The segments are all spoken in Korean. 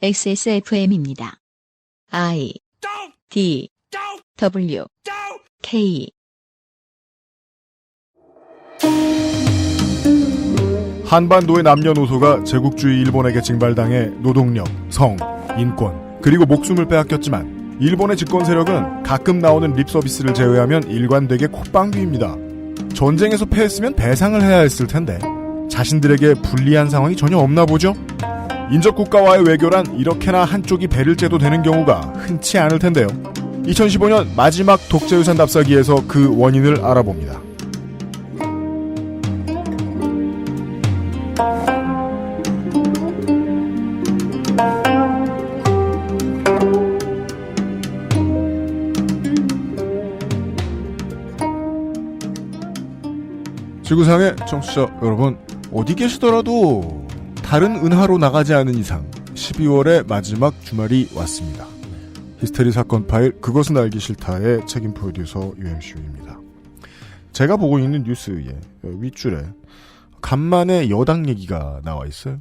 XSFM입니다. I D W K 한반도의 남녀노소가 제국주의 일본에게 징발당해 노동력, 성, 인권, 그리고 목숨을 빼앗겼지만 일본의 집권 세력은 가끔 나오는 립 서비스를 제외하면 일관되게 콧방귀입니다. 전쟁에서 패했으면 배상을 해야 했을 텐데 자신들에게 불리한 상황이 전혀 없나 보죠? 인접국가와의 외교란 이렇게나 한쪽이 배를 째도 되는 경우가 흔치 않을 텐데요. 2015년 마지막 독재유산 답사기에서 그 원인을 알아봅니다. 지구상의 청취자 여러분, 어디 계시더라도 다른 은하로 나가지 않은 이상 12월의 마지막 주말이 왔습니다. 히스테리 사건 파일 그것은 알기 싫다의 책임 프로듀서 UMCU입니다. 제가 보고 있는 뉴스의 윗줄에 간만에 여당 얘기가 나와 있어요.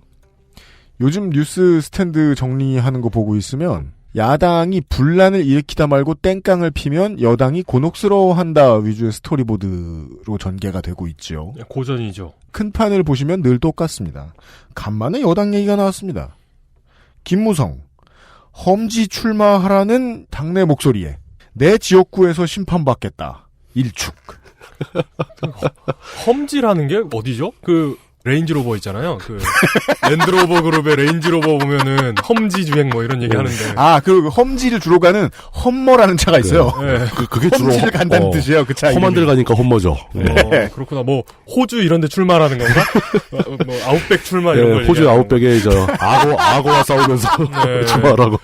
요즘 뉴스 스탠드 정리하는 거 보고 있으면 야당이 분란을 일으키다 말고 땡깡을 피면 여당이 곤혹스러워한다 위주의 스토리보드로 전개가 되고 있죠. 고전이죠. 큰 판을 보시면 늘 똑같습니다. 간만에 여당 얘기가 나왔습니다. 김무성, 험지 출마하라는 당내 목소리에 내 지역구에서 심판받겠다. 일축. 험지라는 게 어디죠? 그 레인지로버 있잖아요. 그 랜드로버 그룹의 레인지로버 보면은 험지 주행 뭐 이런 얘기 하는데. 아, 그 험지를 주로 가는 험머라는 차가 있어요. 네. 그게 주로 험지를 간다는 뜻이에요. 그 차. 험한들 가니까 험머죠. 네. 그렇구나. 뭐 호주 이런 데 출마라는 건가? 뭐 아웃백 출마 이런 걸. 호주 아웃백에 악어와 싸우면서 네. 출마하라고.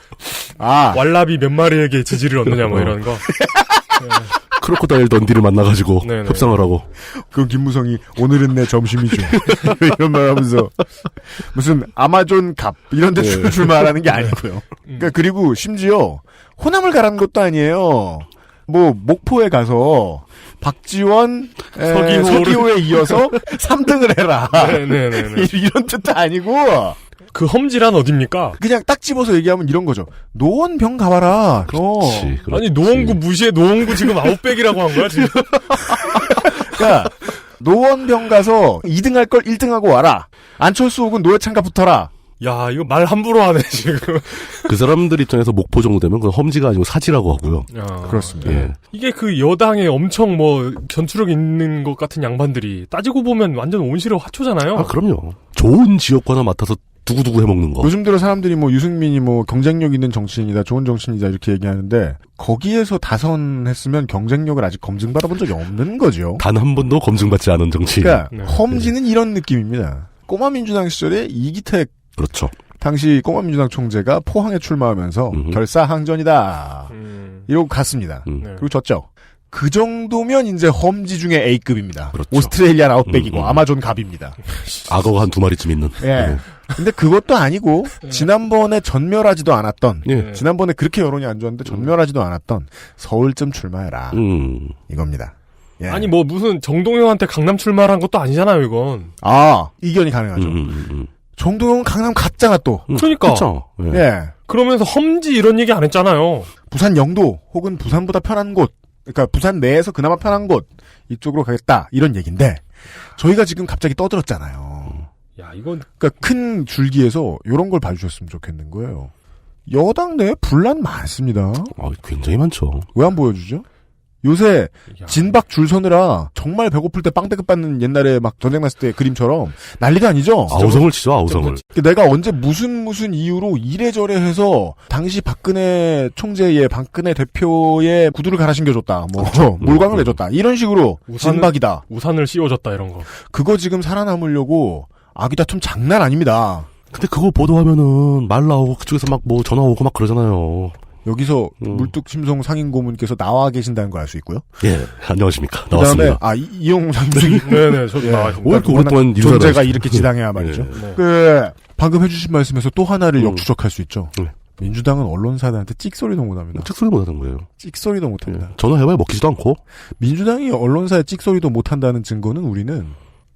아, 왈라비 몇 마리에게 지지를 얻느냐 뭐 이런 거. 네. 크로코다일 던디를 만나가지고 네네. 협상을 하고. 그 김무성이 오늘은 내 점심이죠. 이런 말 하면서 무슨 아마존 갑 이런 데 출마하라는 게 아니고요. 그러니까 그리고 심지어 호남을 가라는 것도 아니에요. 뭐 목포에 가서 박지원, 서기호에 이어서 3등을 해라. 네네네. 이런 뜻도 아니고 그 험지란 어딥니까? 그냥 딱 집어서 얘기하면 이런 거죠. 노원병 가봐라. 그렇지. 아니 노원구 무시해. 노원구 지금 아웃백이라고 한 거야 지금? 그러니까 노원병 가서 2등 할 걸 1등 하고 와라. 안철수 혹은 노회찬가 붙어라. 야 이거 말 함부로 하네 지금. 그 사람들 입장에서 목포 정도 되면 그건 험지가 아니고 사지라고 하고요. 그렇습니다. 예. 이게 그 여당에 엄청 뭐 전투력 있는 것 같은 양반들이 따지고 보면 완전 온실의 화초잖아요. 아 그럼요. 좋은 지역구 하나 맡아서 두고두고 해먹는 거. 요즘 들어 사람들이 뭐 유승민이 뭐 경쟁력 있는 정치인이다, 좋은 정치인이다 이렇게 얘기하는데 거기에서 다선했으면 경쟁력을 아직 검증받아본 적이 없는 거죠. 단 한 번도 검증받지 않은 정치인. 그러니까 네. 험지는 이런 느낌입니다. 꼬마 민주당 시절에 이기택 그렇죠. 당시 꼬마 민주당 총재가 포항에 출마하면서 결사항전이다 이러고 갔습니다. 네. 그리고 졌죠. 그 정도면 이제 험지 중에 A급입니다. 그렇죠. 오스트레일리안 아웃백이고 아마존 갑입니다. 악어가 한 2마리쯤 있는. 예. 근데 그것도 아니고 지난번에 전멸하지도 않았던 예. 지난번에 그렇게 여론이 안 좋았는데 전멸하지도 않았던 서울쯤 출마해라 이겁니다. 예. 아니 뭐 무슨 정동영한테 강남 출마한 것도 아니잖아요 이건. 아 이견이 가능하죠. 정동영은 강남 갔잖아 또. 그러니까. 그렇죠. 예. 예. 그러면서 험지 이런 얘기 안 했잖아요. 부산 영도 혹은 부산보다 편한 곳, 그러니까 부산 내에서 그나마 편한 곳 이쪽으로 가겠다 이런 얘기인데 저희가 지금 갑자기 떠들었잖아요. 야 이건 그러니까 큰 줄기에서 이런 걸 봐주셨으면 좋겠는 거예요. 여당 내에 분란 많습니다. 굉장히 많죠. 왜 안 보여주죠? 요새 야. 진박 줄 서느라 정말 배고플 때 빵대급 받는 옛날에 막 전쟁 났을 때 그림처럼 난리가 아니죠. 아우성을 치죠. 아우성을. 내가 언제 무슨 이유로 이래저래 해서 당시 박근혜 총재의 박근혜 대표의 구두를 갈아 신겨줬다. 뭐 그렇죠. 몰광을 내줬다. 이런 식으로 진박이다. 우산을 씌워줬다 이런 거. 그거 지금 살아남으려고 아기다툼 장난 아닙니다. 근데 그거 보도하면은 말 나오고 그쪽에서 막 뭐 전화 오고 막 그러잖아요. 여기서 물뚝심송 상인고문께서 나와 계신다는 걸 알 수 있고요. 예, 안녕하십니까. 그다음에 나왔습니다. 이용우 상임수석이 네네 저도 나와있습니다. 왜 이렇게 오랫동안 존재가 이렇게 지당해야 말이죠. 네. 그 방금 해주신 말씀에서 또 하나를 역추적할 수 있죠. 네. 민주당은 언론사들한테 찍소리도 못합니다. 찍소리 못하는 거예요. 찍소리도 못합니다. 전화해봐야 먹히지도 않고. 민주당이 언론사에 찍소리도 못한다는 증거는 우리는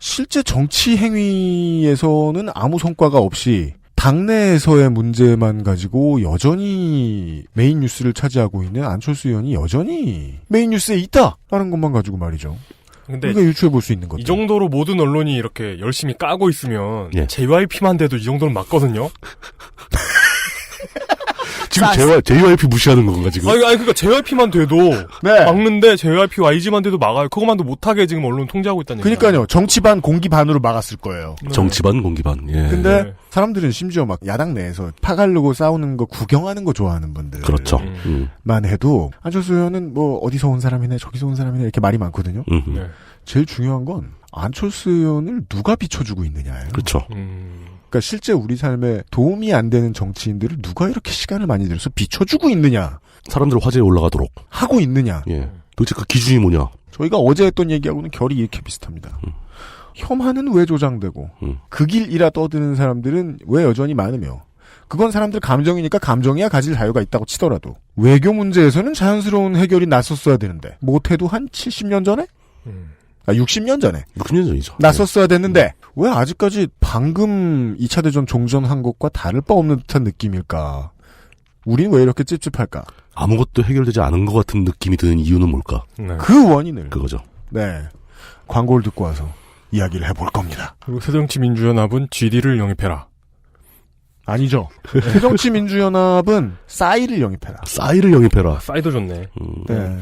실제 정치 행위에서는 아무 성과가 없이 당내에서의 문제만 가지고 여전히 메인 뉴스를 차지하고 있는 안철수 의원이 여전히 메인 뉴스에 있다라는 것만 가지고 말이죠. 근데 우리가 유추해 볼 수 있는 것들. 이 정도로 모든 언론이 이렇게 열심히 까고 있으면 예. JYP만 돼도 이 정도는 맞거든요. 지금 JYP 무시하는 건가, 지금? 아니, 그러니까 JYP만 돼도 네. 막는데 JYP YG만 돼도 막아요. 그것만도 못하게 지금 언론 통제하고 있다는 얘기예요. 그러니까요. 정치 반 공기 반으로 막았을 거예요. 네. 정치 반, 공기 반, 예. 근데 네. 사람들은 심지어 막 야당 내에서 파가르고 싸우는 거 구경하는 거 좋아하는 분들. 그렇죠. 만 해도 안철수 의원은 뭐 어디서 온 사람이네 저기서 온 사람이네 이렇게 말이 많거든요. 네. 제일 중요한 건 안철수 의원을 누가 비춰주고 있느냐예요. 그렇죠. 그러니까 실제 우리 삶에 도움이 안 되는 정치인들을 누가 이렇게 시간을 많이 들여서 비춰주고 있느냐. 사람들 화제에 올라가도록. 하고 있느냐. 예. 도대체 그 기준이 뭐냐. 저희가 어제 했던 얘기하고는 결이 이렇게 비슷합니다. 혐한은 왜 조장되고 그 길 이라 떠드는 사람들은 왜 여전히 많으며 그건 사람들 감정이니까 감정이야 가질 자유가 있다고 치더라도 외교 문제에서는 자연스러운 해결이 났었어야 되는데 못해도 한 70년 전에? 60년 전에 60년 전이죠. 났었어야 됐는데 왜 아직까지 방금 2차 대전 종전한 것과 다를 바 없는 듯한 느낌일까? 우린 왜 이렇게 찝찝할까? 아무것도 해결되지 않은 것 같은 느낌이 드는 이유는 뭘까? 네. 그 원인을 그거죠. 네 광고를 듣고 와서 이야기를 해볼 겁니다. 그리고 새정치민주연합은 GD를 영입해라. 아니죠. 새정치민주연합은 싸이를 영입해라. 싸이를 영입해라. 싸이도 좋네. 네.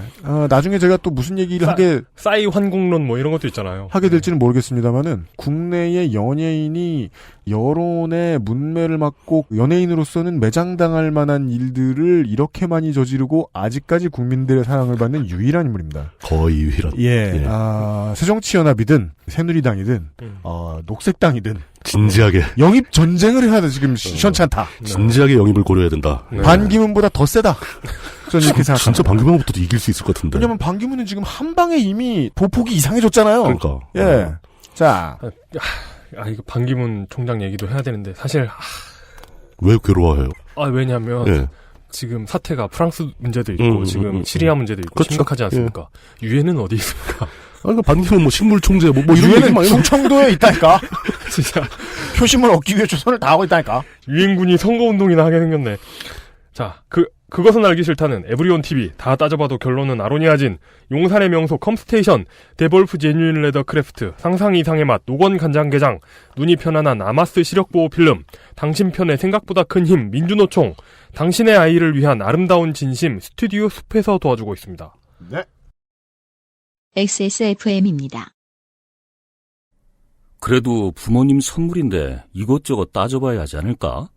나중에 제가 또 무슨 얘기를 싸이 환공론 뭐 이런 것도 있잖아요. 하게 될지는 모르겠습니다만은 국내의 연예인이 여론의 문매를 맞고 연예인으로서는 매장당할 만한 일들을 이렇게 많이 저지르고 아직까지 국민들의 사랑을 받는 유일한 인물입니다. 거의 유일한. 예. 새정치연합이든 새누리당이든 녹색당이든 진지하게 영입 전쟁을 해야 돼 지금 시원찮다. 진지하게 영입을 고려해야 된다. 네. 반기문보다 더 세다. 저는 이렇게 생각합니다. 진짜 반기문부터도 이길 수 있을 것 같은데. 왜냐면 반기문은 지금 한 방에 이미 보폭이 이상해졌잖아요. 그러니까. 예. 자. 이거 반기문 총장 얘기도 해야 되는데 사실 왜 괴로워해요? 왜냐면 예. 지금 사태가 프랑스 문제도 있고 지금 시리아 문제도 있고 그렇죠. 심각하지 않습니까? 유엔은 어디 있습니까? 그러니까 반기문 뭐 식물 총재 뭐 이런 유엔은 얘기만 충청도에 있다니까. 진짜 표심을 얻기 위해 최선을 다하고 있다니까. 유엔군이 선거운동이나 하게 생겼네. 자, 그것은 알기 싫다는 에브리온 TV 다 따져봐도 결론은 아로니아진, 용산의 명소 컴스테이션, 데볼프 제뉴인 레더 크래프트, 상상 이상의 맛, 노건 간장게장, 눈이 편안한 아마스 시력보호 필름, 당신 편의 생각보다 큰 힘 민주노총, 당신의 아이를 위한 아름다운 진심 스튜디오 숲에서 도와주고 있습니다. 네. XSFM입니다. 그래도 부모님 선물인데 이것저것 따져봐야 하지 않을까?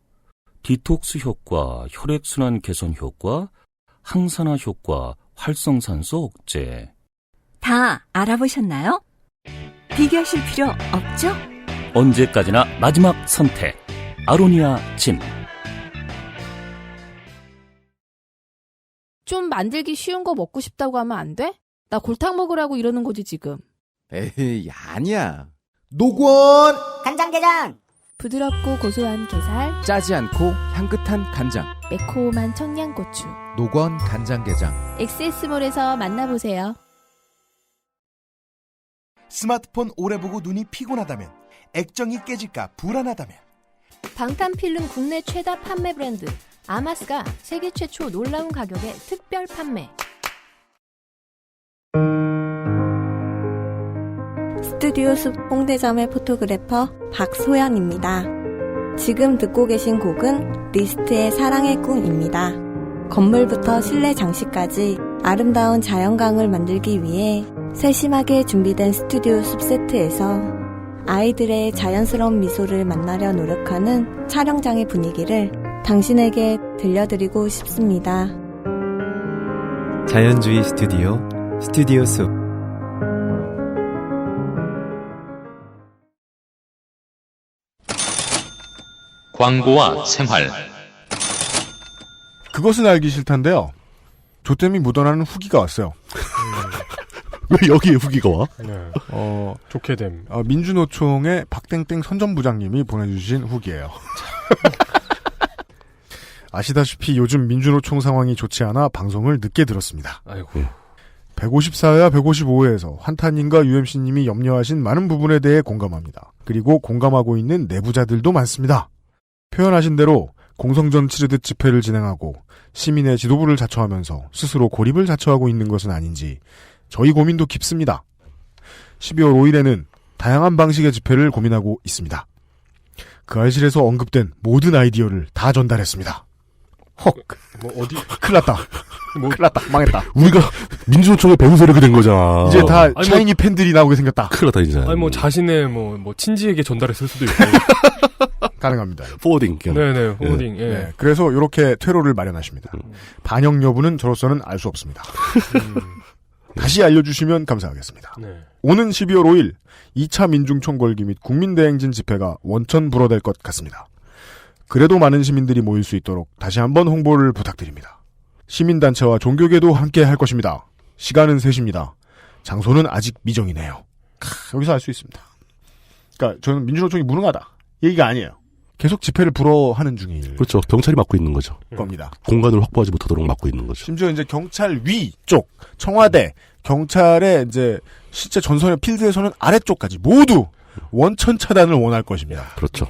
디톡스 효과, 혈액순환 개선 효과, 항산화 효과, 활성산소 억제. 다 알아보셨나요? 비교하실 필요 없죠? 언제까지나 마지막 선택. 아로니아 진. 좀 만들기 쉬운 거 먹고 싶다고 하면 안 돼? 나 골탕 먹으라고 이러는 거지 지금. 에이, 아니야. 노건! 간장게장! 부드럽고 고소한 게살, 짜지 않고 향긋한 간장. 매콤한 청양고추. 노건 간장게장. 엑세스몰에서 만나보세요. 스마트폰 오래 보고 눈이 피곤하다면, 액정이 깨질까 불안하다면, 방탄필름 국내 최다 판매 브랜드 아마스가 세계 최초 놀라운 가격에 특별 판매. 스튜디오 숲 홍대점의 포토그래퍼 박소연입니다. 지금 듣고 계신 곡은 리스트의 사랑의 꿈입니다. 건물부터 실내 장식까지 아름다운 자연광을 만들기 위해 세심하게 준비된 스튜디오 숲 세트에서 아이들의 자연스러운 미소를 만나려 노력하는 촬영장의 분위기를 당신에게 들려드리고 싶습니다. 자연주의 스튜디오, 스튜디오 숲. 광고와 생활. 그것은 알기 싫단데요. 조땜이 묻어나는 후기가 왔어요. 왜 여기에 후기가 와? 네. 좋게 됨. 민주노총의 박땡땡 선전부장님이 보내주신 후기예요. 아시다시피 요즘 민주노총 상황이 좋지 않아 방송을 늦게 들었습니다. 아이고. 154회와 155회에서 환타님과 UMC님이 염려하신 많은 부분에 대해 공감합니다. 그리고 공감하고 있는 내부자들도 많습니다. 표현하신 대로 공성전 치르듯 집회를 진행하고 시민의 지도부를 자처하면서 스스로 고립을 자처하고 있는 것은 아닌지 저희 고민도 깊습니다. 12월 5일에는 다양한 방식의 집회를 고민하고 있습니다. 그 알실에서 언급된 모든 아이디어를 다 전달했습니다. 헉. 어디? 큰일 났다. 큰일 났다. 망했다. 우리가 민주노총의 배후서 이렇게 된 거잖아. 이제 다 샤이니 팬들이 나오게 생겼다. 큰일 났다, 이제. 아니, 자신의 친지에게 전달했을 수도 있고. 가능합니다. 포워딩. 네네, 포워딩. 예. 네, 그래서 이렇게 퇴로를 마련하십니다. 반영 여부는 저로서는 알 수 없습니다. 다시 알려주시면 감사하겠습니다. 네. 오는 12월 5일 2차 민중총궐기 및 국민대행진 집회가 원천 불어될 것 같습니다. 그래도 많은 시민들이 모일 수 있도록 다시 한번 홍보를 부탁드립니다. 시민단체와 종교계도 함께 할 것입니다. 시간은 3시입니다. 장소는 아직 미정이네요. 여기서 알 수 있습니다. 그러니까 저는 민주노총이 무능하다. 얘기가 아니에요. 계속 집회를 불어하는 중일. 그렇죠. 경찰이 맡고 있는 거죠. 겁니다. 공간을 확보하지 못하도록 맡고 있는 거죠. 심지어 이제 경찰 위 쪽, 청와대, 경찰의 이제 실제 전선의 필드에서는 아래쪽까지 모두 원천 차단을 원할 것입니다. 그렇죠.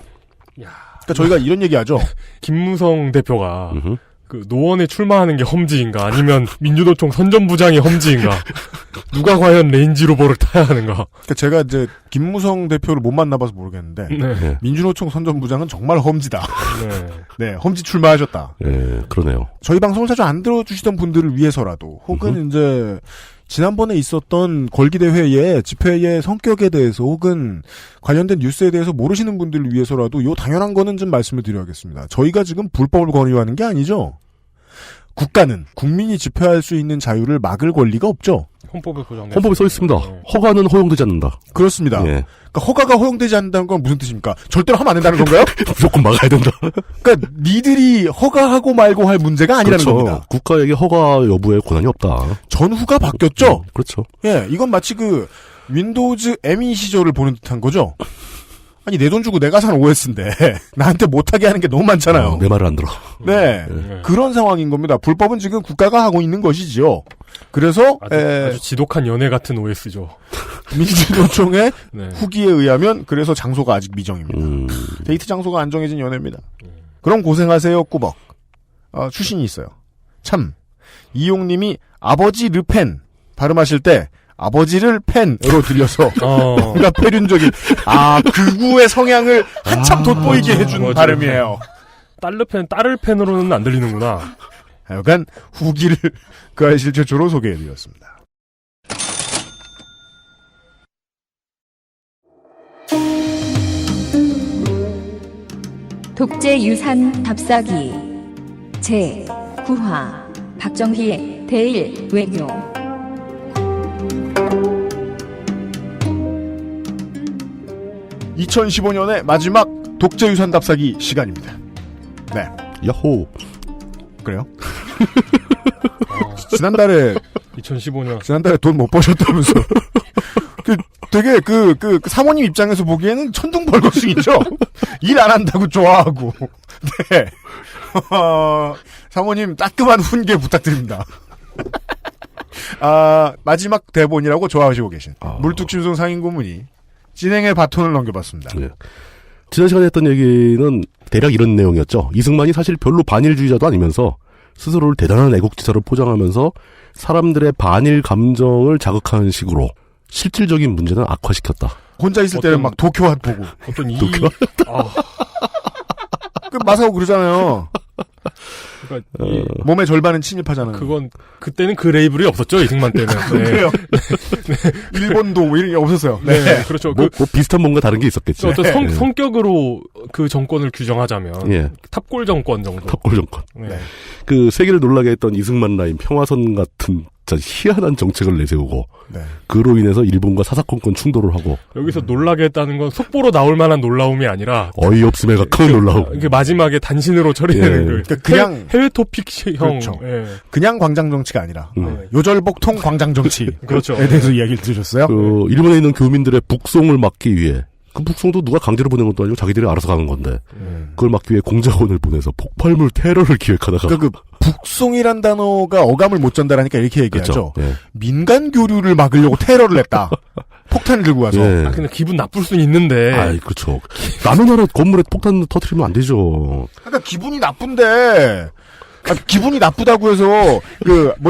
그러니까 저희가 이런 얘기하죠. 김무성 대표가 그 노원에 출마하는 게 험지인가 아니면 민주노총 선전부장이 험지인가 누가 과연 레인지로버를 타야 하는가. 그러니까 제가 이제 김무성 대표를 못 만나봐서 모르겠는데 네. 민주노총 선전부장은 정말 험지다. 네. 네, 험지 출마하셨다. 네, 그러네요. 저희 방송을 자주 안 들어주시던 분들을 위해서라도 혹은 이제 지난번에 있었던 걸기대회의 집회의 성격에 대해서 혹은 관련된 뉴스에 대해서 모르시는 분들을 위해서라도 요 당연한 거는 좀 말씀을 드려야겠습니다. 저희가 지금 불법을 권유하는 게 아니죠. 국가는 국민이 집회할 수 있는 자유를 막을 권리가 없죠. 헌법에 써 있습니다. 허가는 허용되지 않는다. 그렇습니다. 예. 그러니까 허가가 허용되지 않는다는 건 무슨 뜻입니까? 절대로 하면 안 된다는 건가요? 무조건 막아야 된다. 그러니까 니들이 허가하고 말고 할 문제가 아니라는 그렇죠. 겁니다. 국가에게 허가 여부에 권한이 없다. 전후가 바뀌었죠? 그렇죠. 예, 이건 마치 그 윈도우즈 ME 시절을 보는 듯한 거죠? 아니, 내 돈 주고 내가 산 OS인데 나한테 못하게 하는 게 너무 많잖아요. 내 말을 안 들어. 네. 그런 상황인 겁니다. 불법은 지금 국가가 하고 있는 것이지요. 그래서 아주 지독한 연애 같은 OS죠. 민주노총의 네. 후기에 의하면 그래서 장소가 아직 미정입니다. 데이트 장소가 안 정해진 연애입니다. 그럼 고생하세요, 꾸벅. 출신이 있어요. 참, 이용님이 아버지 르펜 발음하실 때 아버지를 펜으로 들려서 뭔가 폐륜적인 극우의 성향을 한참 돋보이게 해준 맞아요. 발음이에요. 딸을 펜으로는 안 들리는구나. 하여간 후기를 그 알실 최초로 소개해드렸습니다. 독재유산 답사기 제9화 박정희의 대일 외교 2015년의 마지막 독재유산 답사기 시간입니다. 네. 야호. 그래요? 지난달에 2015년 지난달에 돈 못 버셨다면서 되게 사모님 입장에서 보기에는 천둥벌거숭이죠. 일 안 한다고 좋아하고. 네. 사모님 따끔한 훈계 부탁드립니다. 마지막 대본이라고 좋아하시고 계신 물뚝심송 상임고문이 진행의 바톤을 넘겨봤습니다. 네. 지난 시간에 했던 얘기는 대략 이런 내용이었죠. 이승만이 사실 별로 반일주의자도 아니면서 스스로를 대단한 애국지사로 포장하면서 사람들의 반일 감정을 자극하는 식으로 실질적인 문제는 악화시켰다. 혼자 있을 때는 막 도쿄핫 보고. 도쿄핫? 마사오 그러잖아요. 그러니까 몸의 절반은 침입하잖아요. 그때는 그 레이블이 없었죠, 이승만 때는. 그래요. 네. 일본도 이런 게 없었어요. 네, 그렇죠. 뭐 비슷한 뭔가 다른 게 있었겠죠. 어떤 성격으로 그 정권을 규정하자면 탑골 정권 정도. 탑골 정권. 네. 그 세계를 놀라게 했던 이승만 라인 평화선 같은 진짜 희한한 정책을 내세우고 그로 인해서 일본과 사사건건 충돌을 하고 여기서 놀라게 했다는 건 속보로 나올 만한 놀라움이 아니라 어이없음에가 큰 놀라움. 이게 마지막에 단신으로 처리되는 그냥 해외 토픽형. 그렇죠. 그냥 광장 정치가 아니라 요절복통 광장 정치에 그렇죠. 대해서 이야기를 들으셨어요? 일본에 있는 교민들의 북송을 막기 위해 그 북송도 누가 강제로 보낸 것도 아니고 자기들이 알아서 가는 건데 그걸 막기 위해 공작원을 보내서 폭발물 테러를 기획하다가 그러니까 북송이란 단어가 어감을 못 전달하니까 이렇게 얘기하죠. 그렇죠. 네. 민간 교류를 막으려고 테러를 했다. 폭탄을 들고 와서. 예. 근데 기분 나쁠 수는 있는데. 아이, 그렇죠. 남의 나라 건물에 폭탄 터뜨리면 안 되죠. 그러니까 기분이 나쁜데, 기분이 나쁘다고 해서,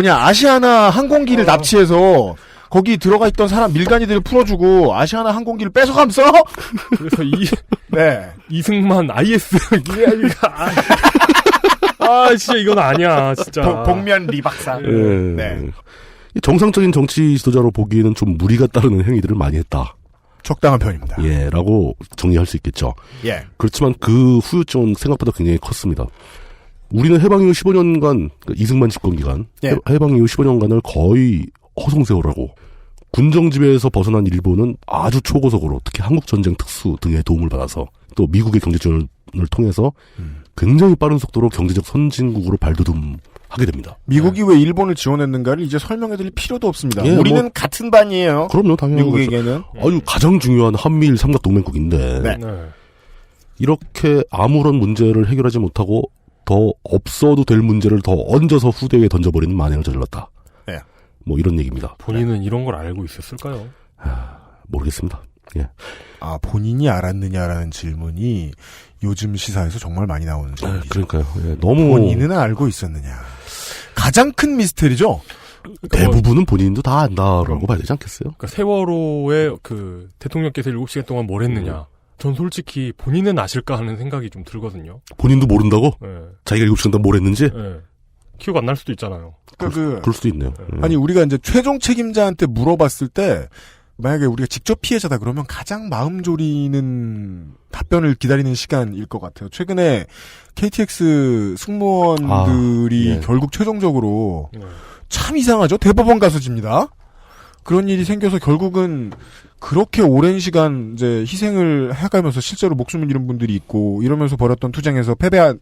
아시아나 항공기를 납치해서, 거기 들어가 있던 사람 밀간이들을 풀어주고, 아시아나 항공기를 뺏어가면서? 그래서 네. 이승만 IS, 진짜 이건 아니야, 진짜. 복면 리박사. 예. 네. 정상적인 정치 지도자로 보기에는 좀 무리가 따르는 행위들을 많이 했다. 적당한 편입니다. 예, 라고 정리할 수 있겠죠. 예. 그렇지만 그 후유증은 생각보다 굉장히 컸습니다. 우리는 해방 이후 15년간, 이승만 집권 기간, 예. 해방 이후 15년간을 거의 허송세월하고, 군정지배에서 벗어난 일본은 아주 초고속으로, 특히 한국전쟁 특수 등의 도움을 받아서, 또 미국의 경제지원을 통해서 굉장히 빠른 속도로 경제적 선진국으로 발돋움하게 됩니다. 미국이 왜 일본을 지원했는가를 이제 설명해드릴 필요도 없습니다. 예, 우리는 같은 반이에요. 그럼요, 당연히. 미국에게는. 아주 가장 중요한 한미일 삼각동맹국인데, 네. 이렇게 아무런 문제를 해결하지 못하고 더 없어도 될 문제를 더 얹어서 후대에 던져버리는 만행을 저질렀다. 네. 뭐 이런 얘기입니다. 본인은 이런 걸 알고 있었을까요? 모르겠습니다. 예. 본인이 알았느냐라는 질문이 요즘 시사에서 정말 많이 나오는 질문이죠. 그러니까요. 예, 너무 본인은 알고 있었느냐. 가장 큰 미스테리죠. 대부분은 본인도 다 안다라고 봐야 되지 않겠어요? 그러니까 세월호의 대통령께서 7시간 동안 뭘 했느냐. 전 솔직히 본인은 아실까 하는 생각이 좀 들거든요. 본인도 모른다고? 네. 자기가 7시간 동안 뭘 했는지? 네. 기억 안 날 수도 있잖아요. 그럴 수도 있네요. 아니, 우리가 이제 최종 책임자한테 물어봤을 때, 만약에 우리가 직접 피해자다 그러면 가장 마음 졸이는 답변을 기다리는 시간일 것 같아요. 최근에 KTX 승무원들이 결국 최종적으로 참 이상하죠. 대법원 가서 집니다. 그런 일이 생겨서 결국은 그렇게 오랜 시간 이제 희생을 해가면서 실제로 목숨을 잃은 분들이 있고 이러면서 벌였던 투쟁에서 그러니까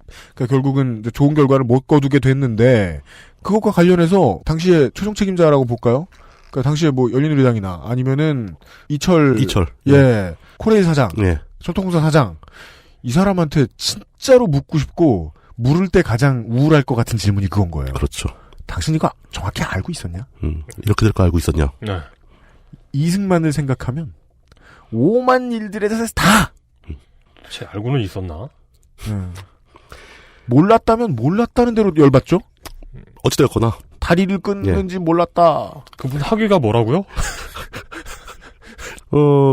결국은 이제 좋은 결과를 못 거두게 됐는데 그것과 관련해서 당시에 최종 책임자라고 볼까요? 그러니까 당시에 뭐 열린우리당이나 아니면은 이철 예 코레일 사장, 철통공사 사장 이 사람한테 진짜로 묻고 싶고 물을 때 가장 우울할 것 같은 질문이 그건 거예요. 그렇죠. 당신 이거 정확히 알고 있었냐? 이렇게 될 거 알고 있었냐? 네. 이승만을 생각하면 오만 일들에 대해서 다 쟤 알고는 있었나? 몰랐다면 몰랐다는 대로 열받죠? 어찌되었거나 다리를 끊는지 몰랐다. 그분 학위가 뭐라고요?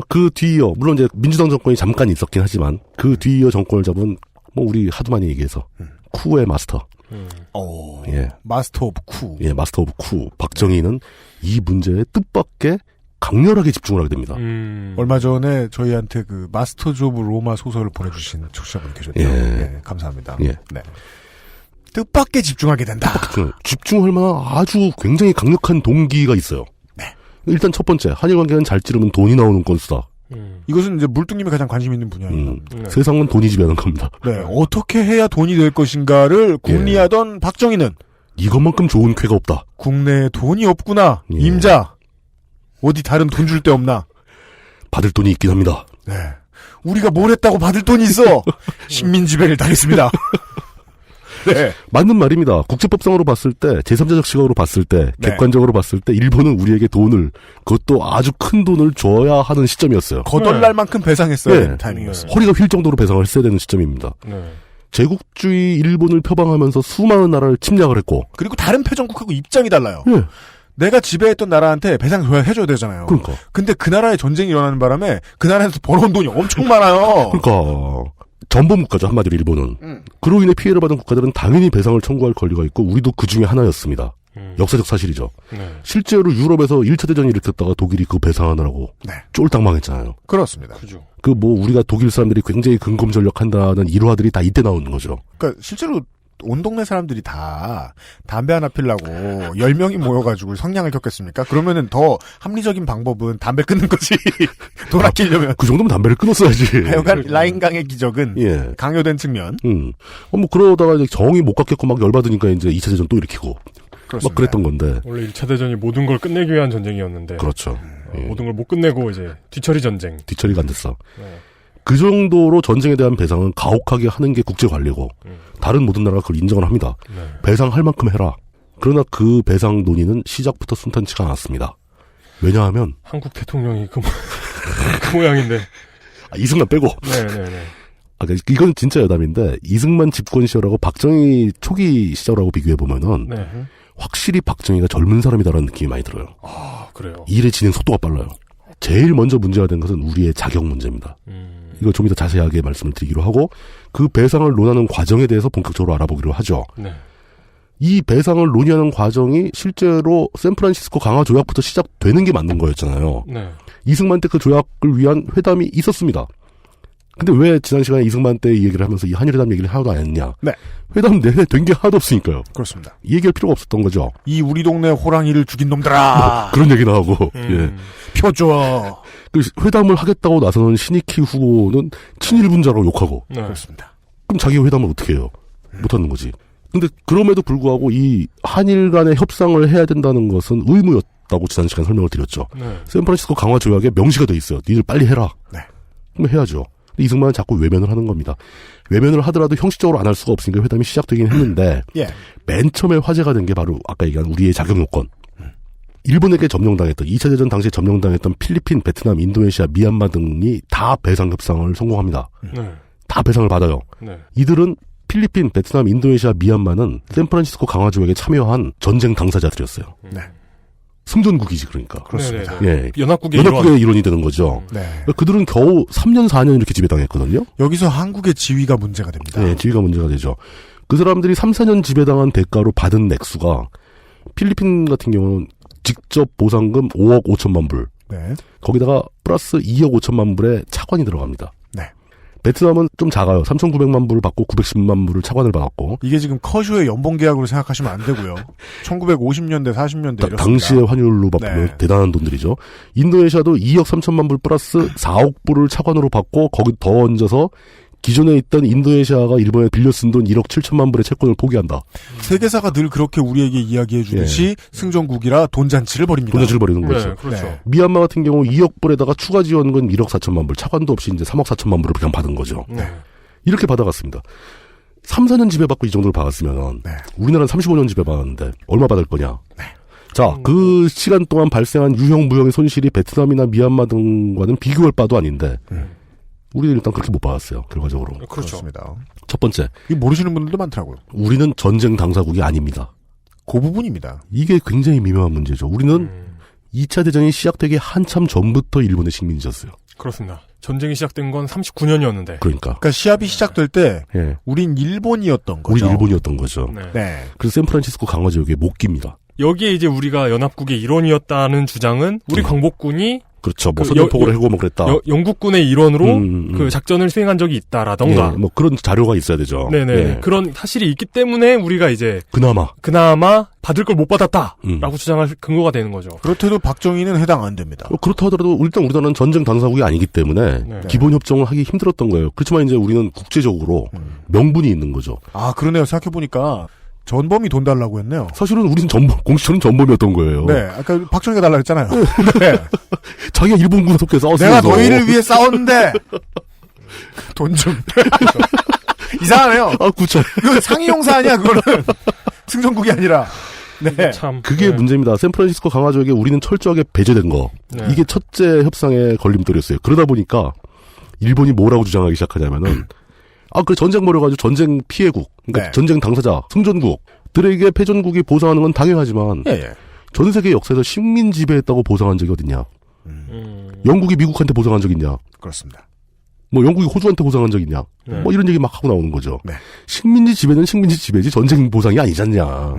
그 뒤이어 물론 이제 민주당 정권이 잠깐 있었긴 하지만 그 뒤이어 정권을 잡은 뭐 우리 하도 많이 얘기해서 쿠의 마스터. 예. 마스터 오브 쿠. 예, 마스터 오브 쿠. 박정희는 이 문제에 뜻밖의 강렬하게 집중을 하게 됩니다. 얼마 전에 저희한테 그 마스터즈 오브 로마 소설을 보내주신 청취자분 계셨죠. 예, 감사합니다. 예. 네. 뜻밖의 집중하게 된다. 집중할 만한 아주 굉장히 강력한 동기가 있어요. 네. 일단 첫 번째, 한일 관계는 잘 찌르면 돈이 나오는 건수다. 이것은 이제 물뚱님이 가장 관심 있는 분야예요. 세상은 돈이 지배하는 겁니다. 네, 어떻게 해야 돈이 될 것인가를 궁리하던 박정희는 이것만큼 좋은 쾌가 없다. 국내에 돈이 없구나. 임자. 어디 다른 돈 줄 데 없나. 받을 돈이 있긴 합니다. 네. 우리가 뭘 했다고 받을 돈이 있어. 식민지배를 당했습니다. 네. 맞는 말입니다. 국제법상으로 봤을 때, 제3자적 시각으로 봤을 때, 객관적으로 봤을 때, 일본은 우리에게 돈을, 그것도 아주 큰 돈을 줘야 하는 시점이었어요. 거덜날 만큼 배상했어야 되는 타이밍이었어요. 허리가 휠 정도로 배상을 했어야 되는 시점입니다. 제국주의 일본을 표방하면서 수많은 나라를 침략을 했고. 그리고 다른 패전국하고 입장이 달라요. 내가 지배했던 나라한테 배상 해줘야 되잖아요. 그러니까. 근데 그 나라에 전쟁이 일어나는 바람에 그 나라에서 벌어온 돈이 엄청 많아요. 그러니까. 전범국가죠, 한마디로 일본은. 그로 인해 피해를 받은 국가들은 당연히 배상을 청구할 권리가 있고 우리도 그 중에 하나였습니다. 역사적 사실이죠. 실제로 유럽에서 1차 대전이 일으켰다가 독일이 그 배상하느라고 쫄딱 망했잖아요. 그렇습니다. 그 뭐 우리가 독일 사람들이 굉장히 근검 전력한다는 일화들이 다 이때 나오는 거죠. 그러니까 실제로 온 동네 사람들이 다 담배 하나 피려고 10명이 모여가지고 성냥을 켰겠습니까? 그러면은 더 합리적인 방법은 담배 끊는 거지. 돈 아끼려면. 그 정도면 담배를 끊었어야지. 하여간 라인강의 기적은 강요된 측면. 뭐 그러다가 이제 정이 못 갖겠고 막 열받으니까 이제 2차 대전 또 일으키고. 그렇습니다. 막 그랬던 건데. 원래 1차 대전이 모든 걸 끝내기 위한 전쟁이었는데. 그렇죠. 모든 걸 못 끝내고 이제 뒤처리 전쟁. 뒤처리가 안 됐어. 그 정도로 전쟁에 대한 배상은 가혹하게 하는 게 국제관리고 다른 모든 나라가 그걸 인정을 합니다. 배상할 만큼 해라. 그러나 그 배상 논의는 시작부터 순탄치가 않았습니다. 왜냐하면 한국 대통령이 그 모양인데. 이승만 빼고. 네네네. 이건 진짜 여담인데 이승만 집권 시절하고 박정희 초기 시절하고 비교해 보면은 네. 확실히 박정희가 젊은 사람이다라는 느낌이 많이 들어요. 아 그래요. 일의 진행 속도가 빨라요. 제일 먼저 문제가 된 것은 우리의 자격 문제입니다. 이거 좀 이따 자세하게 말씀을 드리기로 하고 그 배상을 논하는 과정에 대해서 본격적으로 알아보기로 하죠. 네. 이 배상을 논의하는 과정이 실제로 샌프란시스코 강화 조약부터 시작되는 게 맞는 거였잖아요. 네. 이승만 때 그 조약을 위한 회담이 있었습니다. 근데 왜 지난 시간에 이승만 때 이 얘기를 하면서 이 한일회담 얘기를 하나도 안 했냐? 네. 회담 내내 된 게 하나도 없으니까요. 그렇습니다. 이 얘기할 필요가 없었던 거죠. 이 우리 동네 호랑이를 죽인 놈들아. 그런 얘기 나오고. 예. 펴줘. 그 회담을 하겠다고 나서는 신익희 후보는 친일분자라고 욕하고. 네. 그렇습니다. 그럼 자기가 회담을 어떻게 해요? 못하는 거지. 근데 그럼에도 불구하고 이 한일 간의 협상을 해야 된다는 것은 의무였다고 지난 시간에 설명을 드렸죠. 네. 샌프란시스코 강화 조약에 명시가 돼 있어요. 니들 빨리 해라. 네. 그럼 해야죠. 근데 이승만은 자꾸 외면을 하는 겁니다. 외면을 하더라도 형식적으로 안 할 수가 없으니까 회담이 시작되긴 했는데 예. 맨 처음에 화제가 된 게 바로 아까 얘기한 우리의 자격 요건. 일본에게 점령당했던 2차 대전 당시에 점령당했던 필리핀, 베트남, 인도네시아, 미얀마 등이 다 배상 협상을 성공합니다. 네. 다 배상을 받아요. 네. 이들은 필리핀, 베트남, 인도네시아, 미얀마는 샌프란시스코 강화 조약에 참여한 전쟁 당사자들이었어요. 네. 승전국이지 그러니까. 그렇습니다. 예. 연합국의 일원이 되는 거죠. 네. 그들은 겨우 3년, 4년 이렇게 지배당했거든요. 여기서 한국의 지위가 문제가 됩니다. 네, 지위가 문제가 되죠. 그 사람들이 3, 4년 지배당한 대가로 받은 액수가 필리핀 같은 경우는 직접 보상금 5억 5천만 불. 네. 거기다가 플러스 2억 5천만 불의 차관이 들어갑니다. 네. 베트남은 좀 작아요. 3,900만 불을 받고 910만 불을 차관을 받았고. 이게 지금 커쇼의 연봉 계약으로 생각하시면 안 되고요. 1950년대, 40년대 이렇습니다. 당시의 환율로 바꾸면 네. 대단한 돈들이죠. 인도네시아도 2억 3천만 불 플러스 4억 불을 차관으로 받고 거기 더 얹어서 기존에 있던 인도네시아가 일본에 빌려 쓴 돈 1억 7천만 불의 채권을 포기한다. 세계사가 늘 그렇게 우리에게 이야기해 주듯이 승전국이라 돈잔치를 벌입니다. 돈잔치를 벌이는 거죠. 네, 그렇죠. 네. 미얀마 같은 경우 2억 불에다가 추가 지원금 1억 4천만 불, 차관도 없이 이제 3억 4천만 불을 그냥 받은 거죠. 네. 이렇게 받아갔습니다. 3, 4년 지배받고 이 정도를 받았으면 네. 우리나라는 35년 지배받았는데 얼마 받을 거냐. 자, 그 시간 동안 발생한 유형 무형의 손실이 베트남이나 미얀마 등과는 비교할 바도 아닌데 우리는 일단 그렇게 못 받았어요. 결과적으로. 그렇습니다. 첫 번째. 이 모르시는 분들도 많더라고요. 우리는 전쟁 당사국이 아닙니다. 그 부분입니다. 이게 굉장히 미묘한 문제죠. 우리는 2차 대전이 시작되기 한참 전부터 일본의 식민지였어요. 그렇습니다. 전쟁이 시작된 건 39년이었는데. 그러니까 시합이 시작될 때 예. 우린 일본이었던 거죠. 우리 일본이었던 거죠. 네. 네. 그래서 샌프란시스코 강화 지역에 못 깁니다. 여기에 이제 우리가 연합국의 일원이었다는 주장은 우리 광복군이 그렇죠. 뭐 그 선전포고를 해고 뭐 그랬다. 영국군의 일원으로 그 작전을 수행한 적이 있다라던가. 예, 뭐 그런 자료가 있어야 되죠. 네네. 예. 그런 사실이 있기 때문에 우리가 이제 그나마 받을 걸 못 받았다라고 주장할 근거가 되는 거죠. 그렇대도 박정희는 해당 안 됩니다. 그렇다 하더라도 일단 우리나라는 전쟁 당사국이 아니기 때문에 네. 기본 협정을 하기 힘들었던 거예요. 그렇지만 이제 우리는 국제적으로 명분이 있는 거죠. 아, 그러네요. 생각해보니까 전범이 돈 달라고 했네요. 사실은 우리는 공식처럼 전범이었던 거예요. 네. 아까 박정희가 달라고 했잖아요. 네. 자기가 일본군에 속해 싸웠으면서 내가 너희를 위해 싸웠는데 돈 좀. 이상하네요. 아, 구차. 이건 상이용사 아니야, 그거는. 승전국이 아니라. 네. 참. 그게 문제입니다. 샌프란시스코 강화 지역에 우리는 철저하게 배제된 거. 네. 이게 첫째 협상의 걸림돌이었어요. 그러다 보니까 일본이 뭐라고 주장하기 시작하냐면은 그래 전쟁 벌여가지고 전쟁 피해국, 그러니까 네. 전쟁 당사자, 승전국들에게 패전국이 보상하는 건 당연하지만 예. 전 세계 역사에서 식민 지배했다고 보상한 적이 어딨냐? 영국이 미국한테 보상한 적 있냐? 그렇습니다. 뭐 영국이 호주한테 보상한 적 있냐? 네. 뭐 이런 얘기 막 하고 나오는 거죠. 네. 식민지 지배는 식민지 지배지 전쟁 보상이 아니잖냐.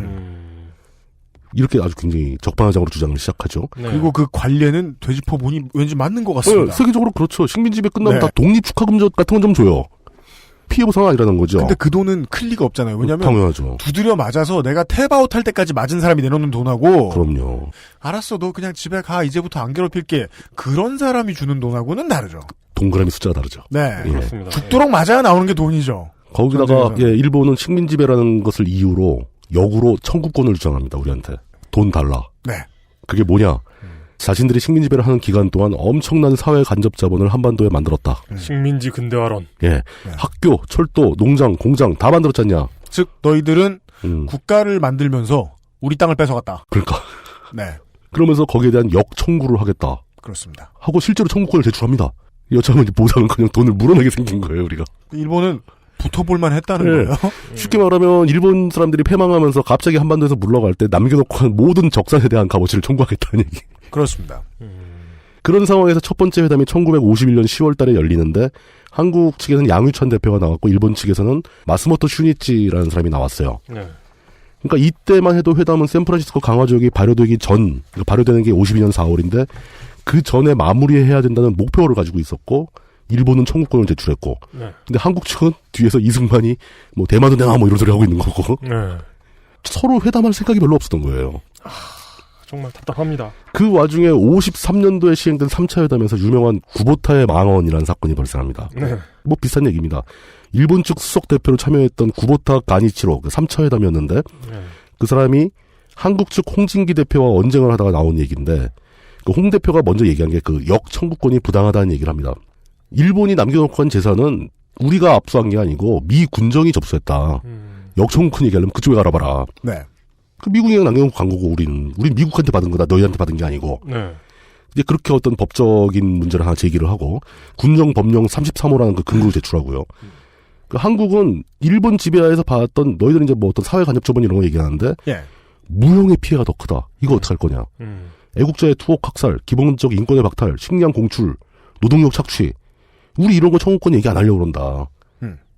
이렇게 아주 굉장히 적반하장으로 주장을 시작하죠. 네. 그리고 그 관례는 되짚어보니 왠지 맞는 것 같습니다. 세계적으로 그렇죠. 식민 지배 끝나면 네. 다 독립 축하금 같은 건 좀 줘요. 피해 보상은 아니라는 거죠. 근데 그 돈은 클 리가 없잖아요. 왜냐면 당연하죠. 두드려 맞아서 내가 탭아웃 할 때까지 맞은 사람이 내놓는 돈하고 그럼요. 알았어, 너 그냥 집에 가. 이제부터 안 괴롭힐게. 그런 사람이 주는 돈하고는 다르죠. 동그라미 숫자가 다르죠. 네. 예. 그렇습니다. 죽도록 맞아야 나오는 게 돈이죠. 거기다가 전쟁에서는. 일본은 식민 지배라는 것을 이유로 역으로 청구권을 주장합니다. 우리한테 돈 달라. 네. 그게 뭐냐? 자신들이 식민 지배를 하는 기간 동안 엄청난 사회 간접 자본을 한반도에 만들었다. 식민지 근대화론. 예, 학교, 철도, 농장, 공장 다 만들었잖냐. 즉 너희들은 국가를 만들면서 우리 땅을 뺏어갔다. 그러니까. 네. 그러면서 거기에 대한 역청구를 하겠다. 그렇습니다. 하고 실제로 청구권을 제출합니다. 여차하면 보상은 그냥 돈을 물어내게 생긴 거예요, 우리가. 일본은 붙어볼만 했다는 네. 거예요. 쉽게 말하면 일본 사람들이 패망하면서 갑자기 한반도에서 물러갈 때 남겨놓고 한 모든 적산에 대한 값어치를 청구하겠다는 얘기. 그렇습니다. 그런 상황에서 첫 번째 회담이 1951년 10월 달에 열리는데 한국 측에서는 양유찬 대표가 나왔고 일본 측에서는 마스모토 슈니치라는 사람이 나왔어요. 네. 그러니까 이때만 해도 회담은 샌프란시스코 강화조약이 발효되기 전, 그러니까 발효되는 게 52년 4월인데 그 전에 마무리해야 된다는 목표를 가지고 있었고 일본은 청구권을 제출했고 네. 근데 한국 측은 뒤에서 이승만이 뭐 대만도 내놔 뭐 이런 소리 하고 있는 거고 네. 서로 회담할 생각이 별로 없었던 거예요. 정말 답답합니다. 그 와중에 53년도에 시행된 3차 회담에서 유명한 구보타의 망언이라는 사건이 발생합니다. 네. 뭐 비슷한 얘기입니다. 일본 측 수석 대표로 참여했던 구보타 가니치로 그 3차 회담이었는데 네. 그 사람이 한국 측 홍진기 대표와 언쟁을 하다가 나온 얘기인데 그 홍 대표가 먼저 얘기한 게 그 역청구권이 부당하다는 얘기를 합니다. 일본이 남겨놓고 한 재산은 우리가 압수한 게 아니고 미 군정이 접수했다. 역청구권 얘기하려면 그쪽에 알아봐라. 네. 그 미국이 남겨놓고 간 거고 우린 미국한테 받은 거다. 너희한테 받은 게 아니고. 네. 이제 그렇게 어떤 법적인 문제를 하나 제기를 하고 군정 법령 33호라는 그 근거를 제출하고요. 그 한국은 일본 지배하에서 받았던 너희들은 이제 뭐 어떤 사회 간접 처분 이런 거 얘기하는데 예. 무형의 피해가 더 크다. 이거 어떻게 할 거냐. 애국자의 투옥 학살, 기본적 인권의 박탈, 식량 공출, 노동력 착취. 우리 이런 거 청구권 얘기 안 하려고 그런다.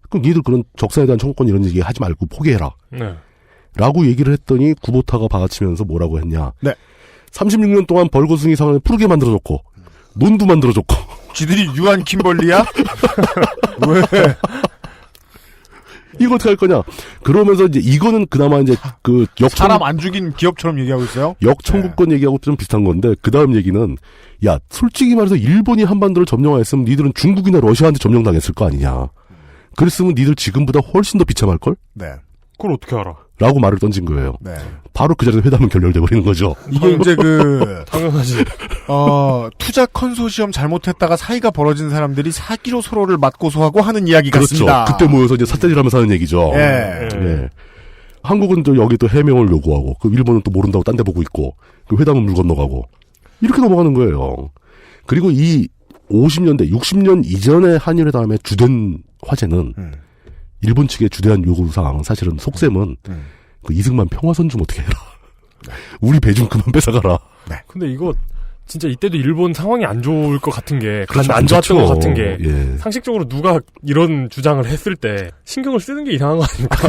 그럼 니들 그런 적산에 대한 청구권 이런 얘기 하지 말고 포기해라. 네. 라고 얘기를 했더니 구보타가 받아치면서 뭐라고 했냐. 네. 36년 동안 벌거숭이 상을 푸르게 만들어줬고 논도 만들어줬고 지들이 유한 킴벌리야? 왜? 이거 어떻게 할 거냐. 그러면서 이제 이거는 그나마 이제 그 사람 안 죽인 기업처럼 얘기하고 있어요? 역청구권 얘기하고 좀 비슷한 건데 그 다음 얘기는 야 솔직히 말해서 일본이 한반도를 점령했으면 니들은 중국이나 러시아한테 점령당했을 거 아니냐. 그랬으면 니들 지금보다 훨씬 더 비참할걸? 네. 그걸 어떻게 알아? 라고 말을 던진 거예요. 네. 바로 그 자리에서 회담은 결렬돼 버리는 거죠. 이게 이제 그 당연하지. 투자 컨소시엄 잘못했다가 사이가 벌어진 사람들이 사기로 서로를 맞고소하고 하는 이야기 그렇죠. 같습니다. 그때 모여서 이제 삿대질하면서 하는 얘기죠. 예. 네. 한국은 또 여기 또 해명을 요구하고 그 일본은 또 모른다고 딴 데 보고 있고 그 회담은 물 건너가고 이렇게 넘어가는 거예요. 그리고 이 50년대 60년 이전의 한일회담의 주된 화제는 일본 측의 주대한 요구사항 사실은 속셈은 그 이승만 평화선 좀 어떻게 해라. 우리 배 좀 그만 뺏어가라. 네. 근데 이거 진짜 이때도 일본 상황이 안 좋을 것 같은 게 그렇죠. 안 좋았던 것 같은 게 예. 상식적으로 누가 이런 주장을 했을 때 신경을 쓰는 게 이상한 거 아닙니까?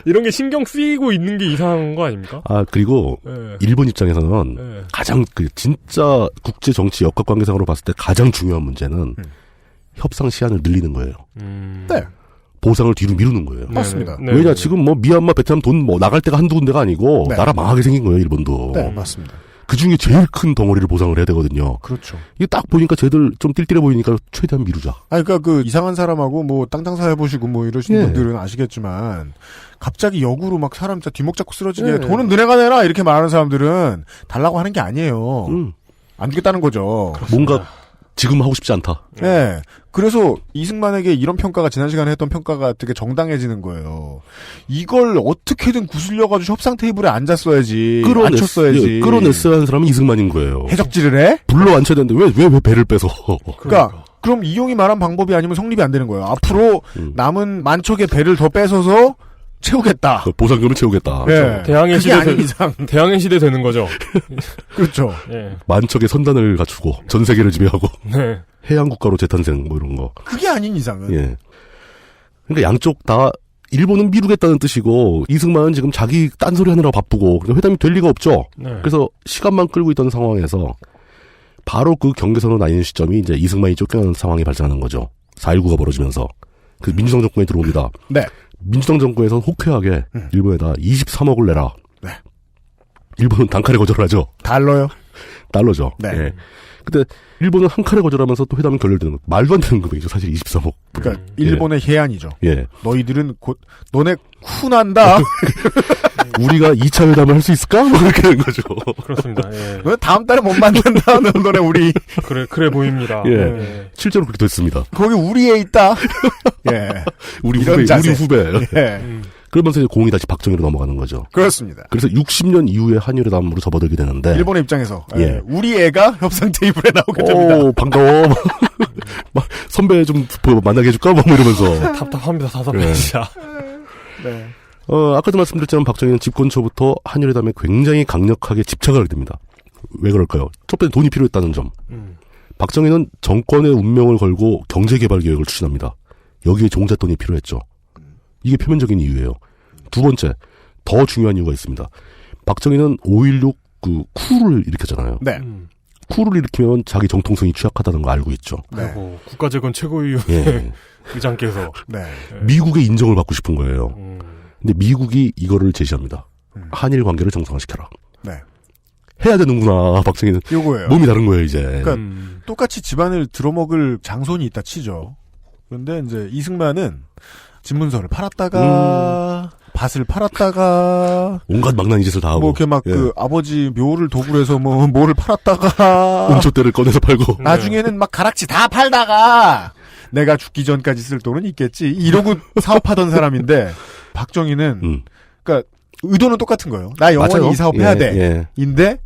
이런 게 신경 쓰이고 있는 게 이상한 거 아닙니까? 아 그리고 네. 일본 입장에서는 네. 가장 그 진짜 국제 정치 역학관계상으로 봤을 때 가장 중요한 문제는 협상 시한을 늘리는 거예요. 네. 보상을 뒤로 미루는 거예요. 맞습니다. 네. 왜냐 지금 뭐 미얀마 베트남 돈 뭐 나갈 데가 한두 군데가 아니고 네. 나라 망하게 생긴 거예요 일본도. 네, 맞습니다. 그 중에 제일 큰 덩어리를 보상을 해야 되거든요. 그렇죠. 이게 딱 보니까 쟤들 좀 띨띨해 보이니까 최대한 미루자. 그러니까 그 이상한 사람하고 뭐 땅땅사 해보시고 뭐 이러신 예. 분들은 아시겠지만 갑자기 역으로 막 사람 진짜 뒷목 잡고 쓰러지게 예. 돈은 너네가 내라 이렇게 말하는 사람들은 달라고 하는 게 아니에요. 안 주겠다는 거죠. 뭔가 지금 하고 싶지 않다. 네. 그래서 이승만에게 이런 평가가 지난 시간에 했던 평가가 되게 정당해지는 거예요. 이걸 어떻게든 구슬려가지고 협상 테이블에 앉았어야지. 앉혔어야지. 끌어냈어야 하는 사람은 이승만인 거예요. 해적질을 해? 불러 앉혀야 되는데 왜 배를 빼서. 그러니까 그럼 이용이 말한 방법이 아니면 성립이 안 되는 거예요. 앞으로 남은 만척의 배를 더 뺏어서 채우겠다. 보상금을 채우겠다. 네. 대항해 그게 시대 아닌 이상. 대항해 시대 되는 거죠. 그렇죠. 예. 만척의 선단을 갖추고 전 세계를 지배하고 네. 해양 국가로 재탄생 뭐 이런 거. 그게 아닌 이상은. 예. 그러니까 양쪽 다 일본은 미루겠다는 뜻이고 이승만은 지금 자기 딴소리 하느라 바쁘고 그러니까 회담이 될 리가 없죠. 네. 그래서 시간만 끌고 있던 상황에서 바로 그 경계선으로 나뉘는 시점이 이제 이승만이 쫓겨나는 상황이 발생하는 거죠. 4.19가 벌어지면서 그 민주당 정권에 들어옵니다. 네. 민주당 정권에서는 호쾌하게 일본에다 23억을 내라. 네. 일본은 단칼에 거절하죠. 달러요? 달러죠. 네. 예. 근데 일본은 한 칼에 거절하면서 또 회담은 결렬되는 거. 말도 안 되는 금액이죠. 사실 23억. 그러니까 일본의 해안이죠. 예. 너희들은 곧 너네 쿨난다. 우리가 2차 회담을 할 수 있을까? 뭐 그렇게 되는 거죠. 그렇습니다. 예. 너네 다음 달에 못 만든다. 너네 우리. 그래 보입니다. 예. 예. 실제로 그렇게 됐습니다. 거기 우리에 있다. 예. 우리 이런 후배, 자세. 우리 후배. 예. 그러면서 이제 공이 다시 박정희로 넘어가는 거죠. 그렇습니다. 그래서 60년 이후에 한일회담으로 접어들게 되는데 일본의 입장에서 예. 우리 애가 협상 테이블에 나오게 됩니다. 반가워. 막 선배 좀 만나게 해줄까? 뭐 이러면서 답답합니다. 사선 예. 진짜. 네. 아까도 말씀드렸지만 박정희는 집권 초부터 한일회담에 굉장히 강력하게 집착을 하게 됩니다. 왜 그럴까요? 첫 번째 돈이 필요했다는 점. 박정희는 정권의 운명을 걸고 경제개발 계획을 추진합니다. 여기에 종잣돈이 필요했죠. 이게 표면적인 이유예요. 두 번째, 더 중요한 이유가 있습니다. 박정희는 5.16 쿠를 일으켰잖아요. 네. 쿠를 일으키면 자기 정통성이 취약하다는 거 알고 있죠. 네. 국가재건 최고위원회 예. 의장께서 네. 미국의 인정을 받고 싶은 거예요. 근데 미국이 이거를 제시합니다. 한일 관계를 정상화시켜라. 네. 해야 되는구나. 박정희는 요거예요. 몸이 다른 거예요 이제. 그러니까 똑같이 집안을 들어먹을 장손이 있다 치죠. 그런데 이제 이승만은 집문서를 팔았다가 밭을 팔았다가 온갖 망나니 짓을 다 하고 뭐 이렇게 막 그 아버지 묘를 도구로 해서 뭐 뭐를 팔았다가 옹초대를 꺼내서 팔고 나중에는 막 가락지 다 팔다가 내가 죽기 전까지 쓸 돈은 있겠지 이러고 사업하던 사람인데 박정희는 그러니까 의도는 똑같은 거예요. 나 영원히 맞아요. 이 사업해야 예, 돼. 예. 인데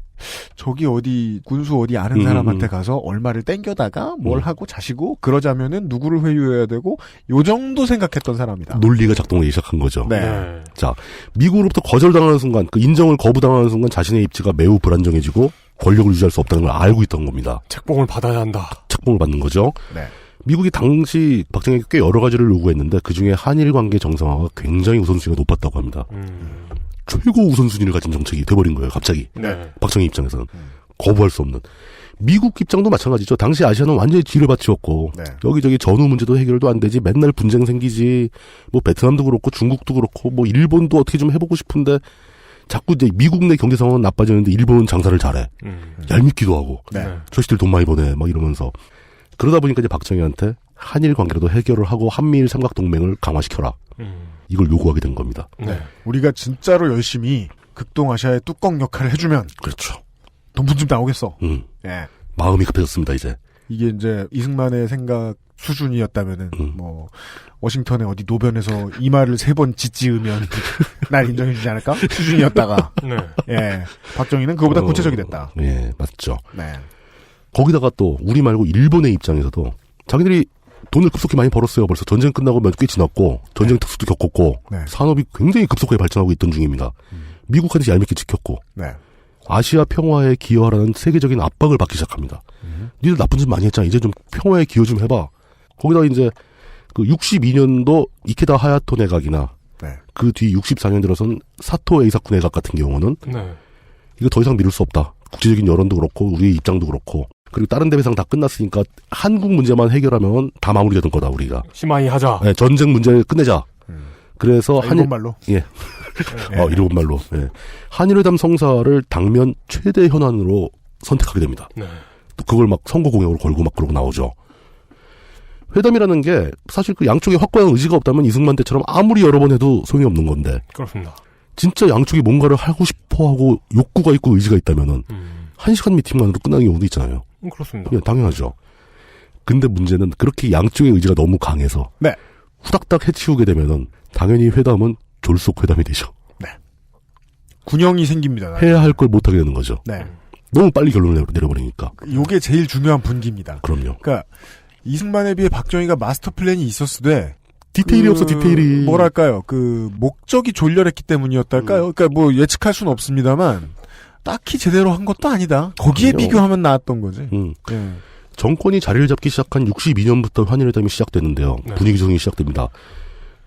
저기 어디 군수 어디 아는 사람한테 가서 얼마를 땡겨다가 뭘 하고 자시고 그러자면은 누구를 회유해야 되고 요 정도 생각했던 사람이다. 논리가 작동하기 시작한 거죠. 네. 자, 미국으로부터 거절당하는 순간, 그 인정을 거부당하는 순간 자신의 입지가 매우 불안정해지고 권력을 유지할 수 없다는 걸 알고 있던 겁니다. 책봉을 받아야 한다. 책봉을 받는 거죠. 네. 미국이 당시 박정희에게 꽤 여러 가지를 요구했는데 그중에 한일 관계 정상화가 굉장히 우선순위가 높았다고 합니다. 최고 우선순위를 가진 정책이 돼버린 거예요. 갑자기. 네. 박정희 입장에서는. 거부할 수 없는. 미국 입장도 마찬가지죠. 당시 아시아는 완전히 지뢰밭이었고 네. 여기저기 전후 문제도 해결도 안 되지. 맨날 분쟁 생기지. 뭐 베트남도 그렇고 중국도 그렇고 뭐 일본도 어떻게 좀 해보고 싶은데 자꾸 이제 미국 내 경제 상황은 나빠지는데 일본은 장사를 잘해. 얄밉기도 하고. 네. 저시들 돈 많이 버네. 막 이러면서. 그러다 보니까 이제 박정희한테 한일 관계라도 해결을 하고 한미일 삼각동맹을 강화시켜라. 이걸 요구하게 된 겁니다. 네. 우리가 진짜로 열심히 극동아시아의 뚜껑 역할을 해주면 그렇죠. 돈분 좀 나오겠어. 예. 마음이 급해졌습니다. 이제. 이게 이제 이승만의 생각 수준이었다면은 뭐 워싱턴의 어디 노변에서 이 말을 3번 짓지으면 날 인정해주지 않을까 수준이었다가 네. 예 박정희는 그거보다 구체적이 됐다. 예, 맞죠. 네. 거기다가 또 우리 말고 일본의 입장에서도 자기들이 돈을 급속히 많이 벌었어요. 벌써 전쟁 끝나고 몇 개 지났고 전쟁 특수도 겪었고 산업이 굉장히 급속하게 발전하고 있던 중입니다. 미국한테 얄밉게 지켰고 네. 아시아 평화에 기여하라는 세계적인 압박을 받기 시작합니다. 니들 나쁜 짓 많이 했잖아. 이제 좀 평화에 기여 좀 해봐. 거기다가 이제 그 62년도 이케다 하야토 내각이나 그 뒤 64년 들어선 사토 에이사쿠 내각 같은 경우는 이거 더 이상 미룰 수 없다. 국제적인 여론도 그렇고 우리의 입장도 그렇고 그리고 다른 대회상 다 끝났으니까 한국 문제만 해결하면 다 마무리되는 거다 우리가. 심하이 하자. 네, 전쟁 문제 끝내자. 그래서 일본말로. 예. 일본말로. 예. 한일회담 성사를 당면 최대 현안으로 선택하게 됩니다. 네. 또 그걸 막 선거 공약으로 걸고 막 그러고 나오죠. 회담이라는 게 사실 그 양쪽에 확고한 의지가 없다면 이승만 때처럼 아무리 여러 번 해도 소용이 없는 건데. 그렇습니다. 진짜 양쪽이 뭔가를 하고 싶어하고 욕구가 있고 의지가 있다면은 1시간 미팅만으로 끝나는 경우도 있잖아요. 그렇습니다. 예, 당연하죠. 근데 문제는 그렇게 양쪽의 의지가 너무 강해서 네. 후닥닥 해치우게 되면은 당연히 회담은 졸속 회담이 되죠. 네. 군형이 생깁니다. 나중에. 해야 할 걸 못하게 되는 거죠. 네. 너무 빨리 결론을 내려버리니까. 요게 제일 중요한 분기입니다. 그럼요. 그러니까 이승만에 비해 박정희가 마스터 플랜이 있었으되 디테일이 없어 디테일이. 뭐랄까요? 그 목적이 졸렬했기 때문이었달까요? 그러니까 뭐 예측할 수는 없습니다만 딱히 제대로 한 것도 아니다. 거기에 그럼요. 비교하면 나았던 거지. 예. 정권이 자리를 잡기 시작한 62년부터 한일회담이 시작되는데요. 분위기 조성이 시작됩니다.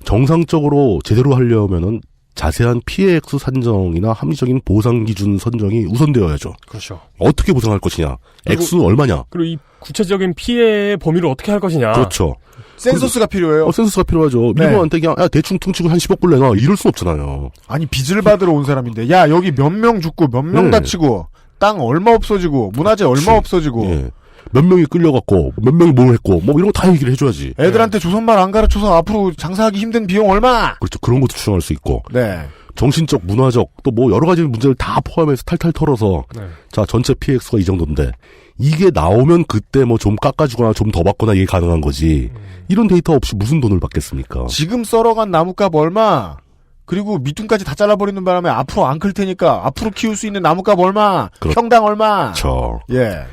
정상적으로 제대로 하려면은 자세한 피해 액수 산정이나 합리적인 보상 기준 선정이 우선되어야죠. 그렇죠. 어떻게 보상할 것이냐, 액수 얼마냐. 그리고 이 구체적인 피해의 범위를 어떻게 할 것이냐. 그렇죠. 센서스가 필요해요. 센서스가 필요하죠. 네. 일본한테 그냥 야 대충 퉁치고 한 10억 불 내놔 이럴 순 없잖아요. 아니 빚을 받으러 온 사람인데 야 여기 몇 명 죽고 몇 명 다치고 땅 얼마 없어지고 문화재 얼마 없어지고 예. 몇 명이 끌려갔고 몇 명이 뭘 했고 뭐 이런 거 다 얘기를 해줘야지. 애들한테 조선말 안 가르쳐서 앞으로 장사하기 힘든 비용 얼마? 그렇죠. 그런 것도 추정할 수 있고. 네. 정신적, 문화적 또 뭐 여러 가지 문제를 다 포함해서 탈탈 털어서 자 전체 피해 액수가 이 정도인데 이게 나오면 그때 뭐 좀 깎아주거나 좀 더 받거나 이게 가능한 거지. 이런 데이터 없이 무슨 돈을 받겠습니까? 지금 썰어간 나무값 얼마? 그리고 밑둥까지 다 잘라버리는 바람에 앞으로 안 클 테니까 앞으로 키울 수 있는 나무값 얼마, 평당 얼마. 그렇죠. 예.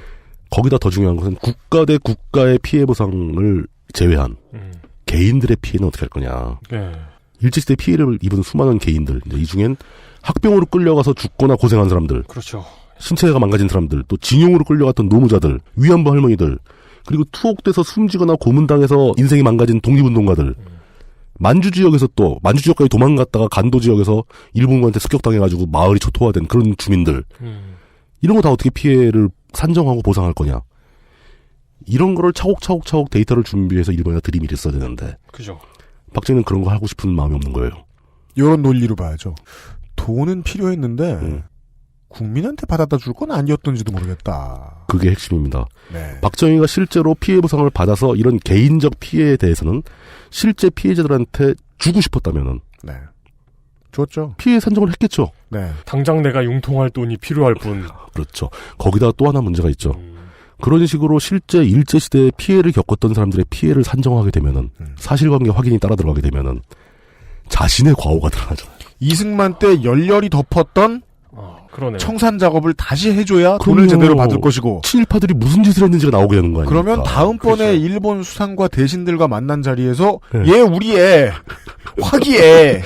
거기다 더 중요한 것은 국가 대 국가의 피해 보상을 제외한 개인들의 피해는 어떻게 할 거냐. 네. 일제시대 피해를 입은 수많은 개인들, 이 중엔 학병으로 끌려가서 죽거나 고생한 사람들, 그렇죠. 신체가 망가진 사람들, 또 징용으로 끌려갔던 노무자들, 위안부 할머니들, 그리고 투옥돼서 숨지거나 고문당해서 인생이 망가진 독립운동가들, 만주 지역까지 도망갔다가 간도 지역에서 일본군한테 습격당해가지고 마을이 초토화된 그런 주민들, 이런 거 다 어떻게 피해를 산정하고 보상할 거냐. 이런 거를 차곡차곡 데이터를 준비해서 일본에다 들이밀었어야 되는데. 그죠. 박정희는 그런 거 하고 싶은 마음이 없는 거예요. 이런 논리로 봐야죠. 돈은 필요했는데 국민한테 받아다 줄 건 아니었던지도 모르겠다. 그게 핵심입니다. 네. 박정희가 실제로 피해 보상을 받아서 이런 개인적 피해에 대해서는 실제 피해자들한테 주고 싶었다면은 네. 줬죠. 피해 산정을 했겠죠. 네. 당장 내가 융통할 돈이 필요할 뿐. 그렇죠. 거기다 또 하나 문제가 있죠. 그런 식으로 실제 일제시대에 피해를 겪었던 사람들의 피해를 산정하게 되면은 사실관계 확인이 따라 들어가게 되면은 자신의 과오가 드러나잖아요. 이승만 때 열렬히 덮었던 그러네요. 청산 작업을 다시 해줘야 돈을 제대로 받을 것이고 친일파들이 무슨 짓을 했는지가 나오게 되는 거 아닙니까? 그러면 다음번에 일본 수상과 대신들과 만난 자리에서 얘 우리 애 화기애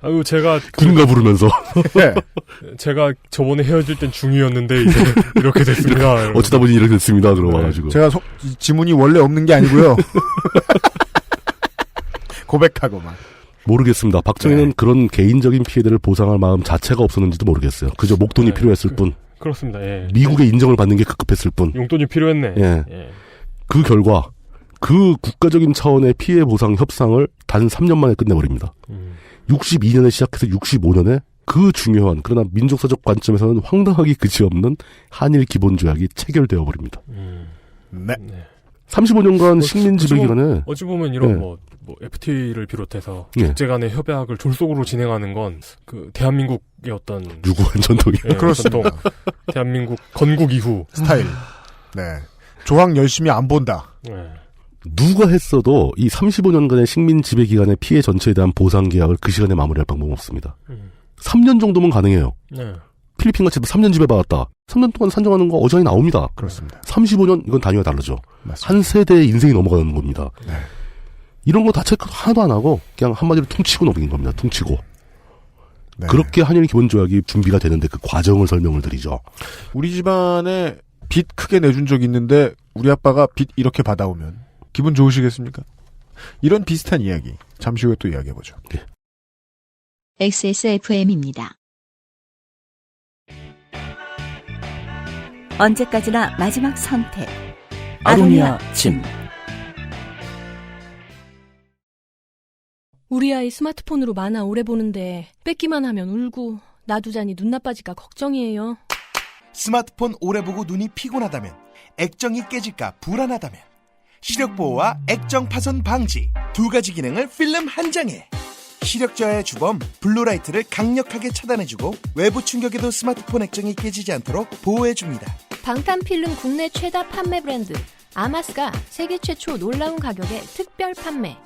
아유 제가 군가 부르면서 제가 저번에 헤어질 땐 중이었는데 이제 이렇게 됐습니다. 어쩌다 보니 이렇게 됐습니다. 그러고 와가지고 제가 지문이 원래 없는 게 아니고요. 고백하고만. 모르겠습니다. 박정희는 그런 개인적인 피해들을 보상할 마음 자체가 없었는지도 모르겠어요. 그저 목돈이 필요했을 뿐. 그렇습니다. 예. 미국의 인정을 받는 게 급급했을 뿐. 용돈이 필요했네. 예. 그 결과 그 국가적인 차원의 피해 보상 협상을 단 3년 만에 끝내버립니다. 62년에 시작해서 65년에 그 중요한 그러나 민족사적 관점에서는 황당하기 그지없는 한일 기본조약이 체결되어 버립니다. 네. 35년간 식민 지배 기간에 어찌 보면 이런 뭐 FTA를 비롯해서 국제 간의 협약을 졸속으로 진행하는 건 그 대한민국의 어떤 유구한 전통이에요. 그렇습니다. 전통. 대한민국 건국 이후 스타일. 네. 조항 열심히 안 본다. 네. 누가 했어도 이 35년간의 식민 지배 기간의 피해 전체에 대한 보상 계약을 그 시간에 마무리할 방법은 없습니다. 3년 정도면 가능해요. 네. 필리핀 같이 3년 지배 받았다. 3년 동안 산정하는 거 어전히 나옵니다. 그렇습니다. 35년 이건 단위가 다르죠. 맞습니다. 한 세대의 인생이 넘어가는 겁니다. 네. 이런 거 다 체크 하나도 안 하고 그냥 한마디로 퉁치고 넘긴 겁니다. 퉁치고. 네. 그렇게 한일 기본조약이 준비가 되는데 그 과정을 설명을 드리죠. 우리 집안에 빚 크게 내준 적이 있는데 우리 아빠가 빚 이렇게 받아오면 기분 좋으시겠습니까? 이런 비슷한 이야기 잠시 후에 또 이야기해보죠. 네. XSFM입니다. 언제까지나 마지막 선택. 아로니아 진. 우리 아이 스마트폰으로 만화 오래 보는데 뺏기만 하면 울고 놔두자니 눈 나빠질까 걱정이에요. 스마트폰 오래 보고 눈이 피곤하다면, 액정이 깨질까 불안하다면 시력 보호와 액정 파손 방지 두 가지 기능을 필름 한 장에. 시력 저하의 주범 블루라이트를 강력하게 차단해주고 외부 충격에도 스마트폰 액정이 깨지지 않도록 보호해줍니다. 방탄필름 국내 최다 판매 브랜드 아마스가 세계 최초 놀라운 가격에 특별 판매.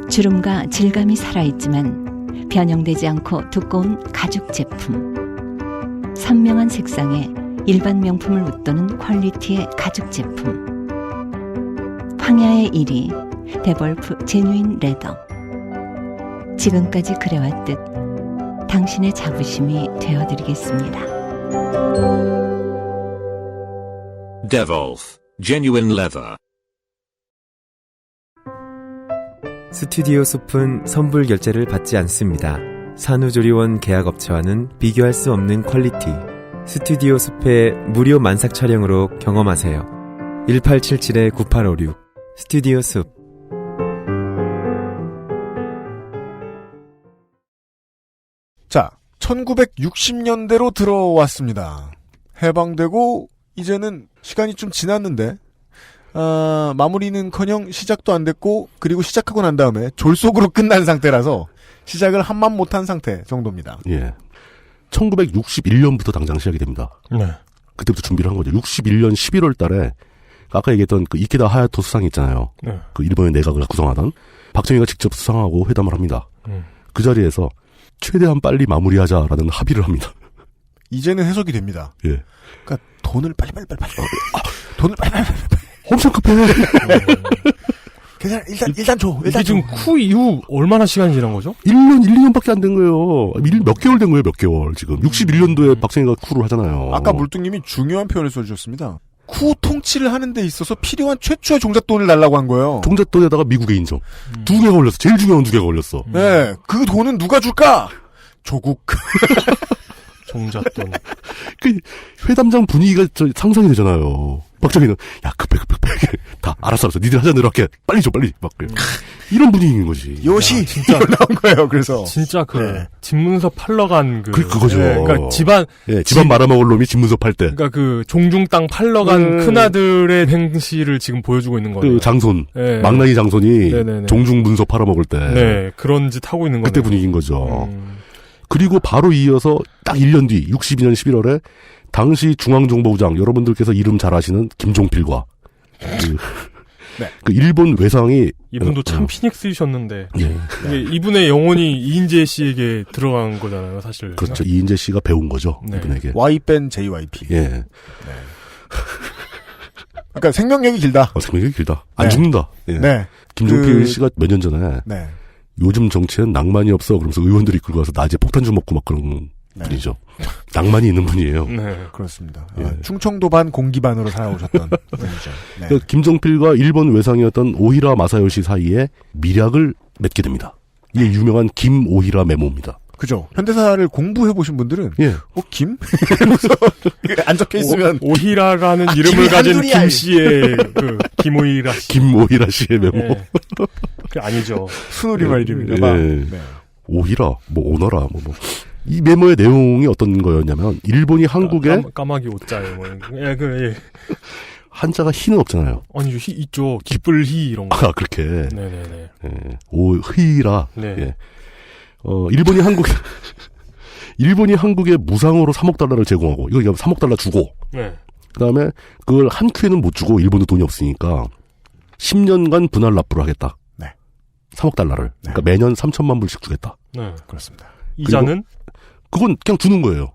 주름과 질감이 살아있지만 변형되지 않고 두꺼운 가죽 제품. 선명한 색상에 일반 명품을 웃도는 퀄리티의 가죽 제품. 황야의 1위 데볼프 제뉴인 레더. 지금까지 그래왔듯 당신의 자부심이 되어드리겠습니다. Devolf Genuine Leather. 스튜디오 숲은 선불 결제를 받지 않습니다. 산후조리원 계약업체와는 비교할 수 없는 퀄리티. 스튜디오 숲의 무료 만삭 촬영으로 경험하세요. 1877-9856 스튜디오 숲. 자, 1960년대로 들어왔습니다. 해방되고 이제는 시간이 좀 지났는데 마무리는커녕 시작도 안 됐고 그리고 시작하고 난 다음에 졸속으로 끝난 상태라서 시작을 한만 못한 상태 정도입니다. 예. 1961년부터 당장 시작이 됩니다. 네. 그때부터 준비를 한 거죠. 61년 11월 달에 아까 얘기했던 그 이케다 하야토 수상 있잖아요. 네. 그 일본의 내각을 구성하던 박정희가 직접 수상하고 회담을 합니다. 그 자리에서 최대한 빨리 마무리하자라는 합의를 합니다. 이제는 해석이 됩니다. 예. 그러니까 돈을 빨리. 돈을 빨리. 엄청 급해. 괜찮아. 일단 줘. 이게 지금 쿠 이후 얼마나 시간이 지난 거죠? 1년, 1, 2년밖에 안 된 거예요. 몇 개월 된 거예요, 몇 개월. 지금. 61년도에 박정희가 쿠를 하잖아요. 아까 물뚱님이 중요한 표현을 써주셨습니다. 쿠 통치를 하는 데 있어서 필요한 최초의 종잣돈을 달라고 한 거예요. 종잣돈에다가 미국의 인정. 2개가 걸렸어. 제일 중요한 2개가 걸렸어. 네. 그 돈은 누가 줄까? 조국. 종잣돈. 그 회담장 분위기가 상상이 되잖아요. 박정희는 야 급해. 다 알았어. 니들 하자는 대로 할게. 빨리 줘 빨리. 막 이런 분위기인 거지. 요시 진짜 나온 거예요. 그래서 진짜 집문서 팔러 간 그거죠. 그러니까 집안 말아먹을 놈이 집문서 팔 때. 그러니까 그 종중 땅 팔러 간 큰아들의 행시를 지금 보여주고 있는 거예요. 그 장손, 네. 망나니 장손이 네네네. 종중 문서 팔아먹을 때. 네, 그런 짓 하고 있는 거예요. 그때 분위기인 거죠. 그리고 바로 이어서 딱 1년 뒤 62년 11월에 당시 중앙정보부장 여러분들께서 이름 잘 아시는 김종필과 그 일본 외상이 이분도 참 피닉스이셨는데 예. 이분의 영혼이 이인재 씨에게 들어간 거잖아요, 사실. 그렇죠. 이인재 씨가 배운 거죠. 네. 이분에게. Y밴 JYP. 예. 네. 그러니까 생명력이 길다. 생명력이 길다. 안 죽는다. 예. 네. 김종필 씨가 몇 년 전에 네. 요즘 정치엔 낭만이 없어 그러면서 의원들이 끌고 가서 낮에 폭탄 좀 먹고 막 그런 분이죠. 낭만이 있는 분이에요. 네, 그렇습니다. 충청도 반 공기 반으로 살아오셨던 분이죠. 네. 그러니까 김종필과 일본 외상이었던 오히라 마사요시 사이에 미략을 맺게 됩니다. 이게 유명한 김오히라 메모입니다. 그죠. 현대사를 공부해 보신 분들은 김? 안 적혀 있으면 오히라라는 이름을 가진 김 씨의 그 김오히라 씨. 김오히라 씨의 메모. 네. 그 아니죠. 순우리말 이름이다. 네. 오히라, 오너라, 이 메모의 내용이 어떤 거였냐면 일본이 한국에 까마귀 오자에 한자가 희는 없잖아요. 아니죠. 희 있죠. 기쁠희 이런 거. 그렇게. 네네네. 오히라. 네. 예. 일본이 한국에 무상으로 3억 달러를 제공하고, 이거 3억 달러 주고, 네. 그 다음에 그걸 한 큐에는 못 주고, 일본도 돈이 없으니까, 10년간 분할 납부를 하겠다. 네. 3억 달러를. 그러니까 매년 3천만 불씩 주겠다. 네. 그렇습니다. 이자는? 그건 그냥 주는 거예요.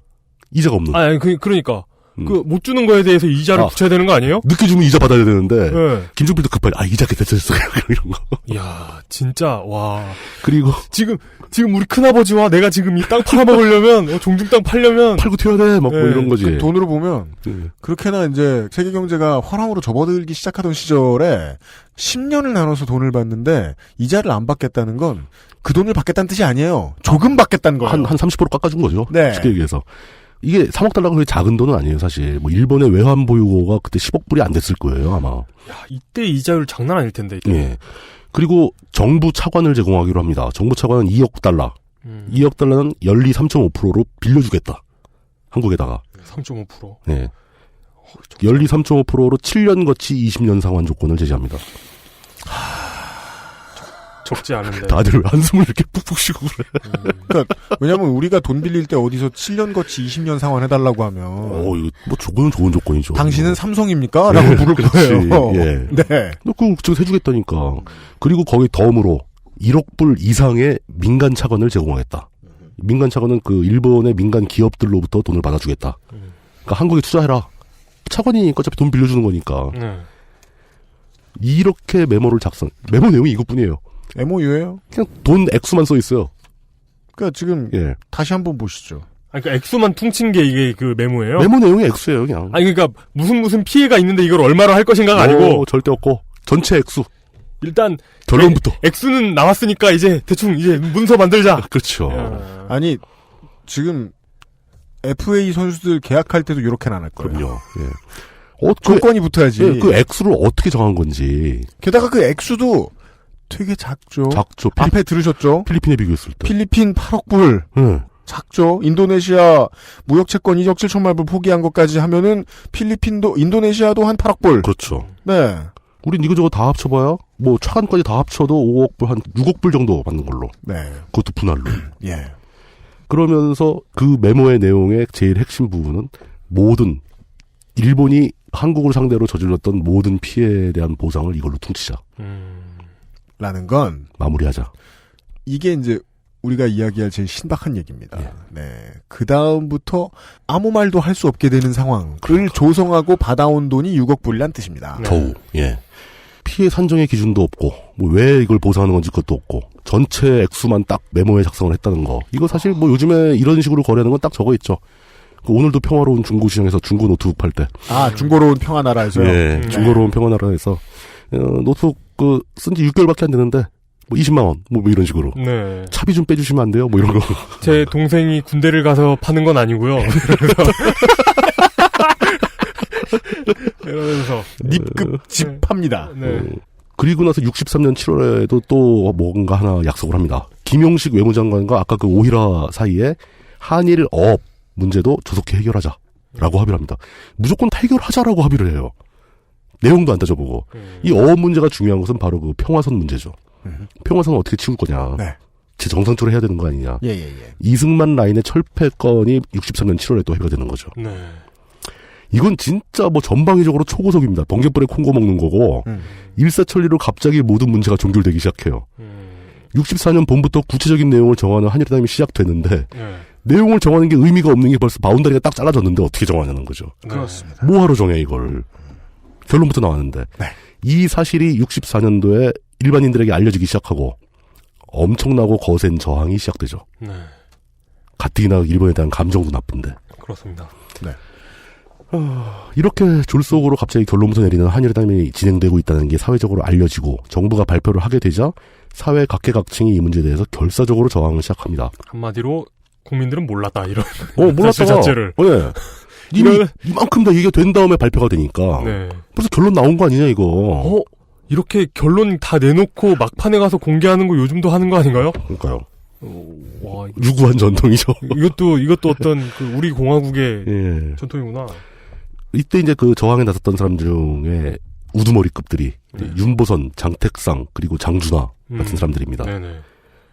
이자가 없는. 아니, 그러니까. 못 주는 거에 대해서 이자를 붙여야 되는 거 아니에요? 늦게 주면 이자 받아야 되는데, 네. 김종필도 급하게, 이자 됐어. 이런 거. 이야, 진짜, 와. 그리고. 지금 우리 큰아버지와 내가 지금 이 땅 팔아먹으려면, 종중 땅 팔려면. 팔고 튀어야 돼, 뭐 이런 거지. 그 돈으로 보면, 그렇게나 이제 세계 경제가 화랑으로 접어들기 시작하던 시절에 10년을 나눠서 돈을 받는데, 이자를 안 받겠다는 건 그 돈을 받겠다는 뜻이 아니에요. 조금 받겠다는 거예요. 한 30% 깎아준 거죠. 네. 쉽게 얘기해서. 이게 3억 달러가 그렇게 작은 돈은 아니에요, 사실. 일본의 외환 보유고가 그때 10억 불이 안 됐을 거예요, 아마. 야, 이때 이자율 장난 아닐 텐데, 이때. 예. 그리고 정부 차관을 제공하기로 합니다. 정부 차관은 2억 달러. 2억 달러는 연리 3.5%로 빌려주겠다. 한국에다가. 3.5%? 예. 연리 3.5%로 7년 거치 20년 상환 조건을 제시합니다. 적지 않은데. 다들 한숨을 이렇게 푹푹 쉬고 그래. 그러니까 왜냐면 우리가 돈 빌릴 때 어디서 7년 거치 20년 상환해달라고 하면. 이거 조건은 좋은 조건이죠. 당신은 삼성입니까? 라고 물을 거예요. 예. 네. 그쪽에서 해주겠다니까. 그리고 거기 덤으로 1억 불 이상의 민간 차관을 제공하겠다. 민간 차관은 그 일본의 민간 기업들로부터 돈을 받아주겠다. 그러니까 한국에 투자해라. 차관이니까 어차피 돈 빌려주는 거니까. 이렇게 메모 내용이 이것뿐이에요. MOU예요? 그냥 돈 액수만 써 있어요. 그러니까 지금 다시 한번 보시죠. 그러니까 액수만 퉁친 게 이게 그 메모예요? 메모 내용이 액수예요, 그냥. 그러니까 무슨 피해가 있는데 이걸 얼마로 할 것인가가 아니고 절대 없고 전체 액수. 일단 결론부터 액수는 나왔으니까 이제 대충 이제 문서 만들자. 그렇죠. 아니 지금 FA 선수들 계약할 때도 이렇게는 안 할 거예요. 그럼요. 조건이 붙어야지. 그 액수를 어떻게 정한 건지. 게다가 그 액수도 되게 작죠. 앞에 들으셨죠? 필리핀에 비교했을 때. 필리핀 8억 불. 작죠. 인도네시아 무역 채권 2억 7천만 불 포기한 것까지 하면은 인도네시아도 한 8억 불. 그렇죠. 네. 우린 이거저거 다 합쳐봐야 차관까지 다 합쳐도 5억 불, 한 6억 불 정도 받는 걸로. 네. 그것도 분할로. 예. 그러면서 그 메모의 내용의 제일 핵심 부분은 모든 일본이 한국을 상대로 저질렀던 모든 피해에 대한 보상을 이걸로 퉁치자. 라는 건 마무리하자. 이게 이제 우리가 이야기할 제일 신박한 얘기입니다. 네. 그 다음부터 아무 말도 할 수 없게 되는 상황을 조성하고 받아온 돈이 6억 불이란 뜻입니다. 더욱, 예. 피해 산정의 기준도 없고, 뭐 왜 이걸 보상하는 건지 그것도 없고, 전체 액수만 딱 메모에 작성을 했다는 거. 이거 사실 뭐 요즘에 이런 식으로 거래하는 건 딱 적어 있죠. 오늘도 평화로운 중고 시장에서 중고 노트북 팔 때. 중고로운 평화나라에서요? 예, 중고로운 평화나라에서, 노트북 쓴 지 6개월밖에 안 되는데, 뭐 20만원, 뭐 이런 식으로. 네. 차비 좀 빼주시면 안 돼요? 뭐 이런 거. 제 동생이 군대를 가서 파는 건 아니고요. 이러면서. 립급 집합니다. 네. 그리고 나서 63년 7월에도 또 뭔가 하나 약속을 합니다. 김용식 외무장관과 아까 그 오히라 사이에 한일 어업 문제도 조속히 해결하자라고 합의를 합니다. 무조건 해결하자라고 합의를 해요. 내용도 안 따져보고. 이 어업 문제가 중요한 것은 바로 그 평화선 문제죠. 평화선을 어떻게 치울 거냐. 네. 제 정상적으로 해야 되는 거 아니냐. 예. 이승만 라인의 철폐건이 63년 7월에 또 해결되는 거죠. 네. 이건 진짜 뭐 전방위적으로 초고속입니다. 번개불에 콩고 먹는 거고 일사천리로 갑자기 모든 문제가 종결되기 시작해요. 64년 봄부터 구체적인 내용을 정하는 한일회담이 시작되는데 내용을 정하는 게 의미가 없는 게 벌써 바운다리가 딱 잘라졌는데 어떻게 정하냐는 거죠. 그렇습니다. 뭐하러 정해 이걸. 결론부터 나왔는데 이 사실이 64년도에 일반인들에게 알려지기 시작하고 엄청나고 거센 저항이 시작되죠. 네. 가뜩이나 일본에 대한 감정도 나쁜데. 그렇습니다. 네. 이렇게 졸속으로 갑자기 결론부터 내리는 한일회담이 진행되고 있다는 게 사회적으로 알려지고 정부가 발표를 하게 되자 사회 각계각층이 이 문제에 대해서 결사적으로 저항을 시작합니다. 한마디로 국민들은 몰랐다 이런 몰랐다가 사실 자체를. 네. 이만큼 다 얘기가 된 다음에 발표가 되니까 네. 벌써 결론 나온 거 아니냐 이거. 이렇게 결론 다 내놓고 막판에 가서 공개하는 거 요즘도 하는 거 아닌가요? 그러니까요. 와, 유구한 전통이죠. 이것도 어떤 그 우리 공화국의 전통이구나. 이때 이제 그 저항에 나섰던 사람 중에 우두머리급들이 윤보선, 장택상 그리고 장준하 같은 사람들입니다. 네네.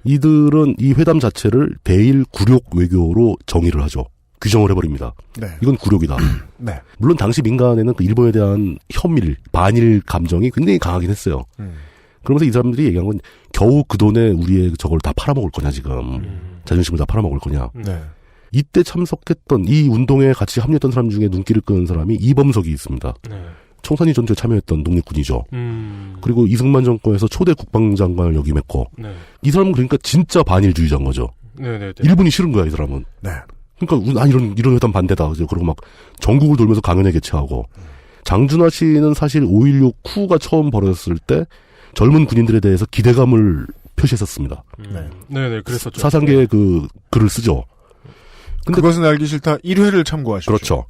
이들은 이 회담 자체를 대일 굴욕 외교로 정의를 하죠. 규정을 해버립니다. 네. 이건 굴욕이다. 네. 물론 당시 민간에는 그 일본에 대한 현밀, 반일 감정이 굉장히 강하긴 했어요. 그러면서 이 사람들이 얘기한 건 겨우 그 돈에 우리의 저걸 다 팔아먹을 거냐 지금. 자존심을 다 팔아먹을 거냐. 네. 이때 참석했던 이 운동에 같이 합류했던 사람 중에 눈길을 끄는 사람이 이범석이 있습니다. 네. 청산리 전투에 참여했던 독립군이죠. 그리고 이승만 정권에서 초대 국방장관을 역임했고 네. 이 사람은 그러니까 진짜 반일주의자인 거죠. 네네네. 일본이 싫은 거야 이 사람은. 네. 그러니까 난 이런 회담 반대다. 그리고 막 전국을 돌면서 강연회 개최하고. 장준하 씨는 사실 5.16 쿠가 처음 벌어졌을 때 젊은 군인들에 대해서 기대감을 표시했었습니다. 네네, 그랬었죠. 사상계에 그 글을 쓰죠. 근데 그것은 알기 싫다 1회를 참고하시죠. 그렇죠.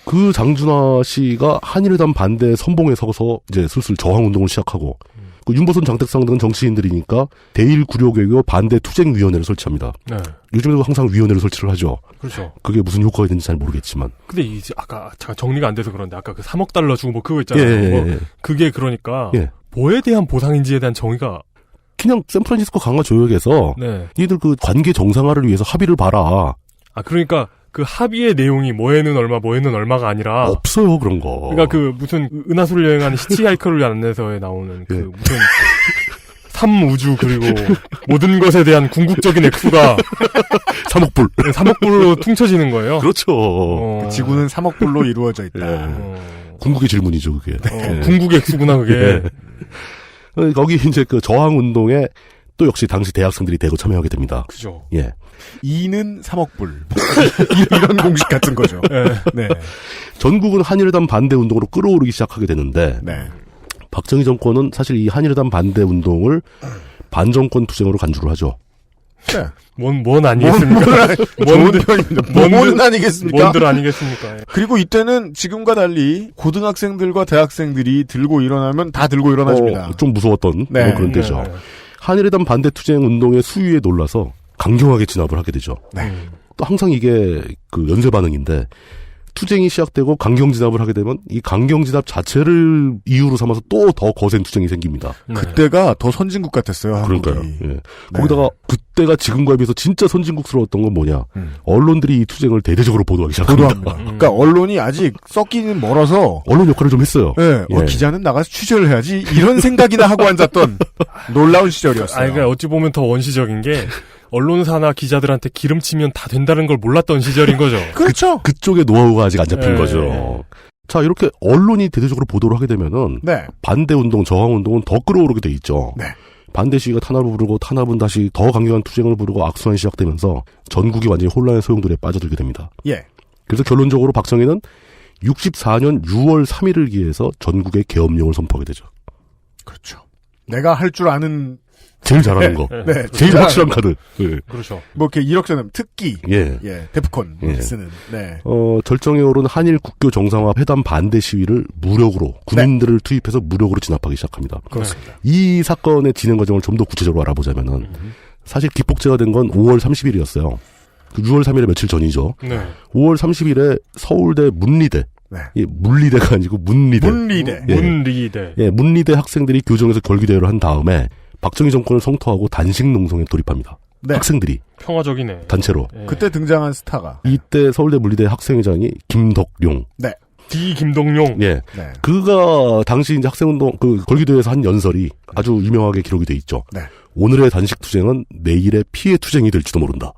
그 장준하 씨가 한일회담 반대 선봉에 서서 이제 슬슬 저항 운동을 시작하고 그 윤보선, 장택상 등은 정치인들이니까 대일 굴욕외교 반대 투쟁위원회를 설치합니다. 네. 요즘에도 항상 위원회를 설치를 하죠. 그렇죠. 그게 무슨 효과가 있는지 잘 모르겠지만. 근데 이제 아까 잠깐 정리가 안 돼서 그런데 아까 그 3억 달러 주고 뭐 그거 있잖아요. 예. 그게 그러니까 예. 뭐에 대한 보상인지에 대한 정의가 그냥 샌프란시스코 강화 조약에서 니들 그 관계 정상화를 위해서 합의를 봐라. 그러니까 그 합의의 내용이 뭐에는 얼마, 뭐에는 얼마가 아니라 없어요 그런 거. 그러니까 그 무슨 은하수를 여행하는 히치하이커를 안내서에 나오는 그 무슨 삼우주 그리고 모든 것에 대한 궁극적인 액수가 3억 불. 3억 불로 퉁쳐지는 거예요. 그렇죠. 그 지구는 3억 불로 이루어져 있다. 궁극의 질문이죠 그게. 궁극의 액수구나 그게. 거기 이제 그 저항 운동에 또 역시 당시 대학생들이 대거 참여하게 됩니다. 그죠. 예. 2는 3억 불. 이런 공식 같은 거죠. 네. 전국은 한일회담 반대 운동으로 끌어오르기 시작하게 되는데 박정희 정권은 사실 이 한일회담 반대 운동을 반정권 투쟁으로 간주를 하죠. 네. 뭔 아니겠습니까? 좋은 표현입니다. 뭔 아니겠습니까? 뭔들 아니겠습니까? 그리고 이때는 지금과 달리 고등학생들과 대학생들이 들고 일어나면 다 들고 일어나집니다. 좀 무서웠던 뭐 그런 때죠. 한일회담 반대 투쟁 운동의 수위에 놀라서 강경하게 진압을 하게 되죠. 또 항상 이게 그 연쇄 반응인데 투쟁이 시작되고 강경진압을 하게 되면 이 강경진압 자체를 이유로 삼아서 또 더 거센 투쟁이 생깁니다. 그때가 더 선진국 같았어요. 한국이. 그러니까요. 예. 거기다가 그때가 지금과에 비해서 진짜 선진국스러웠던 건 뭐냐. 언론들이 이 투쟁을 대대적으로 보도하기 시작합니다. 그러니까 언론이 아직 썩기는 멀어서 언론 역할을 좀 했어요. 네, 예. 기자는 나가서 취재를 해야지 이런 생각이나 하고 앉았던 놀라운 시절이었어요. 아니, 그러니까 어찌 보면 더 원시적인 게 언론사나 기자들한테 기름치면 다 된다는 걸 몰랐던 시절인 거죠. 그렇죠. 그쪽의 노하우가 아직 안 잡힌 네. 거죠. 자, 이렇게 언론이 대대적으로 보도를 하게 되면은 네. 반대운동, 저항운동은 더 끌어오르게 돼 있죠. 네. 반대 시위가 탄압을 부르고 탄압은 다시 더 강경한 투쟁을 부르고 악순환이 시작되면서 전국이 완전히 혼란의 소용돌이에 빠져들게 됩니다. 예. 그래서 결론적으로 박정희는 64년 6월 3일을 기해서 전국에 계엄령을 선포하게 되죠. 그렇죠. 내가 할 줄 아는 제일 잘하는 거. 네. 제일 확실한 카드. 네. 그렇죠. 뭐 이렇게 1억 전은 특기. 예. 데프콘 예. 쓰는. 네. 절정에 오른 한일 국교 정상화 회담 반대 시위를 무력으로 군인들을 투입해서 무력으로 진압하기 시작합니다. 그렇습니다. 이 사건의 진행 과정을 좀 더 구체적으로 알아보자면은 사실 기폭제가 된 건 5월 30일이었어요. 6월 3일에 며칠 전이죠. 네. 5월 30일에 서울대 문리대. 네. 예, 물리대가 아니고 문리대. 문리대. 예. 문리대. 예, 문리대 학생들이 교정에서 결기대회를 한 다음에 박정희 정권을 성토하고 단식 농성에 돌입합니다. 네. 학생들이. 평화적이네. 단체로. 예. 그때 등장한 스타가. 이때 서울대 물리대 학생회장이 김덕룡. 네. 김동룡. 예. 네. 그가 당시 이제 학생운동, 걸기대회에서 한 연설이 아주 유명하게 기록이 돼 있죠. 네. 오늘의 단식 투쟁은 내일의 피해 투쟁이 될지도 모른다.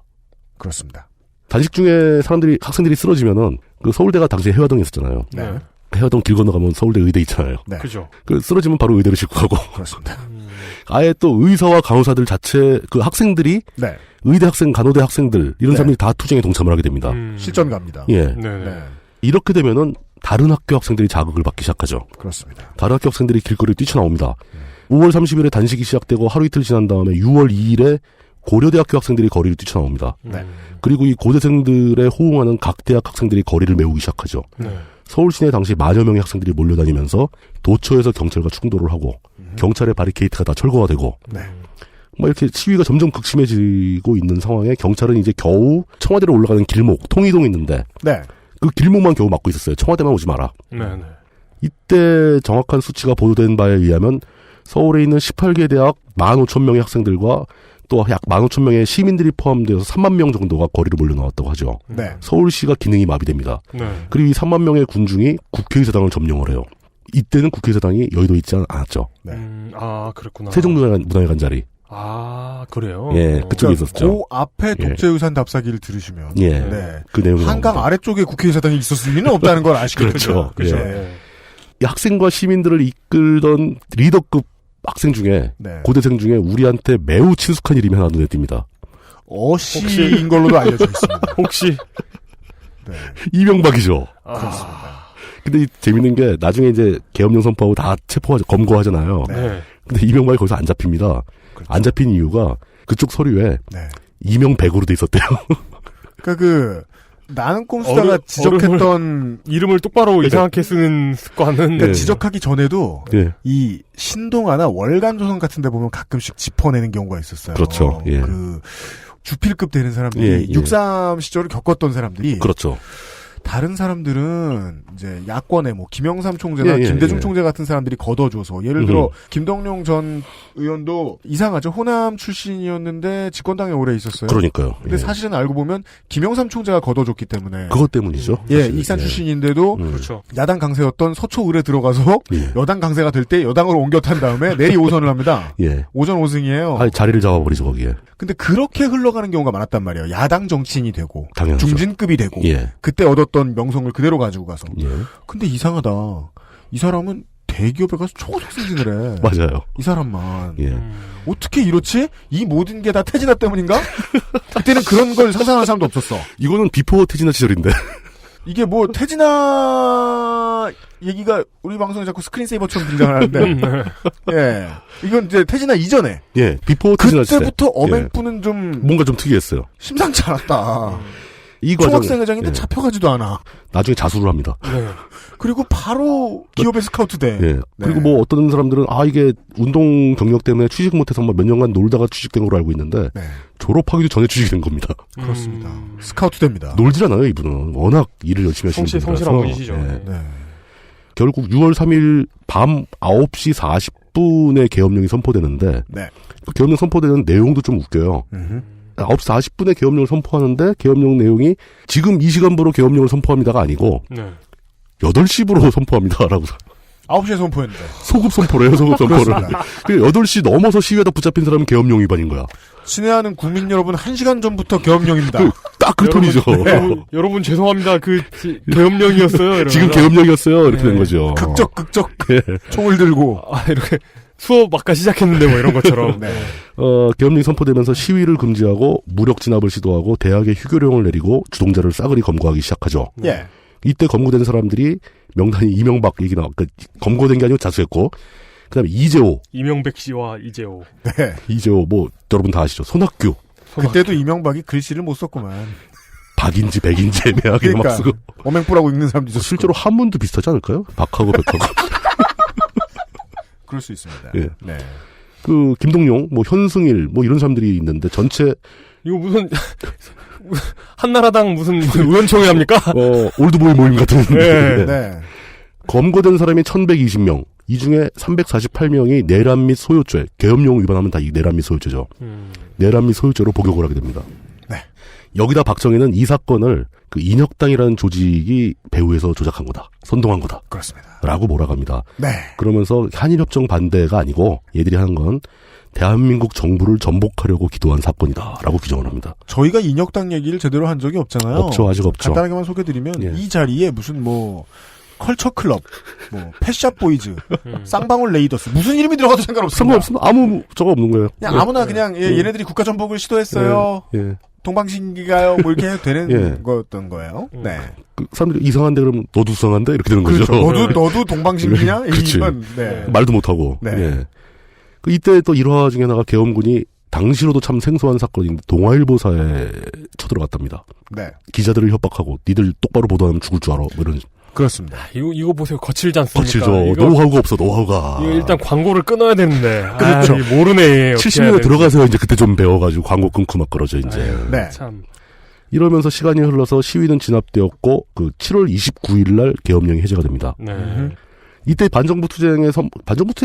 그렇습니다. 단식 중에 학생들이 쓰러지면은 그 서울대가 당시에 해화동에 있었잖아요. 네. 해화동 길 건너가면 서울대 의대 있잖아요. 네. 그죠. 그 쓰러지면 바로 의대로 싣고 가고. 그렇습니다. 아예 또 의사와 간호사들 자체 그 학생들이 네. 의대 학생, 간호대 학생들 이런 네. 사람들이 다 투쟁에 동참을 하게 됩니다. 실전 갑니다. 예. 네. 이렇게 되면은 다른 학교 학생들이 자극을 받기 시작하죠. 그렇습니다. 다른 학교 학생들이 길거리에 뛰쳐나옵니다. 5월 30일에 단식이 시작되고 하루 이틀 지난 다음에 6월 2일에 고려대학교 학생들이 거리를 뛰쳐나옵니다. 네. 그리고 이 고대생들에 호응하는 각 대학 학생들이 거리를 메우기 시작하죠. 네. 서울 시내 당시 만여 명의 학생들이 몰려다니면서 도처에서 경찰과 충돌을 하고 경찰의 바리케이트가 다 철거가 되고 네. 뭐 이렇게 시위가 점점 극심해지고 있는 상황에 경찰은 이제 겨우 청와대로 올라가는 길목 통이동이 있는데 네. 그 길목만 겨우 막고 있었어요. 청와대만 오지 마라. 네. 이때 정확한 수치가 보도된 바에 의하면 서울에 있는 18개 대학 15,000명의 학생들과 또 약 15,000명의 시민들이 포함되어서 3만 명 정도가 거리로 몰려 나왔다고 하죠. 네. 서울시가 기능이 마비됩니다. 네. 그리고 이 3만 명의 군중이 국회의사당을 점령을 해요. 이때는 국회의사당이 여의도에 있지 않았죠. 네. 아, 그렇구나. 세종문화회관 자리. 아, 그래요? 예, 그쪽에 있었죠. 그 앞에 독재유산 답사기를 들으시면 예. 네. 그 내용이 한강 나옵니다. 아래쪽에 국회의사당이 있었을 리는 없다는 걸 아시겠죠. 그렇죠. 예. 이 학생과 시민들을 이끌던 리더급 학생 중에 네. 고대생 중에 우리한테 매우 친숙한 이름이 하나 눈에 띕니다. 어시인 걸로도 알려져 있습니다. 혹시 네. 이명박이죠. 그렇습니다. 근데 재밌는 게 나중에 이제 계엄령 선포하고 다 검거하잖아요. 네. 근데 이명박이 거기서 안 잡힙니다. 그렇죠. 안 잡힌 이유가 그쪽 서류에 네. 이명백으로 돼 있었대요. 그러니까 나는 꼼수다가 지적했던 이름을 똑바로 이상하게 쓰는 습관은 그러니까 지적하기 전에도 네. 이 신동아나 월간조선 같은 데 보면 가끔씩 짚어내는 경우가 있었어요. 그렇죠. 예. 그 주필급 되는 사람들이 예, 예. 6.3 시절을 겪었던 사람들이 그렇죠. 다른 사람들은 이제 야권에 뭐 김영삼 총재나 김대중 총재 같은 사람들이 걷어줘서 예를 들어 김동룡 전 의원도 이상하죠. 호남 출신이었는데 집권당에 오래 있었어요. 그러니까요. 근데 사실은 알고 보면 김영삼 총재가 걷어줬기 때문에 그것 때문이죠. 예, 사실. 익산 출신인데도 그렇죠. 야당 강세였던 서초을에 들어가서 여당 강세가 될 때 여당으로 옮겨 탄 다음에 내리 5선을 합니다. 예. 오전 5승이에요. 아니, 자리를 잡아버리죠 거기에. 근데 그렇게 흘러가는 경우가 많았단 말이에요. 야당 정치인이 되고 당연하죠. 중진급이 되고 예. 그때 얻었던 명성을 그대로 가지고 가서. 예. 근데 이상하다. 이 사람은 대기업에 가서 초고속 승진을 해. 맞아요. 이 사람만. 예. 어떻게 이렇지? 이 모든 게 다 태진아 때문인가? 그때는 그런 걸 상상하는 사람도 없었어. 이거는 비포 태진아 시절인데. 이게 뭐 태진아 얘기가 우리 방송에 자꾸 스크린세이버처럼 등장을 하는데 예 이건 이제 태진아 이전에 예 비포 태진아 시절 그때부터 어맹부는 좀 뭔가 좀 특이했어요. 심상치 않았다. 이 과정 총학생회장인데 잡혀가지도 않아. 나중에 자수를 합니다. 네. 그리고 바로 기업에 스카우트돼. 예. 그리고 뭐 어떤 사람들은 이게 운동 경력 때문에 취직 못해서 몇 년간 놀다가 취직된 걸로 알고 있는데 졸업하기도 전에 취직이 된 겁니다. 그렇습니다. 스카우트 됩니다. 놀질 않아요, 이분은. 워낙 일을 열심히 하시는 분이라서. 성실한 분이시죠. 네. 네. 결국 6월 3일 밤 9시 40분에 계엄령이 선포되는데 네. 그 계엄령 선포되는 내용도 좀 웃겨요. 9시 40분에 계엄령을 선포하는데 계엄령 내용이 지금 이 시간부로 계엄령을 선포합니다가 아니고 8시부로 선포합니다라고 9시에 선포했는데. 소급 선포래요, 소급 선포를. 8시 넘어서 시위하다 붙잡힌 사람은 계엄령 위반인 거야. 친애하는 국민 여러분, 1시간 전부터 계엄령입니다. 딱 그 톤이죠. 여러분 죄송합니다. 계엄령이었어요. 지금 계엄령이었어요. 이렇게 된 거죠. 극적 총을 들고 이렇게 수업 아까 시작했는데 뭐 이런 것처럼. 네. 계엄령이 선포되면서 시위를 금지하고 무력 진압을 시도하고 대학에 휴교령을 내리고 주동자를 싸그리 검거하기 시작하죠. 예. 이때 검거된 사람들이 명단이 이명박 얘기 나와. 그러니까 검거된 게 아니고 자수했고, 그다음에 이재호, 이명백 씨와 이재호. 네. 이재호 뭐 여러분 다 아시죠? 손학규. 그때도 이명박이 글씨를 못 썼구만. 박인지 백인지 애매하게 그러니까, 막 쓰고. 어맹부라고 읽는 사람도 있었고. 실제로 한문도 비슷하지 않을까요? 박하고 백하고. 그럴 수 있습니다. 예. 네. 그 김동용, 뭐 현승일, 뭐 이런 사람들이 있는데 전체 이거 무슨 한나라당 무슨 의원총회 합니까? 올드보이 모임 같은. 네. 네. 검거된 사람이 1,120명. 이 중에 348명이 내란 및 소요죄, 계엄령 위반하면 다 이 내란 및 소요죄죠. 내란 및 소요죄로 복역을 하게 됩니다. 네. 여기다 박정희는 이 사건을 그 인혁당이라는 조직이 배후에서 조작한 거다. 선동한 거다. 그렇습니다. 라고 몰아갑니다. 네. 그러면서 한일협정 반대가 아니고 얘들이 하는 건 대한민국 정부를 전복하려고 기도한 사건이다. 라고 규정을 합니다. 저희가 인혁당 얘기를 제대로 한 적이 없잖아요. 없죠. 아직 없죠. 간단하게만 소개드리면 이 자리에 무슨 뭐 컬처클럽, 뭐 펫샵 보이즈, 쌍방울 레이더스 무슨 이름이 들어가도 상관없습니다. 상관없습니다. 아무 저거 없는 거예요. 그냥 아무나 그냥 얘네들이 국가 전복을 시도했어요. 동방신기가요. 뭐 이렇게 해도 되는 거였던 거예요. 네. 그 사람들이 이상한데 그러면 너도 수상한데 이렇게 되는 거죠. 그렇죠. 너도 동방신기냐? 이건 네. 말도 못 하고. 네. 예. 그 이때 또 일화 중에 하나가 계엄군이 당시로도 참 생소한 사건인데 동아일보사에 쳐들어갔답니다. 네. 기자들을 협박하고 니들 똑바로 보도하면 죽을 줄 알아. 뭐 이런. 그렇습니다. 이거 보세요. 거칠지 않습니까? 거칠죠. 노하우가 없어. 노하우가. 이거 일단 광고를 끊어야 되는데. 그렇죠. 모르네. 70년에 들어가서 이제 그때 좀 배워가지고 광고 끊고 막 그러죠 이제. 네. 참. 이러면서 시간이 흘러서 시위는 진압되었고 그 7월 29일 날 계엄령이 해제가 됩니다. 네. 이때 반정부 투쟁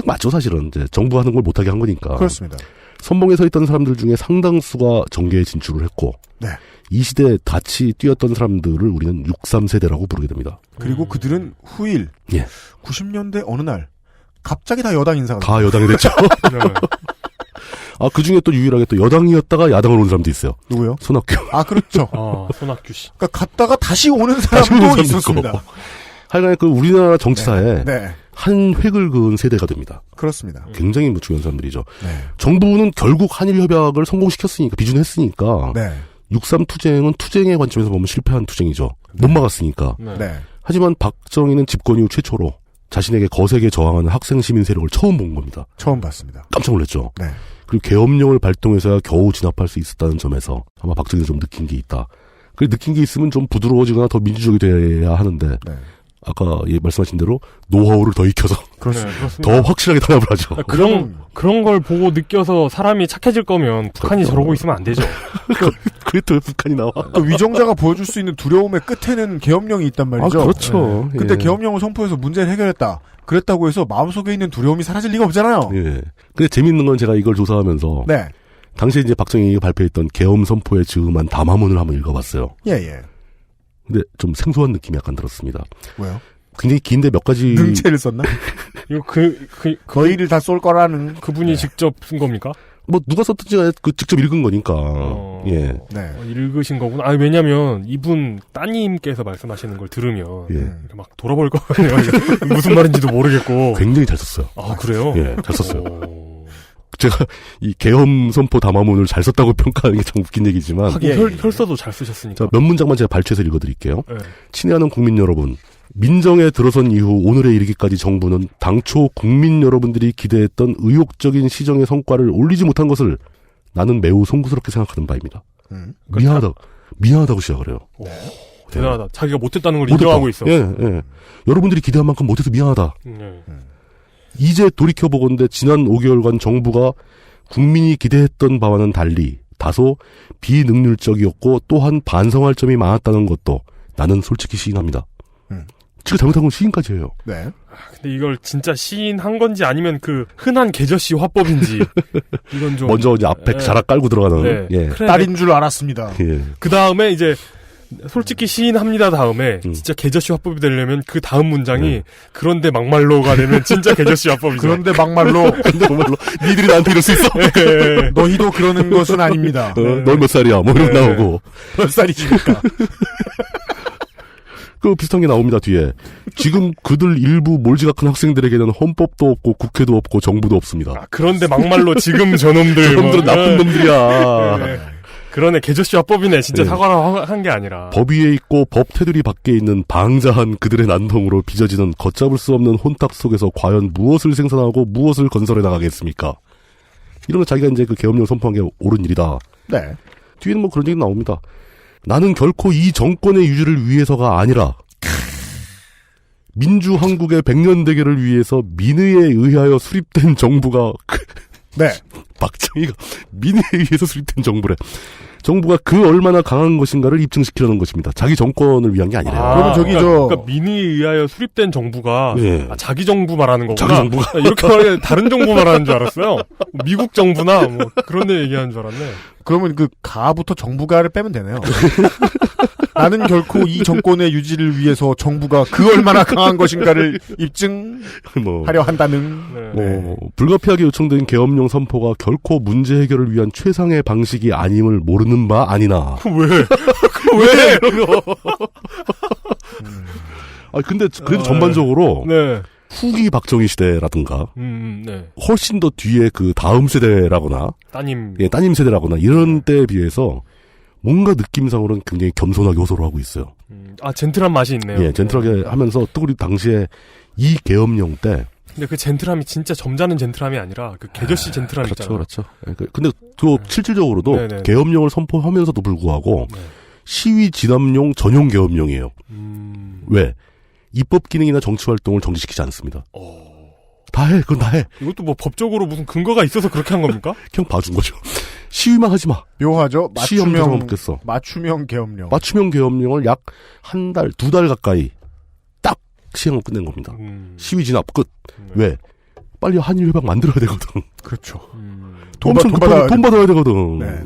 맞죠 사실은 이제 정부 하는 걸 못하게 한 거니까. 그렇습니다. 선봉에 서 있던 사람들 중에 상당수가 정계에 진출을 했고. 네. 이 시대에 같이 뛰었던 사람들을 우리는 63세대라고 부르게 됩니다. 그리고 그들은 후일 90년대 어느 날 갑자기 다 여당 인사가 다 여당이 됐죠. 네. 아, 그 중에 또 유일하게 또 여당이었다가 야당으로 온 사람도 있어요. 누구요? 손학규. 아, 그렇죠. 손학규 씨. 그러니까 갔다가 다시 오는 사람도 있었습니다. 하여간 그 우리나라 정치사에 네. 한 획을 그은 세대가 됩니다. 그렇습니다. 굉장히 중요한 사람들이죠. 네. 정부는 결국 한일 협약을 성공시켰으니까 비준했으니까 6.3 투쟁은 투쟁의 관점에서 보면 실패한 투쟁이죠. 못 막았으니까. 네. 하지만 박정희는 집권 이후 최초로 자신에게 거세게 저항하는 학생 시민 세력을 처음 본 겁니다. 처음 봤습니다. 깜짝 놀랐죠. 네. 그리고 계엄령을 발동해서야 겨우 진압할 수 있었다는 점에서 아마 박정희가 좀 느낀 게 있다. 그 느낀 게 있으면 좀 부드러워지거나 더 민주적이 돼야 하는데 아까 말씀하신 대로 노하우를 더 익혀서 더 확실하게 탄압을 하죠. 그런 걸 보고 느껴서 사람이 착해질 거면 북한이 저러고 있으면 안 되죠. 그랬더니 북한이 나와. 그 위정자가 보여줄 수 있는 두려움의 끝에는 계엄령이 있단 말이죠. 아, 그렇죠. 네. 근데 계엄령을 선포해서 문제를 해결했다. 그랬다고 해서 마음속에 있는 두려움이 사라질 리가 없잖아요. 예. 근데 재밌는 건 제가 이걸 조사하면서 당시에 이제 박정희가 발표했던 계엄 선포에 즈음한 담화문을 한번 읽어봤어요. 예. 근데 좀 생소한 느낌이 약간 들었습니다. 왜요? 굉장히 긴데 몇 가지 능체를 썼나? 이거 거의를 다 쏠 거라는 그분이 직접 쓴 겁니까? 뭐 누가 썼든지 직접 읽은 거니까. 예. 읽으신 거구나. 아, 왜냐면 이분 따님께서 말씀하시는 걸 들으면 막 돌아볼 거예요. 무슨 말인지도 모르겠고. 굉장히 잘 썼어요. 아, 그래요? 예, 잘 썼어요. 제가 이 계엄 선포 담화문을 잘 썼다고 평가하는 게 참 웃긴 얘기지만 하긴 혈서도 잘 쓰셨으니까. 몇 문장만 제가 발췌해서 읽어드릴게요. 친애하는 국민 여러분, 민정에 들어선 이후 오늘에 이르기까지 정부는 당초 국민 여러분들이 기대했던 의욕적인 시정의 성과를 올리지 못한 것을 나는 매우 송구스럽게 생각하는 바입니다. 미안하다고 시작을 해요. 대단하다. 자기가 못했다는 걸 인정하고 있어. 예. 여러분들이 기대한 만큼 못해서 미안하다. 이제 돌이켜보건대 지난 5개월간 정부가 국민이 기대했던 바와는 달리 다소 비능률적이었고 또한 반성할 점이 많았다는 것도 나는 솔직히 시인합니다. 지가 잘못한 건 시인까지예요. 네. 근데 이걸 진짜 시인한 건지 아니면 그 흔한 계저씨 화법인지 이건 좀 먼저 이제 앞에 자락 깔고 들어가는 네. 예. 그래, 딸인 줄 알았습니다. 예. 그 다음에 이제 솔직히 시인합니다 다음에 진짜 계저씨 화법이 되려면 그 다음 문장이 그런데 막말로가 되면 진짜 계저씨 화법이죠. 그런데 막말로 니들이 나한테 이럴 수 있어? 너희도 그러는 것은 아닙니다. 넌 몇 살이야? 뭐 이런 나오고 몇 살이십니까? 그 비슷한 게 나옵니다 뒤에. 지금 그들 일부 몰지각한 학생들에게는 헌법도 없고 국회도 없고 정부도 없습니다. 그런데 막말로 지금 저놈들 저놈들은 나쁜 놈들이야. 네. 그러네 계저씨 화법이네. 진짜 네. 사과를 한 게 아니라. 법 위에 있고 법 테두리 밖에 있는 방자한 그들의 난동으로 빚어지는 걷잡을 수 없는 혼탁 속에서 과연 무엇을 생산하고 무엇을 건설해 나가겠습니까? 이런 거 자기가 이제 그 계엄령 선포한 게 옳은 일이다. 네. 뒤에는 뭐 그런 얘기 나옵니다. 나는 결코 이 정권의 유지를 위해서가 아니라 민주 한국의 100년 대계를 위해서 민의에 의하여 수립된 정부가 네. 박정희가 민의에 의해서 수립된 정부래. 정부가 그 얼마나 강한 것인가를 입증시키려는 것입니다. 자기 정권을 위한 게 아니래요. 그러면 저기 그러니까 민의에 의하여 수립된 정부가 예. 자기 정부 말하는 거구나. 자기 정부가 이렇게 말하면 다른 정부 말하는 줄 알았어요. 미국 정부나 뭐 그런 데 얘기하는 줄 알았네. 그러면 그 가부터 정부가를 빼면 되네요. 나는 결코 이 정권의 유지를 위해서 정부가 그 얼마나 강한 것인가를 입증하려 한다는. 네. 불가피하게 요청된 계엄령 선포가 결코 문제 해결을 위한 최상의 방식이 아님을 모르는 바 아니나. 왜? 아 근데 그래도 전반적으로 네. 후기 박정희 시대라든가 네. 훨씬 더 뒤에 그 다음 세대라거나 따님 세대라거나 이런 때에 비해서 뭔가 느낌상으로는 굉장히 겸손하게 호소를 하고 있어요. 젠틀한 맛이 있네요. 예, 젠틀하게 하면서 또 우리 당시에 이 계엄령 때 근데 그 젠틀함이 진짜 점잖은 젠틀함이 아니라 그 계저씨 젠틀함 있잖아요. 그렇죠. 근데 또 실질적으로도 네네. 계엄령을 선포하면서도 불구하고 시위 진압용 전용 계엄령이에요. 왜? 입법 기능이나 정치 활동을 정지시키지 않습니다. 다 해. 그건 다 해. 이것도 뭐 법적으로 무슨 근거가 있어서 그렇게 한 겁니까? 그냥 봐준 거죠. 시위만 하지 마. 묘하죠. 맞겠어. 맞춤형 계엄령. 맞춤형 계엄령을 약 한 달, 2달 가까이 딱 시행을 끝낸 겁니다. 시위 진압 끝. 왜? 빨리 한일 협약 만들어야 되거든. 그렇죠. 돈 받아야 되거든. 네.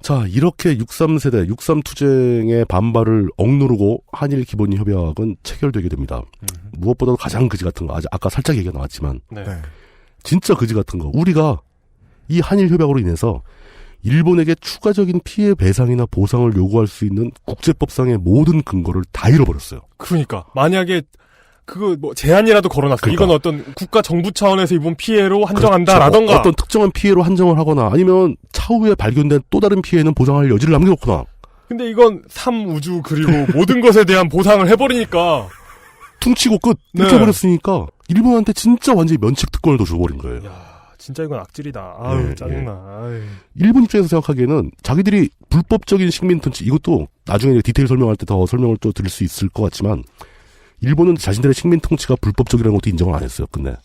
자, 이렇게 63세대, 63투쟁의 반발을 억누르고 한일 기본 협약은 체결되게 됩니다. 무엇보다도 가장 그지 같은 거, 아까 살짝 얘기가 나왔지만, 진짜 그지 같은 거. 우리가 이 한일 협약으로 인해서 일본에게 추가적인 피해 배상이나 보상을 요구할 수 있는 국제법상의 모든 근거를 다 잃어버렸어요. 그러니까 만약에 그거 뭐 제한이라도 걸어놨어. 그러니까. 이건 어떤 국가 정부 차원에서 입은 피해로 한정한다라던가 그렇죠. 어떤 특정한 피해로 한정을 하거나 아니면 차후에 발견된 또 다른 피해는 보상할 여지를 남겨놓거나. 근데 이건 우주 그리고 모든 것에 대한 보상을 해버리니까 퉁치고 끝 이렇게 해버렸으니까 일본한테 진짜 완전히 면책 특권을 더 줘버린 거예요. 진짜 이건 악질이다. 아유 짜증나. 아유. 일본 입장에서 생각하기에는 자기들이 불법적인 식민 통치, 이것도 나중에 디테일 설명할 때 더 설명을 또 드릴 수 있을 것 같지만 일본은 자신들의 식민 통치가 불법적이라는 것도 인정을 안 했어요. 근데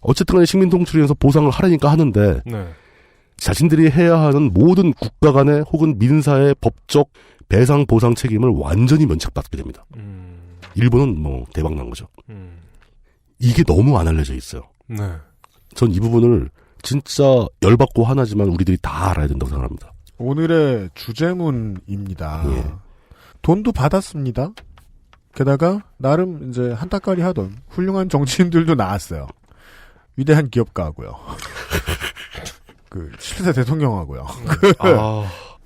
어쨌든 간에 식민 통치를 위해서 보상을 하라니까 하는데 자신들이 해야 하는 모든 국가 간의 혹은 민사의 법적 배상 보상 책임을 완전히 면책받게 됩니다. 일본은 뭐 대박난 거죠. 이게 너무 안 알려져 있어요. 전 이 부분을 진짜 열받고 화나지만 우리들이 다 알아야 된다고 생각합니다. 오늘의 주제문입니다. 돈도 받았습니다. 게다가 나름 이제 한따까리 하던 훌륭한 정치인들도 나왔어요. 위대한 기업가하고요. 그 17세 대통령하고요.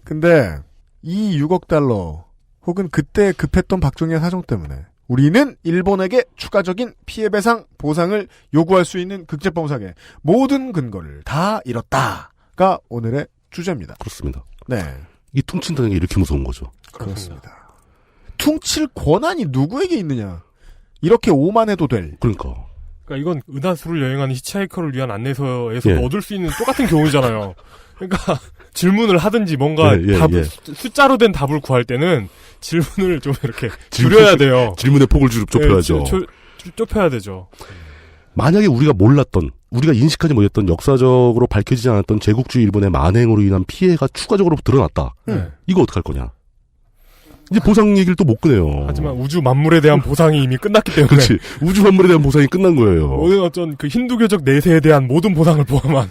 근데 이 6억 달러 혹은 그때 급했던 박정희의 사정 때문에 우리는 일본에게 추가적인 피해배상 보상을 요구할 수 있는 국제법상의 모든 근거를 다 잃었다가 오늘의 주제입니다. 그렇습니다. 네. 이 퉁친다는 게 이렇게 무서운 거죠. 그렇습니다. 퉁칠 권한이 누구에게 있느냐. 이렇게 오만해도 될. 그러니까 이건 은하수를 여행하는 히치하이커를 위한 안내서에서 얻을 수 있는 똑같은 교훈이잖아요. 그러니까 질문을 하든지 뭔가 숫자로 된 답을 구할 때는 질문을 좀 이렇게 줄여야 돼요. 질문의 폭을 좁혀야죠. 좁혀야 되죠. 만약에 우리가 몰랐던, 우리가 인식하지 못했던 역사적으로 밝혀지지 않았던 제국주의 일본의 만행으로 인한 피해가 추가적으로 드러났다. 이거 어떡할 거냐. 이제 보상 얘기를 또 못 꺼내요. 하지만 우주 만물에 대한 보상이 이미 끝났기 때문에. 그렇지. 우주 만물에 대한 보상이 끝난 거예요. 어떤 그 힌두교적 내세에 대한 모든 보상을 포함한.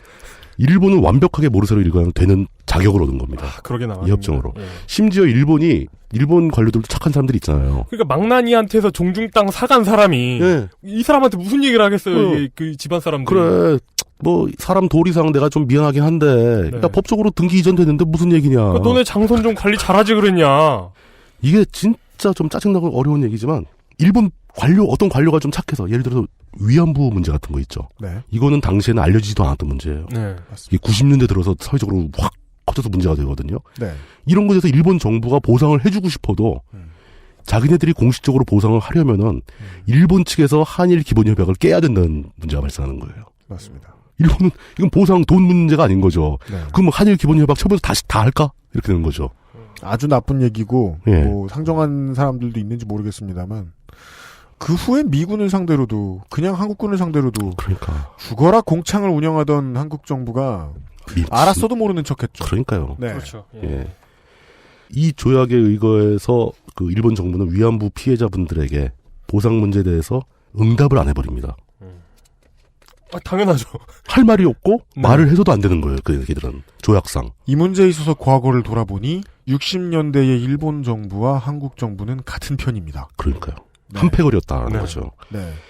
일본은 완벽하게 모르쇠로 일관하면 되는 자격을 얻은 겁니다. 그러게 나와. 이 협정으로. 심지어 일본 관료들도 착한 사람들이 있잖아요. 그러니까 망나니한테서 종중 땅 사간 사람이 이 사람한테 무슨 얘기를 하겠어요. 이게 그 집안 사람들이. 그래. 뭐 사람 도리상 내가 좀 미안하긴 한데 그러니까 법적으로 등기 이전됐는데 무슨 얘기냐. 그러니까 너네 장손 좀 관리 잘하지 그랬냐. 이게 진짜 좀 짜증나고 어려운 얘기지만 일본 어떤 관료가 좀 착해서 예를 들어서 위안부 문제 같은 거 있죠. 이거는 당시에는 알려지지도 않았던 문제예요. 이게 90년대 들어서 사회적으로 확 커져서 문제가 되거든요. 이런 것에서 일본 정부가 보상을 해주고 싶어도 자기네들이 공식적으로 보상을 하려면은 일본 측에서 한일 기본협약을 깨야 된다는 문제가 발생하는 거예요. 맞습니다. 일본은 이건 보상 돈 문제가 아닌 거죠. 그럼 한일 기본협약 처분해서 다시 다 할까? 이렇게 되는 거죠. 아주 나쁜 얘기고 뭐 상정한 사람들도 있는지 모르겠습니다만 그 후엔 미군을 상대로도 그냥 한국군을 상대로도 그러니까 죽어라 공창을 운영하던 한국 정부가 알았어도 모르는 척했죠. 그러니까요. 그렇죠. 이 조약에 의거해서 그 일본 정부는 위안부 피해자분들에게 보상 문제에 대해서 응답을 안 해버립니다. 당연하죠. 할 말이 없고 말을 해서도 안 되는 거예요. 그 얘기들은 조약상. 이 문제에 있어서 과거를 돌아보니 60년대의 일본 정부와 한국 정부는 같은 편입니다. 그러니까요. 한패거리였다는 거죠.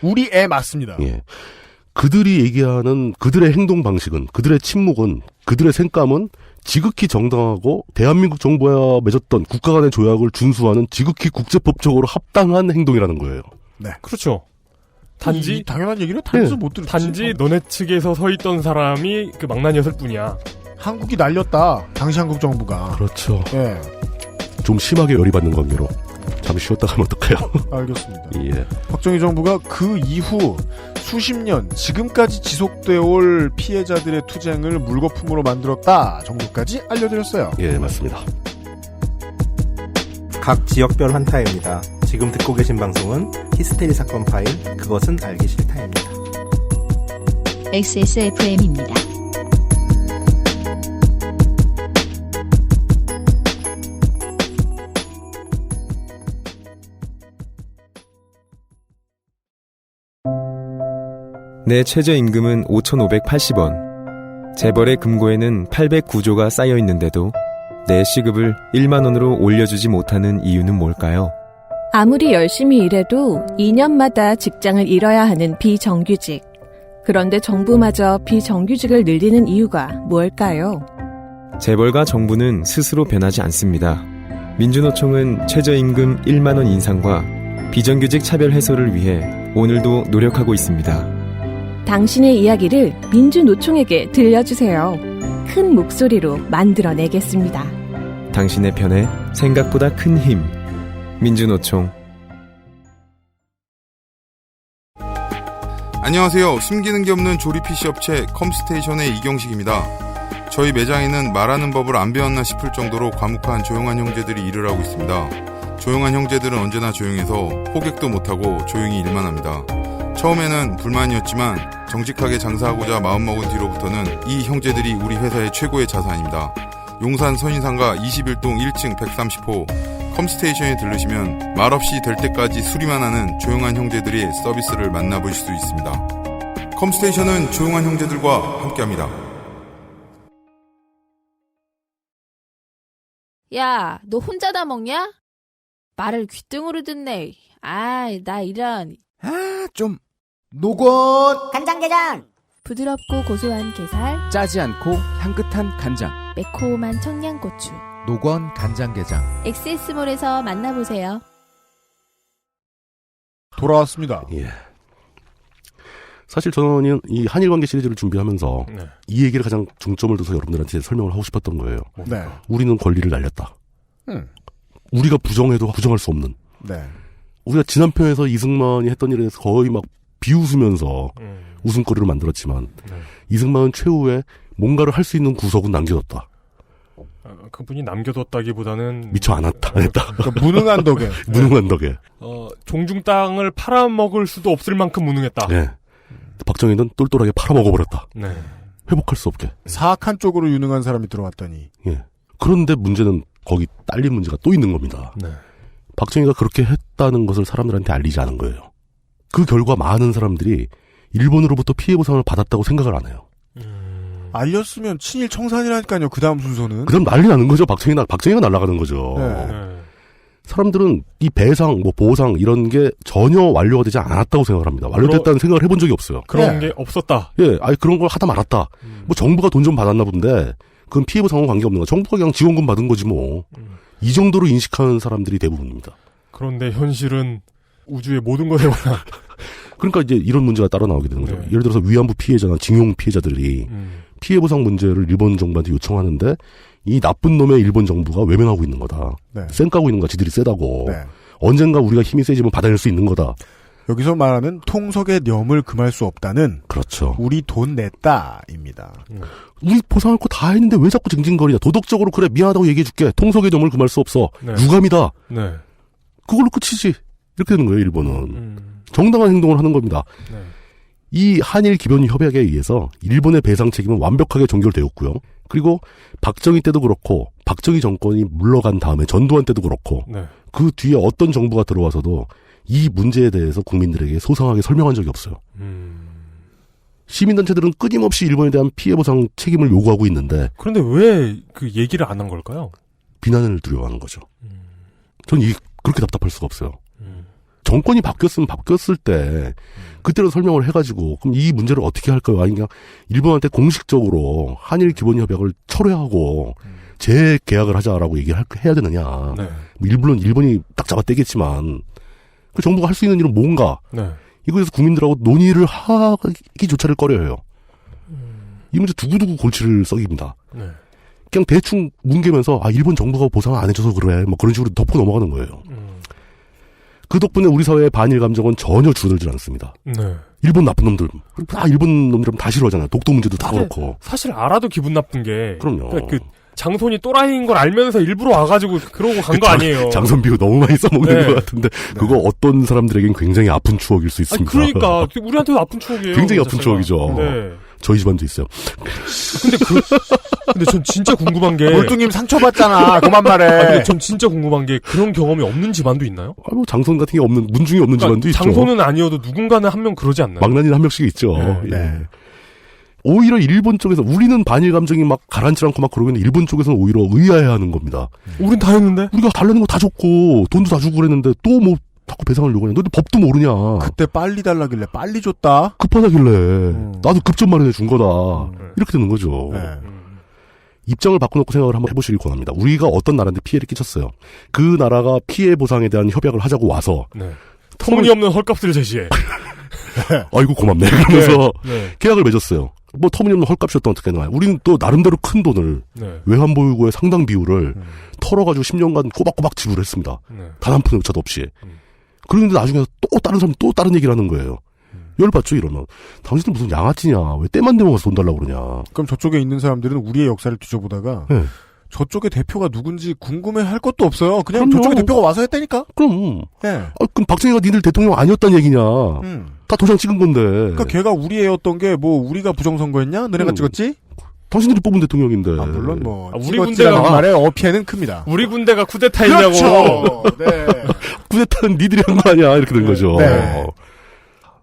우리 애 맞습니다. 그들이 얘기하는 그들의 행동 방식은, 그들의 침묵은, 그들의 생감은 지극히 정당하고 대한민국 정부와 맺었던 국가 간의 조약을 준수하는 지극히 국제법적으로 합당한 행동이라는 거예요. 그렇죠. 단지 당연한 얘기를 단지 못 들었지. 단지 너네 측에서 서 있던 사람이 그 망나니였을 뿐이야. 한국이 날렸다. 당시 한국 정부가. 그렇죠. 좀 심하게 열이 받는 관계로 잠시 쉬었다 가면 어떡해요. 알겠습니다. 박정희 정부가 그 이후 수십 년 지금까지 지속되어 올 피해자들의 투쟁을 물거품으로 만들었다 정도까지 알려드렸어요. 맞습니다. 각 지역별 환타입니다. 지금 듣고 계신 방송은 히스테리 사건 파일 그것은 알기 싫다입니다. XSFM입니다. 내 최저임금은 5,580원. 재벌의 금고에는 809조가 쌓여 있는데도 내 시급을 1만 원으로 올려주지 못하는 이유는 뭘까요? 아무리 열심히 일해도 2년마다 직장을 잃어야 하는 비정규직. 그런데 정부마저 비정규직을 늘리는 이유가 뭘까요? 재벌과 정부는 스스로 변하지 않습니다. 민주노총은 최저임금 1만 원 인상과 비정규직 차별 해소를 위해 오늘도 노력하고 있습니다. 당신의 이야기를 민주노총에게 들려주세요. 큰 목소리로 만들어내겠습니다. 당신의 편에 생각보다 큰 힘. 민주노총. 안녕하세요. 숨기는 게 없는 조립 PC 업체 컴스테이션의 이경식입니다. 저희 매장에는 말하는 법을 안 배웠나 싶을 정도로 과묵한 조용한 형제들이 일을 하고 있습니다. 조용한 형제들은 언제나 조용해서 호객도 못하고 조용히 일만 합니다. 처음에는 불만이었지만 정직하게 장사하고자 마음먹은 뒤로부터는 이 형제들이 우리 회사의 최고의 자산입니다. 용산 선인상가 21동 1층 130호 컴스테이션에 들르시면 말없이 될 때까지 수리만 하는 조용한 형제들의 서비스를 만나보실 수 있습니다. 컴스테이션은 조용한 형제들과 함께합니다. 야, 너 혼자 다 먹냐? 말을 귓등으로 듣네. 아이, 나 이런. 좀 노건 간장게장. 부드럽고 고소한 게살, 짜지 않고 향긋한 간장, 매콤한 청양고추. 노건 간장게장. 엑세스몰에서 만나보세요. 돌아왔습니다. 사실 저는 이 한일관계 시리즈를 준비하면서 이 얘기를 가장 중점을 둬서 여러분들한테 설명을 하고 싶었던 거예요. 우리는 권리를 날렸다. 우리가 부정해도 부정할 수 없는. 우리가 지난 편에서 이승만이 했던 일에 대해서 거의 막 비웃으면서 웃음거리로 만들었지만 이승만은 최후에 뭔가를 할 수 있는 구석은 남겨뒀다. 그분이 남겨뒀다기보다는 미처 안 했다. 그러니까 무능한 덕에. 무능한 덕에. 종중 땅을 팔아먹을 수도 없을 만큼 무능했다. 박정희는 똘똘하게 팔아먹어버렸다. 네. 회복할 수 없게. 사악한 쪽으로 유능한 사람이 들어왔더니. 예. 그런데 문제는 거기 딸린 문제가 또 있는 겁니다. 네. 박정희가 그렇게 했다는 것을 사람들한테 알리지 않은 거예요. 그 결과 많은 사람들이 일본으로부터 피해 보상을 받았다고 생각을 안 해요. 알렸으면 친일 청산이라니까요. 그 다음 순서는. 그 다음 난리 나는 거죠. 박정희가 날아가는 거죠. 네. 사람들은 이 배상, 보상 이런 게 전혀 완료가 되지 않았다고 생각을 합니다. 완료됐다는 생각을 해본 적이 없어요. 그런 게 없었다. 예, 아니 그런 걸 하다 말았다. 뭐 정부가 돈 좀 받았나 본데 그건 피해 보상과 관계없는 거. 정부가 그냥 지원금 받은 거지 뭐. 이 정도로 인식하는 사람들이 대부분입니다. 그런데 현실은 우주의 모든 것에 관한. 그러니까 이제 이런 문제가 따라 나오게 되는 거죠. 예를 들어서 위안부 피해자나 징용 피해자들이 피해 보상 문제를 일본 정부한테 요청하는데 이 나쁜 놈의 일본 정부가 외면하고 있는 거다. 네. 쌩 까고 있는 거야. 지들이 세다고. 네. 언젠가 우리가 힘이 세지면 받아낼 수 있는 거다. 여기서 말하는 통석의 념을 금할 수 없다는. 그렇죠. 우리 돈 냈다입니다. 우리 보상할 거 다 했는데 왜 자꾸 징징거리냐. 도덕적으로 그래 미안하다고 얘기해줄게. 통석의 념을 금할 수 없어. 네. 유감이다. 네. 그걸로 끝이지. 이렇게 되는 거예요. 일본은. 정당한 행동을 하는 겁니다. 네. 이 한일 기본 협약에 의해서 일본의 배상 책임은 완벽하게 종결되었고요. 그리고 박정희 때도 그렇고 박정희 정권이 물러간 다음에 전두환 때도 그렇고 네. 그 뒤에 어떤 정부가 들어와서도 이 문제에 대해서 국민들에게 소상하게 설명한 적이 없어요. 시민단체들은 끊임없이 일본에 대한 피해 보상 책임을 요구하고 있는데 그런데 왜 그 얘기를 안 한 걸까요? 비난을 두려워하는 거죠. 전 이게 그렇게 답답할 수가 없어요. 정권이 바뀌었을 때 그때로 설명을 해가지고 그럼 이 문제를 어떻게 할까요? 아니 그냥 일본한테 공식적으로 한일 기본 협약을 철회하고 재계약을 하자라고 얘기를 해야 되느냐? 네. 물론 일본이 딱 잡아떼겠지만 그 정부가 할 수 있는 일은 뭔가? 네. 이거에서 국민들하고 논의를 하기조차를 꺼려요. 이 문제 두고두고 골치를 썩입니다. 네. 그냥 대충 뭉개면서 일본 정부가 보상을 안 해줘서 그래 뭐 그런 식으로 덮고 넘어가는 거예요. 그 덕분에 우리 사회의 반일 감정은 전혀 줄어들지 않습니다. 네. 일본 나쁜 놈들, 일본 놈들은 다 싫어하잖아요. 독도 문제도 다 그렇고. 사실 알아도 기분 나쁜 게. 그럼요. 그 장손이 또라이인 걸 알면서 일부러 와가지고 그러고 간 거 아니에요. 장손 비유 너무 많이 써먹는 네. 것 같은데 그거 어떤 사람들에는 굉장히 아픈 추억일 수 있습니다. 그러니까 우리한테도 아픈 추억이에요. 굉장히 아픈 추억이죠. 네. 저희 집안도 있어요. 근데 전 진짜 궁금한 게. 몰뚱님 상처받잖아. 그만 말해. 근데 전 진짜 궁금한 게 그런 경험이 없는 집안도 있나요? 뭐 장손 같은 게 없는, 문중이 없는 집안도 있죠. 장손은 아니어도 누군가는 한 명 그러지 않나요? 망나니는 한 명씩 있죠. 네. 예. 오히려 일본 쪽에서 우리는 반일 감정이 막 가라앉지 않고 막 그러고 있는데 일본 쪽에서는 오히려 의아해하는 겁니다. 우린 다 했는데? 우리가 달라는 거 다 줬고 돈도 다 주고 그랬는데 또 뭐 자꾸 배상을 요구하냐. 너도 법도 모르냐. 그때 빨리 달라길래 빨리 줬다. 급하다길래 나도 급 좀 마련해 준 거다. 이렇게 되는 거죠. 네. 입장을 바꿔놓고 생각을 한번 해보시길 권합니다. 우리가 어떤 나라한테 피해를 끼쳤어요. 그 나라가 피해 보상에 대한 협약을 하자고 와서 네. 터무니없는 헐값을 제시해. 아이고 고맙네. 그러면서 네. 계약을 맺었어요. 뭐 터무니없는 헐값이었던 어떻게 나와요. 우리는 또 나름대로 큰 돈을 외환보유고의 상당 비율을 털어가지고 10년간 꼬박꼬박 지불했습니다. 단 한 푼의 오차도 없이. 그런데 나중에 또 다른 사람이 또 다른 얘기를 하는 거예요. 열받죠 이러면. 당신들 무슨 양아치냐. 왜 때만 되면 와서 돈 달라고 그러냐. 그럼 저쪽에 있는 사람들은 우리의 역사를 뒤져보다가 저쪽의 대표가 누군지 궁금해할 것도 없어요. 그냥 그럼요. 저쪽의 대표가 와서 했다니까. 그럼. 네. 그럼 박정희가 니들 대통령 아니었다는 얘기냐. 다 도장 찍은 건데. 그러니까 걔가 우리 애였던 게 뭐 우리가 부정선거했냐? 너네가 찍었지? 당신들이 뽑은 대통령인데. 물론 뭐 우리 군대가 말에 어피에는 큽니다. 우리 군대가 쿠데타했냐고. 그렇죠. 네. 쿠데타는 니들이 한 거 아니야. 이렇게 된 거죠. 네.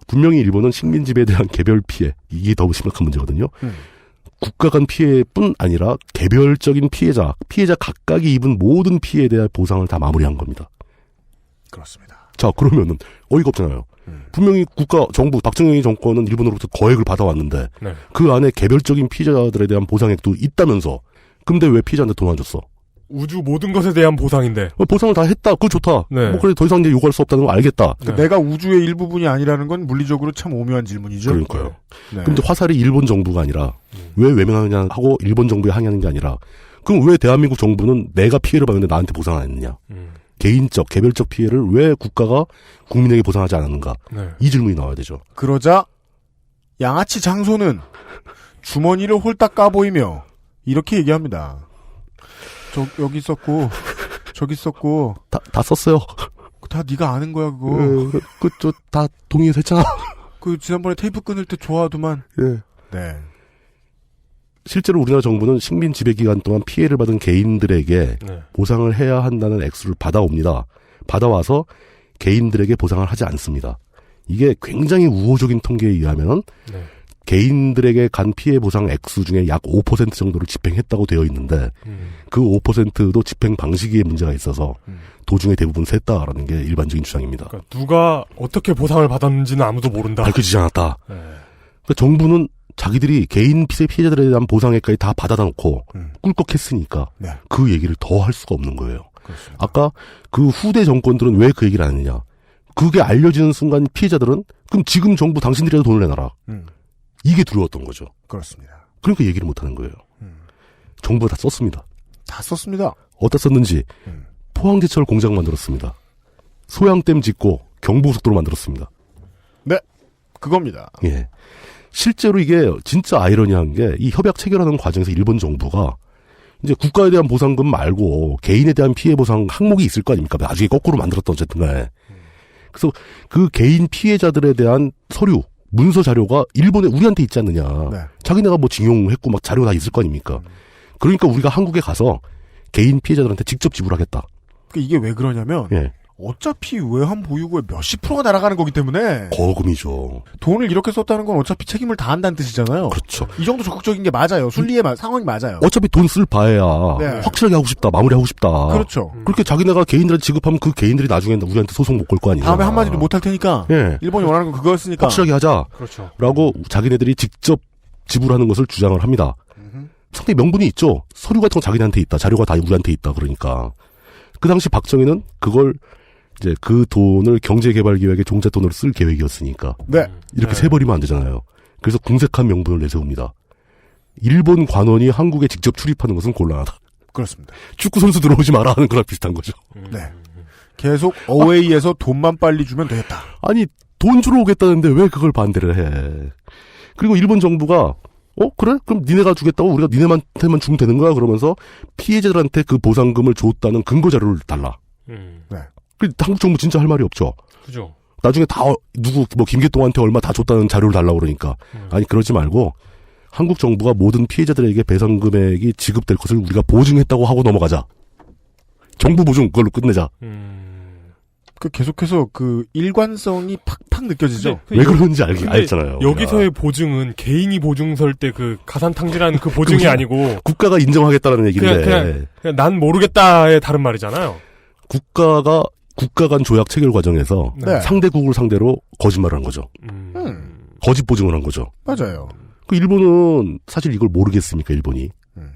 분명히 일본은 식민지배에 대한 개별 피해 이게 더 심각한 문제거든요. 국가 간 피해뿐 아니라 개별적인 피해자 각각이 입은 모든 피해에 대한 보상을 다 마무리한 겁니다. 그렇습니다. 자 그러면은 어이가 없잖아요. 분명히 국가 정부 박정희 정권은 일본으로부터 거액을 받아왔는데 네. 그 안에 개별적인 피해자들에 대한 보상액도 있다면서 근데 왜 피해자한테 돈 안 줬어? 우주 모든 것에 대한 보상인데. 보상을 다 했다. 그거 좋다. 네. 뭐 그래 더 이상 이제 요구할 수 없다는 거 알겠다. 내가 우주의 일부분이 아니라는 건 물리적으로 참 오묘한 질문이죠. 그러니까요. 네. 근데 화살이 일본 정부가 아니라 왜 외면하냐 하고 일본 정부에 항의하는 게 아니라 그럼 왜 대한민국 정부는 내가 피해를 받는데 나한테 보상을 안 했느냐. 개인적 개별적 피해를 왜 국가가 국민에게 보상하지 않았는가. 네. 이 질문이 나와야 되죠. 그러자 양아치 장소는 주머니를 홀딱 까보이며 이렇게 얘기합니다. 여기 있었고 저기 있었고 다 썼어요. 다 네가 아는 거야 그거. 그쪽 다 동의해서 했잖아. 지난번에 테이프 끊을 때 좋아하더만. 예. 네. 실제로 우리나라 정부는 식민 지배 기간 동안 피해를 받은 개인들에게 네. 보상을 해야 한다는 액수를 받아옵니다. 받아와서 개인들에게 보상을 하지 않습니다. 이게 굉장히 우호적인 통계에 의하면 네. 개인들에게 간 피해 보상 액수 중에 약 5% 정도를 집행했다고 되어 있는데 그 5%도 집행 방식에 문제가 있어서 도중에 대부분 샜다라는 게 일반적인 주장입니다. 그러니까 누가 어떻게 보상을 받았는지는 아무도 모른다. 밝혀지지 않았다. 네. 그러니까 정부는 자기들이 개인 피해자들에 대한 보상액까지 다 받아다 놓고 꿀꺽했으니까 네. 그 얘기를 더 할 수가 없는 거예요. 그렇습니다. 아까 그 후대 정권들은 왜 그 얘기를 안 했느냐. 그게 알려지는 순간 피해자들은 그럼 지금 정부 당신들이라도 돈을 내놔라. 이게 두려웠던 거죠. 그렇습니다. 그러니까 얘기를 못하는 거예요. 정부가 다 썼습니다. 다 썼습니다. 어디다 썼는지 포항제철 공장 만들었습니다. 소양댐 짓고 경부고속도로 만들었습니다. 네. 그겁니다. 예. 실제로 이게 진짜 아이러니한 게 이 협약 체결하는 과정에서 일본 정부가 이제 국가에 대한 보상금 말고 개인에 대한 피해 보상 항목이 있을 거 아닙니까? 나중에 거꾸로 만들었던 어쨌든 간에. 그래서 그 개인 피해자들에 대한 서류, 문서 자료가 일본에 우리한테 있지 않느냐. 네. 자기네가 뭐 징용했고 막 자료 다 있을 거 아닙니까? 그러니까 우리가 한국에 가서 개인 피해자들한테 직접 지불하겠다. 이게 왜 그러냐면 예. 어차피 외환 보유고의 몇십 프로가 날아가는 거기 때문에 거금이죠. 돈을 이렇게 썼다는 건 어차피 책임을 다한다는 뜻이잖아요. 그렇죠. 이 정도 적극적인 게 맞아요. 순리의 상황이 맞아요. 어차피 돈 쓸 바에야 네. 확실하게 하고 싶다. 마무리하고 싶다. 그렇죠. 그렇게 자기네가 개인들한테 지급하면 그 개인들이 나중에 우리한테 소송 못 걸 거 아니에요. 다음에 한마디도 못 할 테니까. 예. 일본이 원하는 건 그거였으니까. 확실하게 하자. 그렇죠. 라고 자기네들이 직접 지불하는 것을 주장을 합니다. 상당히 명분이 있죠. 서류 같은 거 자기네한테 있다. 자료가 다 우리한테 있다. 그러니까. 그 당시 박정희는 그걸 이제 그 돈을 경제개발기획의 종잣돈으로 쓸 계획이었으니까. 네. 이렇게 세버리면 안 되잖아요. 그래서 궁색한 명분을 내세웁니다. 일본 관원이 한국에 직접 출입하는 것은 곤란하다. 그렇습니다. 축구 선수 들어오지 마라 하는 거랑 비슷한 거죠. 네. 계속 어웨이에서 돈만 빨리 주면 되겠다. 아니 돈 주러 오겠다는데 왜 그걸 반대를 해. 그리고 일본 정부가 그래? 그럼 니네가 주겠다고 우리가 니네한테만 주면 되는 거야? 그러면서 피해자들한테 그 보상금을 줬다는 근거 자료를 달라. 네. 한국 정부 진짜 할 말이 없죠. 그죠. 나중에 다 김계동한테 얼마 다 줬다는 자료를 달라고 그러니까. 아니 그러지 말고 한국 정부가 모든 피해자들에게 배상 금액이 지급될 것을 우리가 보증했다고 하고 넘어가자. 정부 보증 그걸로 끝내자. 계속해서 그 일관성이 팍팍 느껴지죠. 왜 그런지 알잖아요. 여기서의 보증은 개인이 보증 설 때 그 가산탕진하는 그 보증이 아니고 국가가 인정하겠다는 얘기인데. 그냥 난 모르겠다의 다른 말이잖아요. 국가 간 조약 체결 과정에서 네. 상대국을 상대로 거짓말을 한 거죠. 거짓 보증을 한 거죠. 맞아요. 그 일본은 사실 이걸 모르겠습니까, 일본이?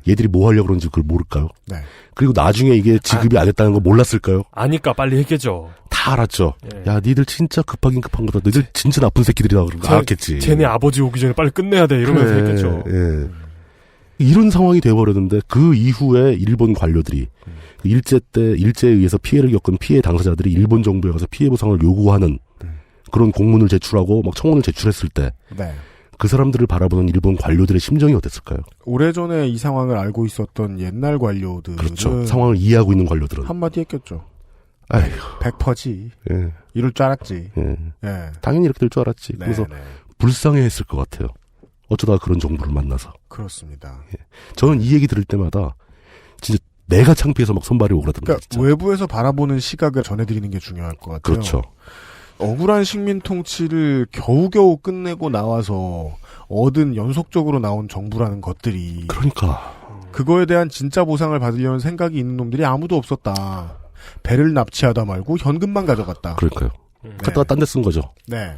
얘들이 뭐 하려고 그런지 그걸 모를까요? 네. 그리고 나중에 이게 지급이 안 됐다는 거 몰랐을까요? 아니까 빨리 했겠죠. 다 알았죠. 예. 야, 니들 진짜 급하긴 급한 거다. 너희들 진짜 나쁜 새끼들이다. 그런 거 알았겠지. 쟤네 아버지 오기 전에 빨리 끝내야 돼. 이러면서 그래, 했겠죠. 예. 이런 상황이 돼버렸는데 그 이후에 일본 관료들이 일제에 의해서 피해를 겪은 피해 당사자들이 일본 정부에 가서 피해 보상을 요구하는 그런 공문을 제출하고 막 청원을 제출했을 때 네. 그 사람들을 바라보는 일본 관료들의 심정이 어땠을까요? 오래전에 이 상황을 알고 있었던 옛날 관료들은 그렇죠. 상황을 이해하고 있는 관료들은 한마디 했겠죠. 아휴. 100%지. 예. 이럴 줄 알았지. 예. 예. 당연히 이렇게 될 줄 알았지. 네, 그래서 네. 불쌍해했을 것 같아요. 어쩌다가 그런 정부를 만나서. 그렇습니다. 예. 저는 이 얘기 들을 때마다 진짜 내가 창피해서 막 손발이 오그라듭니다. 그러니까 외부에서 바라보는 시각을 전해드리는 게 중요할 것 같아요. 그렇죠. 억울한 식민 통치를 겨우겨우 끝내고 나와서 얻은 연속적으로 나온 정부라는 것들이 그러니까 그거에 대한 진짜 보상을 받으려는 생각이 있는 놈들이 아무도 없었다. 배를 납치하다 말고 현금만 가져갔다. 그러니까요. 갖다가 딴 데 쓴 거죠. 네.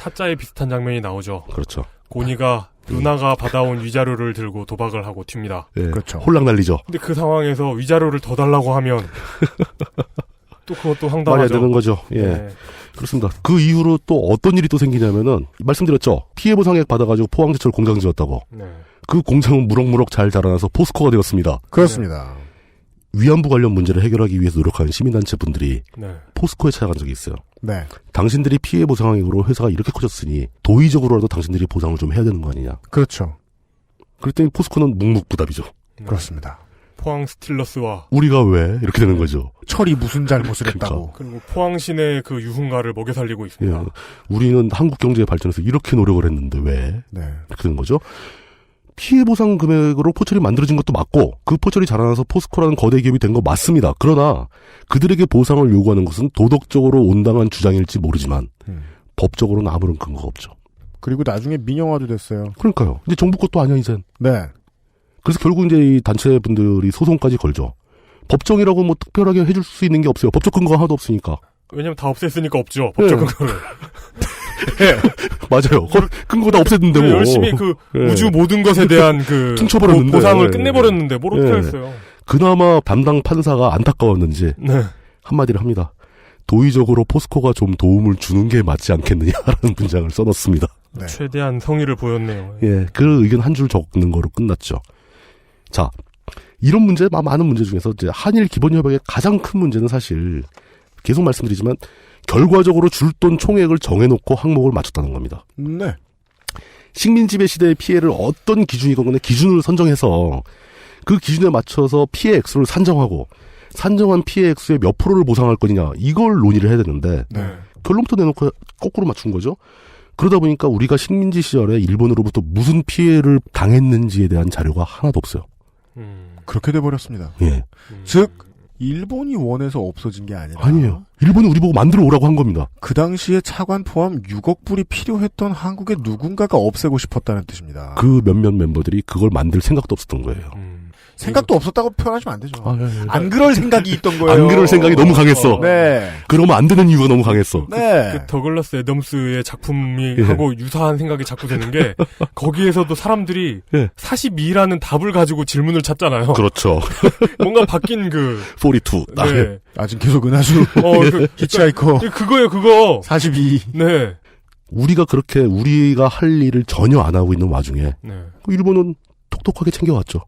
타짜에 비슷한 장면이 나오죠. 그렇죠. 고니가 누나가 받아온 위자료를 들고 도박을 하고 튑니다. 예. 그렇죠. 홀랑 날리죠. 근데 그 상황에서 위자료를 더 달라고 하면 또 그것도 황당하죠. 말이 안 되는 거죠. 예. 네. 그렇습니다. 그 이후로 또 어떤 일이 또 생기냐면은 말씀드렸죠. 피해 보상액 받아가지고 포항제철 공장 지었다고. 네. 그 공장은 무럭무럭 잘 자라나서 포스코가 되었습니다. 그렇습니다. 위안부 관련 문제를 해결하기 위해서 노력하는 시민단체 분들이 네. 포스코에 찾아간 적이 있어요. 네. 당신들이 피해 보상액으로 회사가 이렇게 커졌으니 도의적으로라도 당신들이 보상을 좀 해야 되는 거 아니냐. 그렇죠. 그랬더니 포스코는 묵묵부답이죠. 그렇습니다. 포항 스틸러스와 우리가 왜 이렇게 되는 거죠. 철이 무슨 잘못을 했다고. 그리고 포항 시내 그 유흥가를 먹여 살리고 있습니다. 예, 우리는 한국 경제의 발전에서 이렇게 노력을 했는데 왜 네. 이렇게 된 거죠. 피해 보상 금액으로 포철이 만들어진 것도 맞고 그 포철이 자라나서 포스코라는 거대 기업이 된 거 맞습니다. 그러나 그들에게 보상을 요구하는 것은 도덕적으로 온당한 주장일지 모르지만 법적으로는 아무런 근거가 없죠. 그리고 나중에 민영화도 됐어요. 그러니까요. 이제 정부 것도 아니야 이젠. 네. 그래서 결국 이제 이 단체분들이 소송까지 걸죠. 법정이라고 뭐 특별하게 해줄 수 있는 게 없어요. 법적 근거가 하나도 없으니까. 왜냐면 다 없앴으니까 없죠. 법적 근거를. 네. 맞아요. 근거 다 없앴는데 뭐. 열심히 그 우주 모든 것에 대한 그 퉁쳐버렸는데. 보상을 끝내버렸는데 뭘 어떻게 했어요. 그나마 담당 판사가 안타까웠는지 한마디를 합니다. 도의적으로 포스코가 좀 도움을 주는 게 맞지 않겠느냐라는 문장을 써놓습니다. 네. 최대한 성의를 보였네요. 예, 그 의견 한 줄 적는 거로 끝났죠. 자, 이런 문제, 많은 문제 중에서 이제 한일 기본협약의 가장 큰 문제는 사실 계속 말씀드리지만 결과적으로 줄 돈 총액을 정해놓고 항목을 맞췄다는 겁니다. 네. 식민지배 시대의 피해를 어떤 기준이건 간에 기준을 선정해서 그 기준에 맞춰서 피해 액수를 산정하고 산정한 피해 액수의 몇 프로를 보상할 거냐 이걸 논의를 해야 되는데 결론부터 내놓고 거꾸로 맞춘 거죠. 그러다 보니까 우리가 식민지 시절에 일본으로부터 무슨 피해를 당했는지에 대한 자료가 하나도 없어요. 그렇게 돼버렸습니다. 예. 즉 일본이 원해서 없어진 게 아니라 아니에요. 일본은 우리 보고 만들어 오라고 한 겁니다. 그 당시에 차관 포함 6억 불이 필요했던 한국의 누군가가 없애고 싶었다는 뜻입니다. 그 몇몇 멤버들이 그걸 만들 생각도 없었던 거예요. 생각도 없었다고 표현하시면 안 되죠. 아, 예. 안 그럴 생각이 있던 거예요. 안 그럴 생각이 너무 강했어. 네. 그러면 안 되는 이유가 너무 강했어. 네. 그 더글라스 애덤스의 작품이 하고 유사한 생각이 자꾸 드는 게 거기에서도 사람들이 42라는 답을 가지고 질문을 찾잖아요. 그렇죠. 뭔가 바뀐 그 42. 네. 아직 계속 은하수. 히치하이커. 그거예요, 그거. 42. 네. 우리가 할 일을 전혀 안 하고 있는 와중에 일본은 톡톡하게 챙겨왔죠.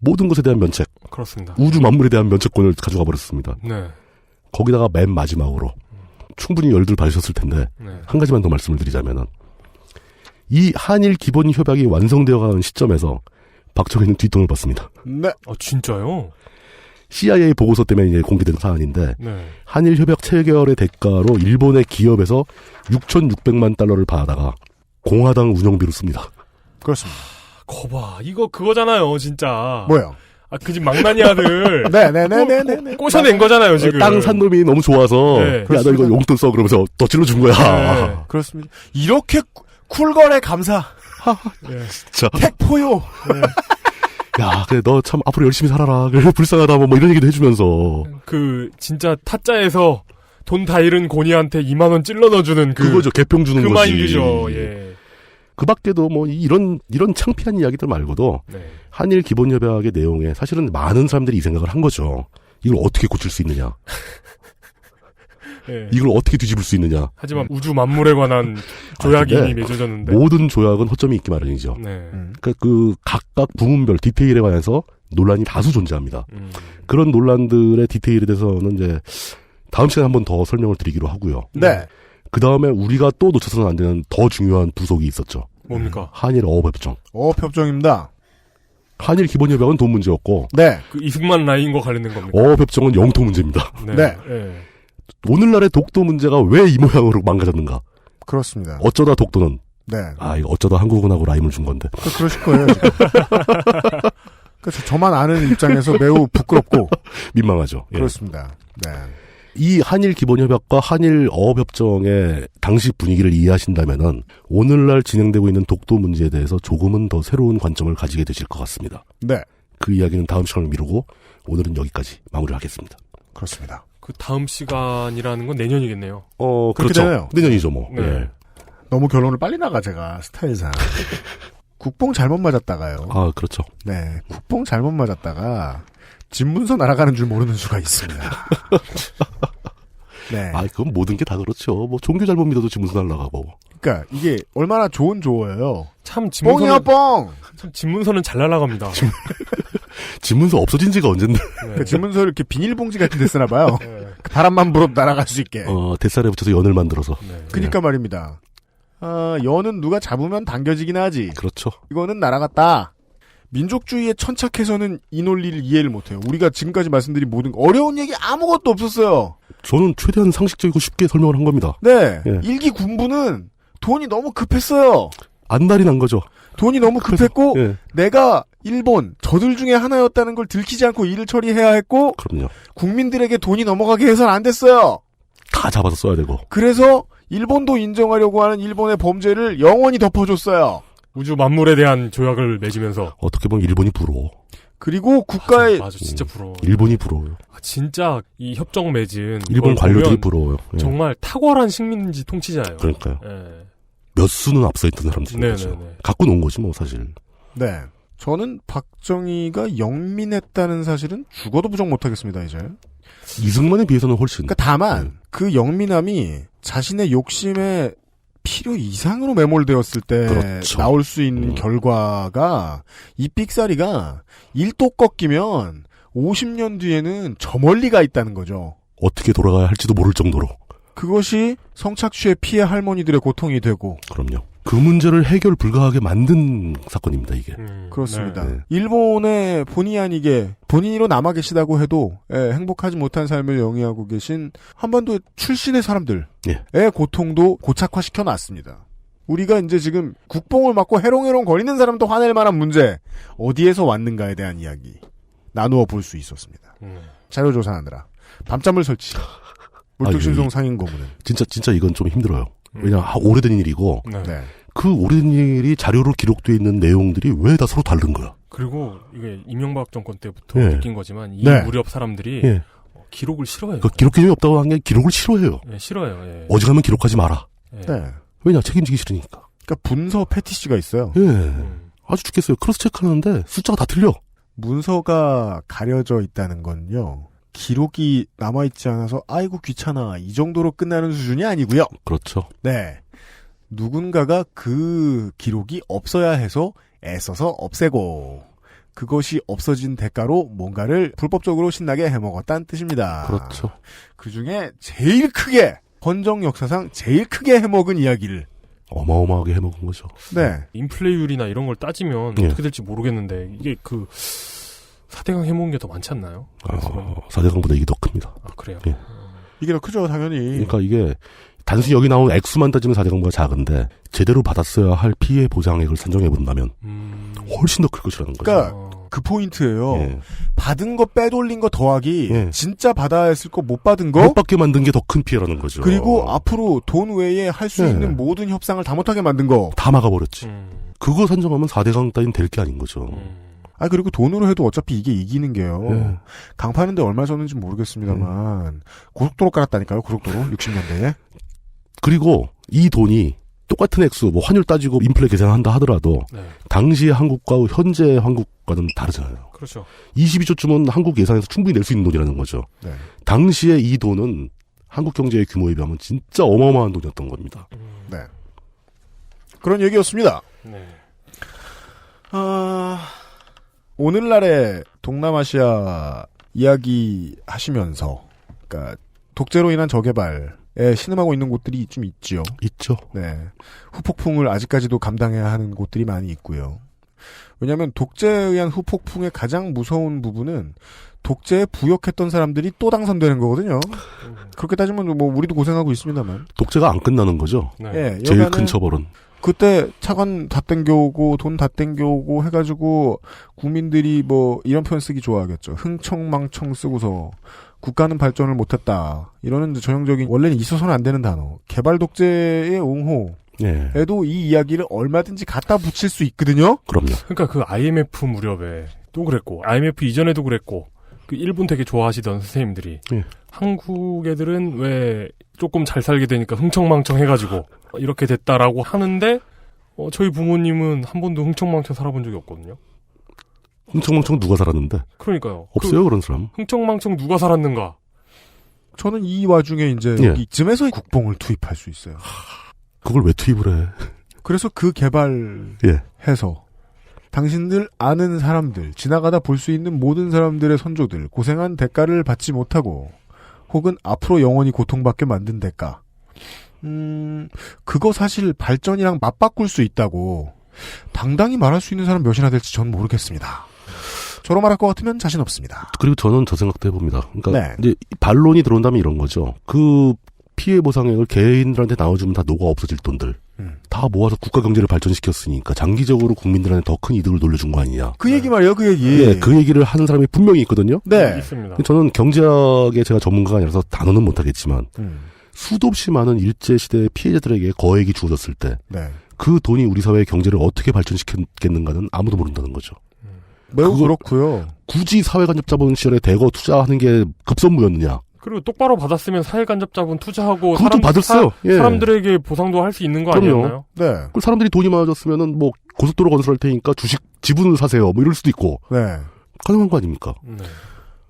모든 것에 대한 면책. 그렇습니다. 우주 만물에 대한 면책권을 가져가 버렸습니다. 네. 거기다가 맨 마지막으로 충분히 열들 받으셨을 텐데 한 가지만 더 말씀을 드리자면은 이 한일 기본 협약이 완성되어가는 시점에서 박정희는 뒷돈을 받습니다. 네. 진짜요? CIA 보고서 때문에 이제 공개된 사안인데 네. 한일 협약 체결의 대가로 일본의 기업에서 6,600만 달러를 받아다가 공화당 운영비로 씁니다. 그렇습니다. 거봐, 이거 그거잖아요, 진짜. 뭐요? 그 집 망나니 아들. 네네네네네. 꼬셔낸 거잖아요, 지금. 땅 산 놈이 너무 좋아서. 네, 야, 너 이거 용돈 써. 그러면서 더 찔러준 거야. 네, 그렇습니다. 이렇게 쿨거래 감사. 진짜. 택포요. 야, 그래, 너 참 앞으로 열심히 살아라. 그래, 불쌍하다. 뭐 이런 얘기도 해주면서. 진짜 타짜에서 돈 다 잃은 고니한테 2만원 찔러 넣어주는 그거죠. 개평 주는 거지. 마인드죠, 예. 그 밖에도 뭐 이런 창피한 이야기들 말고도 한일 기본협약의 내용에 사실은 많은 사람들이 이 생각을 한 거죠. 이걸 어떻게 고칠 수 있느냐. 네. 이걸 어떻게 뒤집을 수 있느냐. 하지만 우주 만물에 관한 조약이 이미 맺어졌는데 모든 조약은 허점이 있기 마련이죠. 네. 그러니까 그 각각 부문별 디테일에 관해서 논란이 다수 존재합니다. 그런 논란들의 디테일에 대해서는 이제 다음 시간에 한 번 더 설명을 드리기로 하고요. 네. 그 다음에 우리가 또 놓쳐서는 안 되는 더 중요한 부속이 있었죠. 뭡니까? 한일 어업협정. 어업협정입니다. 한일 기본협약은 돈 문제였고. 네. 그 이승만 라인과 관련된 겁니까? 어업협정은 영토 문제입니다. 네. 네. 오늘날의 독도 문제가 왜 이 모양으로 망가졌는가? 그렇습니다. 어쩌다 독도는. 네. 이거 어쩌다 한국은하고 라임을 준 건데. 그러실 거예요, 지금. 그래서 저만 아는 입장에서 매우 부끄럽고. 민망하죠. 그렇습니다. 네. 이 한일 기본협약과 한일 어업협정의 당시 분위기를 이해하신다면은 오늘날 진행되고 있는 독도 문제에 대해서 조금은 더 새로운 관점을 가지게 되실 것 같습니다. 네. 그 이야기는 다음 시간을 미루고 오늘은 여기까지 마무리를 하겠습니다. 그렇습니다. 그 다음 시간이라는 건 내년이겠네요. 그렇죠. 되네요. 내년이죠, 뭐. 네. 예. 너무 결론을 빨리 나가, 제가, 스타일상. 국뽕 잘못 맞았다가요. 그렇죠. 네. 국뽕 잘못 맞았다가, 집문서 날아가는 줄 모르는 수가 있습니다. 네. 그건 모든 게 다 그렇죠. 뭐, 종교 잘못 믿어도 집문서 날아가고. 그러니까, 이게 얼마나 좋은 조어예요. 참, 집문서는. 뽕이야, 뽕! 참, 집문서는 잘 날아갑니다. 집문서 없어진 지가 언젠데. 네. 그 집문서를 이렇게 비닐봉지 같은 데 쓰나봐요. 네. 바람만 불어도 날아갈 수 있게. 뱃살에 붙여서 연을 만들어서. 네. 그니까 말입니다. 연은 누가 잡으면 당겨지긴 하지. 그렇죠. 이거는 날아갔다. 민족주의에 천착해서는 이 논리를 이해를 못해요. 우리가 지금까지 말씀드린 모든 어려운 얘기 아무것도 없었어요. 저는 최대한 상식적이고 쉽게 설명을 한 겁니다. 네. 예. 일기 군부는 돈이 너무 급했어요. 안달이 난 거죠. 돈이 너무 급했고 예. 내가 일본 저들 중에 하나였다는 걸 들키지 않고 일을 처리해야 했고 그럼요. 국민들에게 돈이 넘어가게 해서는 안 됐어요. 다 잡아서 써야 되고. 그래서 일본도 인정하려고 하는 일본의 범죄를 영원히 덮어줬어요. 우주 만물에 대한 조약을 맺으면서. 어떻게 보면 일본이 부러워. 그리고 국가의 맞아 진짜 부러워. 일본이 부러워요. 진짜 이 협정 맺은 일본 관료들이 부러워요. 예. 정말 탁월한 식민지 통치자예요. 그러니까요. 예. 몇 수는 앞서 있던 사람들인 거죠. 갖고 논 거지 뭐 사실. 네. 저는 박정희가 영민했다는 사실은 죽어도 부정 못하겠습니다. 이제. 이승만에 비해서는 훨씬. 그러니까 다만 그 영민함이 자신의 욕심에 필요 이상으로 매몰되었을 때 그렇죠. 나올 수 있는 결과가 이 삑사리가 1도 꺾이면 50년 뒤에는 저 멀리 가 있다는 거죠. 어떻게 돌아가야 할지도 모를 정도로. 그것이 성착취의 피해 할머니들의 고통이 되고. 그럼요. 그 문제를 해결 불가하게 만든 사건입니다, 이게. 그렇습니다. 네. 일본에 본의 아니게 본인으로 남아 계시다고 해도 행복하지 못한 삶을 영위하고 계신 한반도 출신의 사람들의 고통도 고착화시켜 놨습니다. 우리가 이제 지금 국뽕을 맞고 해롱해롱 거리는 사람도 화낼 만한 문제 어디에서 왔는가에 대한 이야기 나누어 볼 수 있었습니다. 자료조사하느라 밤잠을 설치. 물뚝심송 상인 고문은 진짜 이건 좀 힘들어요. 왜냐면 오래된 일이고 네. 그 오래된 일이 자료로 기록되어 있는 내용들이 왜 다 서로 다른 거야. 그리고 이게 이명박 정권 때부터 예. 느낀 거지만 이 네. 무렵 사람들이 예. 기록을 싫어해요. 그 기록 개념이 없다고 하는 게 기록을 싫어해요. 예, 싫어요. 예. 어지간하면 기록하지 마라. 예. 네. 왜냐 책임지기 싫으니까. 그러니까 문서 패티시가 있어요. 예. 아주 죽겠어요. 크로스 체크하는데 숫자가 다 틀려. 문서가 가려져 있다는 건요. 기록이 남아있지 않아서 아이고 귀찮아 이 정도로 끝나는 수준이 아니고요. 그렇죠. 네. 누군가가 그 기록이 없어야 해서 애써서 없애고 그것이 없어진 대가로 뭔가를 불법적으로 신나게 해먹었다는 뜻입니다. 그렇죠. 그중에 제일 크게 헌정 역사상 제일 크게 해먹은 이야기를 어마어마하게 해먹은 거죠. 네. 인플레이율이나 이런 걸 따지면 예. 어떻게 될지 모르겠는데 이게 그 4대강 해먹은 게 더 많지 않나요? 4대강보다 이게 더 큽니다. 아, 그래요? 예. 이게 더 크죠, 당연히. 그러니까 이게 단순히 여기 나온 액수만 따지면 4대강보다 작은데 제대로 받았어야 할 피해 보장액을 산정해본다면 훨씬 더 클 것이라는 거죠. 그러니까 그 포인트예요. 받은 거 빼돌린 거 더하기 진짜 받아야 했을 거 못 받은 거 못 받게 만든 게 더 큰 피해라는 거죠. 그리고 앞으로 돈 외에 할 수 있는 모든 협상을 다 못하게 만든 거 다 막아버렸지. 그거 산정하면 4대강 따윈 될 게 아닌 거죠. 아 그리고 돈으로 해도 어차피 이게 이기는 게요. 강 파는데 얼마 줬는지 모르겠습니다만 고속도로 깔았다니까요. 고속도로 60년대에. 그리고 이 돈이 똑같은 액수, 뭐 환율 따지고 인플레 계산한다 하더라도 당시의 한국과 현재 한국과는 다르잖아요. 그렇죠. 22조쯤은 한국 예산에서 충분히 낼 수 있는 돈이라는 거죠. 네. 당시에 이 돈은 한국 경제의 규모에 비하면 진짜 어마어마한 돈이었던 겁니다. 네. 그런 얘기였습니다. 네. 오늘날의 동남아시아 이야기 하시면서, 그러니까 독재로 인한 저개발에 신음하고 있는 곳들이 좀 있지요. 있죠. 네. 후폭풍을 아직까지도 감당해야 하는 곳들이 많이 있고요. 왜냐하면 독재에 의한 후폭풍의 가장 무서운 부분은 독재에 부역했던 사람들이 또 당선되는 거거든요. 그렇게 따지면 뭐 우리도 고생하고 있습니다만. 독재가 안 끝나는 거죠. 네. 제일 큰 처벌은. 그때 차관 다 땡겨오고 돈 다 땡겨오고 해가지고 국민들이 뭐 이런 표현 쓰기 좋아하겠죠. 흥청망청 쓰고서 국가는 발전을 못했다. 이러는 전형적인 원래는 있어서는 안 되는 단어. 개발 독재의 옹호에도 이 이야기를 얼마든지 갖다 붙일 수 있거든요. 그럼요. 그러니까 그 IMF 무렵에 또 그랬고 IMF 이전에도 그랬고 그 일본 되게 좋아하시던 선생님들이 한국 애들은 왜 조금 잘 살게 되니까 흥청망청 해가지고 이렇게 됐다라고 하는데 저희 부모님은 한 번도 흥청망청 살아본 적이 없거든요. 흥청망청 누가 살았는데? 그러니까요. 없어요, 그런 사람. 흥청망청 누가 살았는가? 저는 이 와중에 이제 여기쯤에서 국뽕을 투입할 수 있어요. 그걸 왜 투입을 해? 그래서 그 개발해서 당신들 아는 사람들, 지나가다 볼 수 있는 모든 사람들의 선조들, 고생한 대가를 받지 못하고 혹은 앞으로 영원히 고통받게 만든 대가. 그거 사실 발전이랑 맞바꿀 수 있다고 당당히 말할 수 있는 사람 몇이나 될지 전 모르겠습니다. 저로 말할 것 같으면 자신 없습니다. 그리고 저는 저 생각도 해봅니다. 그러니까 네. 이제 반론이 들어온다면 이런 거죠. 그 피해 보상액을 개인들한테 나눠주면 다 녹아 없어질 돈들 다 모아서 국가 경제를 발전시켰으니까 장기적으로 국민들한테 더 큰 이득을 돌려준 거 아니냐. 그 얘기 말이에요. 그 얘기. 네, 그 얘기를 하는 사람이 분명히 있거든요. 네. 있습니다. 저는 경제학에 제가 전문가가 아니라서 단어는 못하겠지만 수도 없이 많은 일제시대 피해자들에게 거액이 주어졌을 때 그 돈이 우리 사회의 경제를 어떻게 발전시켰겠는가는 아무도 모른다는 거죠. 매우 그렇고요. 굳이 사회간접자본 시절에 대거 투자하는 게 급선무였느냐. 그리고 똑바로 받았으면 사회간접자본 투자하고 그것도 받았어요. 예. 사람들에게 보상도 할 수 있는 거 그럼요. 아니었나요? 네. 그 사람들이 돈이 많아졌으면은 뭐 고속도로 건설할 테니까 주식 지분을 사세요. 뭐 이럴 수도 있고. 네. 가능한 거 아닙니까? 네.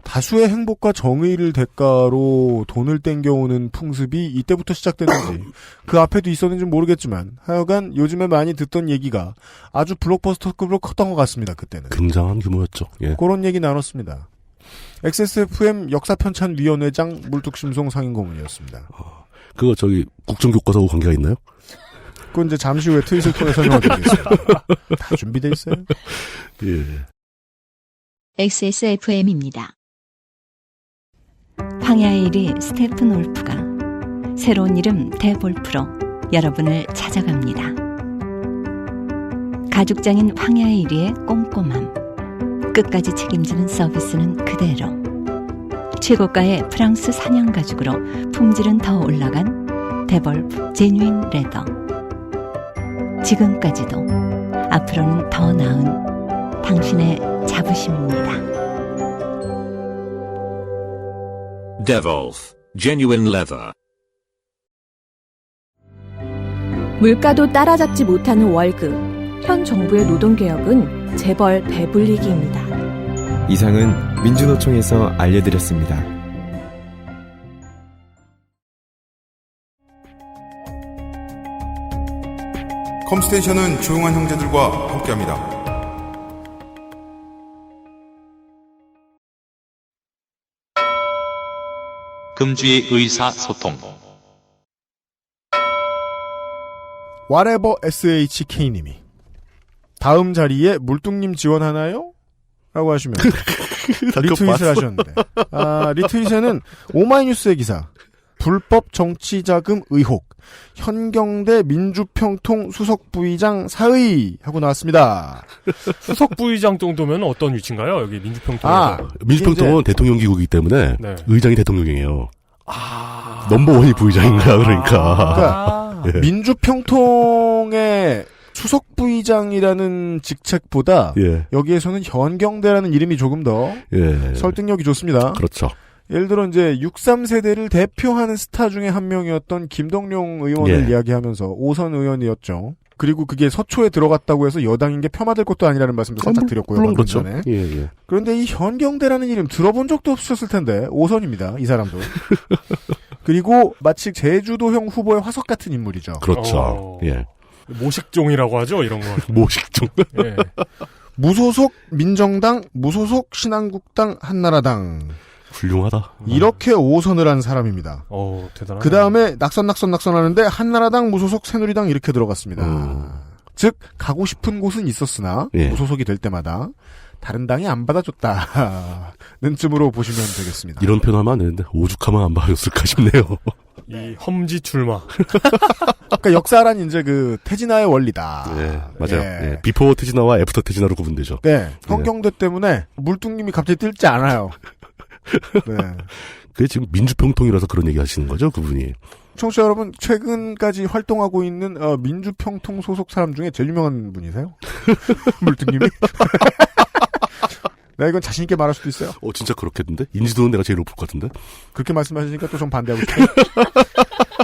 다수의 행복과 정의를 대가로 돈을 땡겨오는 풍습이 이때부터 시작됐는지 그 앞에도 있었는지 모르겠지만 하여간 요즘에 많이 듣던 얘기가 아주 블록버스터급으로 컸던 것 같습니다. 그때는. 굉장한 규모였죠. 예. 그런 얘기 나눴습니다. XSFM 역사편찬위원회장 물뚝심송 상임고문이었습니다. 그거 저기 국정교과서하고 관계가 있나요? 그건 이제 잠시 후에 트윗을 통해 설명드리겠습니다. 다 준비돼 있어요. 예. XSFM입니다. 황야의 1위 스테픈 올프가 새로운 이름 대볼프로 여러분을 찾아갑니다. 가죽장인 황야의 1위의 꼼꼼함, 끝까지 책임지는 서비스는 그대로, 최고가의 프랑스 사냥 가죽으로 품질은 더 올라간 데볼프 제뉴인 레더. 지금까지도 앞으로는 더 나은 당신의 자부심입니다. Devolf Genuine Leather. 물가도 따라잡지 못하는 월급. 현 정부의 노동개혁은 재벌 배불리기입니다. 이상은 민주노총에서 알려드렸습니다. 컴스테이션은 조용한 형제들과 함께합니다. 금주의 의사소통. whatever SHK님이 다음 자리에 물뚱님 지원하나요? 라고 하시면 리트윗을 하셨는데 리트윗에는 오마이뉴스의 기사 불법 정치자금 의혹 현경대 민주평통 수석부의장 사의 하고 나왔습니다. 수석부의장 정도면 어떤 위치인가요? 여기 민주평통에서. 민주평통은 대통령 기구이기 때문에 네. 의장이 대통령이에요. 넘버원이 부의장인가 그러니까. 예. 민주평통의 수석부의장이라는 직책보다 여기에서는 현경대라는 이름이 조금 더 설득력이 좋습니다. 그렇죠. 예를 들어 이제 63세대를 대표하는 스타 중에 한 명이었던 김동룡 의원을 이야기하면서 5선 의원이었죠. 그리고 그게 서초에 들어갔다고 해서 여당인 게 폄하될 것도 아니라는 말씀도 살짝 드렸고요. 물론 그렇죠. 전에. 그런데 이 현경대라는 이름 들어본 적도 없으셨을 텐데 5선입니다. 이 사람도. 그리고 마치 제주도형 후보의 화석 같은 인물이죠. 그렇죠. 모식종이라고 하죠, 이런 거. 모식종. 예. 무소속 민정당, 무소속 신한국당, 한나라당. 훌륭하다. 이렇게 5선을 한 사람입니다. 대단하다. 그 다음에 낙선 하는데 한나라당, 무소속, 새누리당 이렇게 들어갔습니다. 즉 가고 싶은 곳은 있었으나 무소속이 될 때마다 다른 당이 안 받아줬다는 쯤으로 보시면 되겠습니다. 이런 표현하면 안 되는데 오죽하면 안 받아줬을까 싶네요. 이 험지 출마. 그러니까 역사란 이제 그 태진아의 원리다. 네, 맞아요. 비포 태진아와 애프터 태진아로 구분되죠. 네, 현경대 때문에 물뚱님이 갑자기 뜰지 않아요. 네. 그게 지금 민주평통이라서 그런 얘기 하시는 거죠, 그분이. 청취자 여러분, 최근까지 활동하고 있는 민주평통 소속 사람 중에 제일 유명한 분이세요? 물뚱님이? 네, 이건 자신 있게 말할 수도 있어요. 진짜 그렇겠는데? 인지도는 내가 제일 높을 것 같은데? 그렇게 말씀하시니까 또 좀 반대하고 싶어요.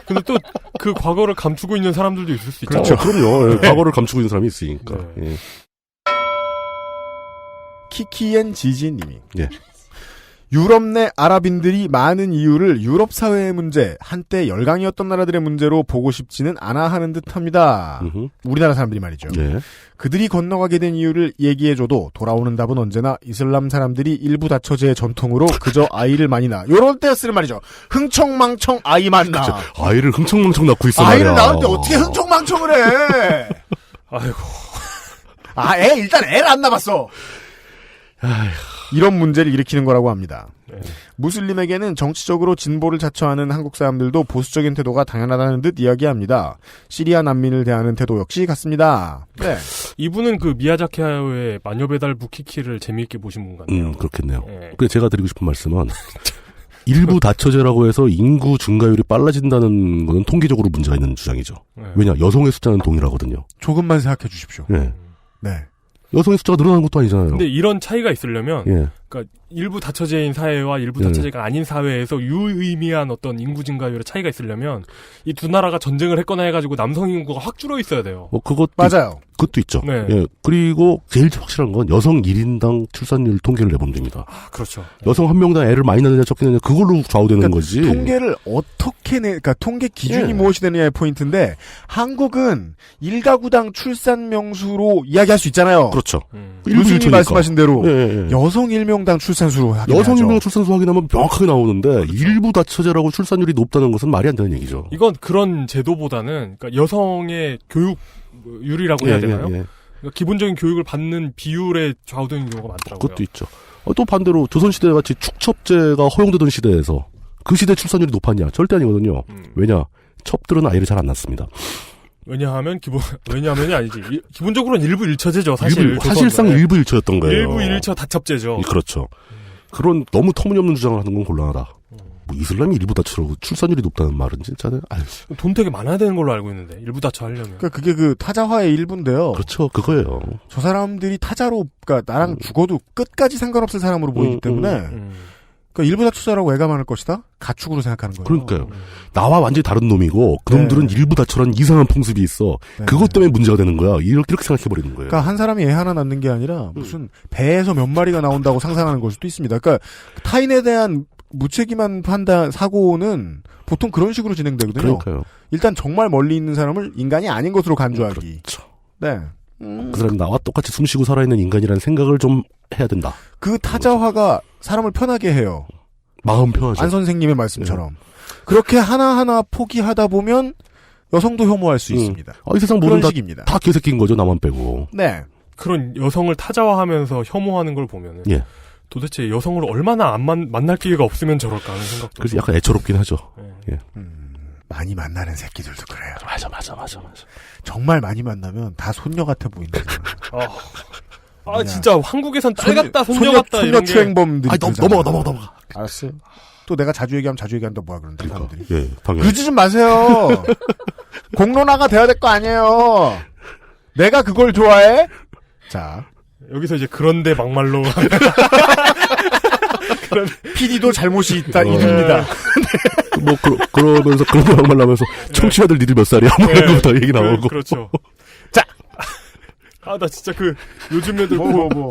근데 또 그 과거를 감추고 있는 사람들도 있을 수 있죠. 그렇죠. 그럼요. 과거를 감추고 있는 사람이 있으니까. 키키엔 지지님이. 유럽 내 아랍인들이 많은 이유를 유럽 사회의 문제, 한때 열강이었던 나라들의 문제로 보고 싶지는 않아 하는 듯합니다. 우리나라 사람들이 말이죠. 그들이 건너가게 된 이유를 얘기해줘도 돌아오는 답은 언제나 이슬람 사람들이 일부 다처제의 전통으로 그저 아이를 많이 낳아. 요럴 때 쓰는 말이죠. 흥청망청 아이만 낳아. 그쵸. 아이를 흥청망청 낳고 있어 아이를 말이야. 낳을 때 어떻게 흥청망청을 해. 아이고. 일단 애를 안 낳았어. 이런 문제를 일으키는 거라고 합니다. 무슬림에게는 정치적으로 진보를 자처하는 한국 사람들도 보수적인 태도가 당연하다는 듯 이야기합니다. 시리아 난민을 대하는 태도 역시 같습니다. 네. 이분은 그 미야자키 하야오의 마녀배달 부키키를 재미있게 보신 분 같네요. 그렇겠네요. 근데 제가 드리고 싶은 말씀은 일부 다처제라고 해서 인구 증가율이 빨라진다는 거는 통계적으로 문제가 있는 주장이죠. 왜냐, 여성의 숫자는 동일하거든요. 조금만 생각해 주십시오. 네. 네. 여성의 숫자가 늘어나는 것도 아니잖아요. 근데 이런 차이가 있으려면, 그러니까 일부 다처제인 사회와 일부 다처제가 아닌 사회에서 유의미한 어떤 인구 증가율의 차이가 있으려면 이 두 나라가 전쟁을 했거나 해가지고 남성 인구가 확 줄어 있어야 돼요. 그것도 맞아요. 그것도 있죠. 네. 그리고 제일 확실한 건 여성 1인당 출산율 통계를 내보면 됩니다. 그렇죠. 여성 한 명당 애를 많이 낳느냐 적게 낳느냐 그걸로 좌우되는 거지. 통계를 어떻게 그러니까 통계 기준이 무엇이 되느냐의 포인트인데 한국은 1가구당 출산 명수로 이야기할 수 있잖아요. 그렇죠. 교수님이 말씀하신 대로 네. 여성 1명당 출산수로 확인하죠. 여성 1명 출산수 확인하면 명확하게 나오는데 그렇죠. 일부 다처제라고 출산율이 높다는 것은 말이 안 되는 얘기죠. 이건 그런 제도보다는 그러니까 여성의 교육률이라고 해야 되나요? 그러니까 기본적인 교육을 받는 비율에 좌우되는 경우가 많더라고요. 그것도 있죠. 또 반대로 조선시대 같이 축첩제가 허용되던 시대에서 그 시대 출산율이 높았냐? 절대 아니거든요. 왜냐? 첩들은 아이를 잘 안 낳습니다. 왜냐하면이 아니지. 기본적으로는 일부 일처제죠, 사실. 사실상 일부 일처였던 거예요. 일부 일처 다첩제죠. 그렇죠. 그런 너무 터무니없는 주장을 하는 건 곤란하다. 뭐 이슬람이 일부 다처라고 출산율이 높다는 말은 진짜는 돈 되게 많아야 되는 걸로 알고 있는데 일부 다처 하려면. 그러니까 그게 그 타자화의 일부인데요. 그렇죠, 그거예요. 저 사람들이 타자로 그러니까 나랑 죽어도 끝까지 상관없을 사람으로 보이기 때문에. 그러니까 일부 다처자라고 애가 많을 것이다? 가축으로 생각하는 거예요. 그러니까요. 나와 완전히 다른 놈이고 그놈들은 일부 다처라는 이상한 풍습이 있어. 그것 때문에 문제가 되는 거야. 이렇게 생각해버리는 거예요. 그러니까 한 사람이 애 하나 낳는 게 아니라 무슨 배에서 몇 마리가 나온다고 상상하는 걸 수도 있습니다. 그러니까 타인에 대한 무책임한 판단, 사고는 보통 그런 식으로 진행되거든요. 그러니까요. 일단 정말 멀리 있는 사람을 인간이 아닌 것으로 간주하기. 그렇죠. 네. 그 사람이 나와 똑같이 숨쉬고 살아있는 인간이라는 생각을 좀 해야 된다. 그 타자화가 사람을 편하게 해요. 마음 편하죠. 안 선생님의 말씀처럼. 그렇게 하나하나 포기하다 보면 여성도 혐오할 수 있습니다. 이 세상 모든 다 개새끼인 거죠. 나만 빼고. 네. 그런 여성을 타자화하면서 혐오하는 걸 보면은 도대체 여성을 얼마나 안 만날 기회가 없으면 저럴까 하는 생각도. 그래서 약간 애처롭긴 하죠. 많이 만나는 새끼들도 그래요. 맞아. 정말 많이 만나면 다 손녀 같아 보인다. 진짜 한국에선 딸 같다, 손녀 같다 손녀 이런 게. 추행범들이. 넘어가. 알았어요. 또 내가 자주 얘기한다 뭐야 그런데 사람들이. 예, 당연히. 그러지 좀 마세요. 공론화가 돼야 될 거 아니에요. 내가 그걸 좋아해? 자. 여기서 이제 그런데 막말로. PD도 잘못이 있다, 이릅니다. 뭐, 그러면서, 그런 막말 나면서, 청취자들 니들 몇 살이야? 뭐, 이런 거부터 얘기 나오고. 그렇죠. 자! 나 진짜 요즘 애들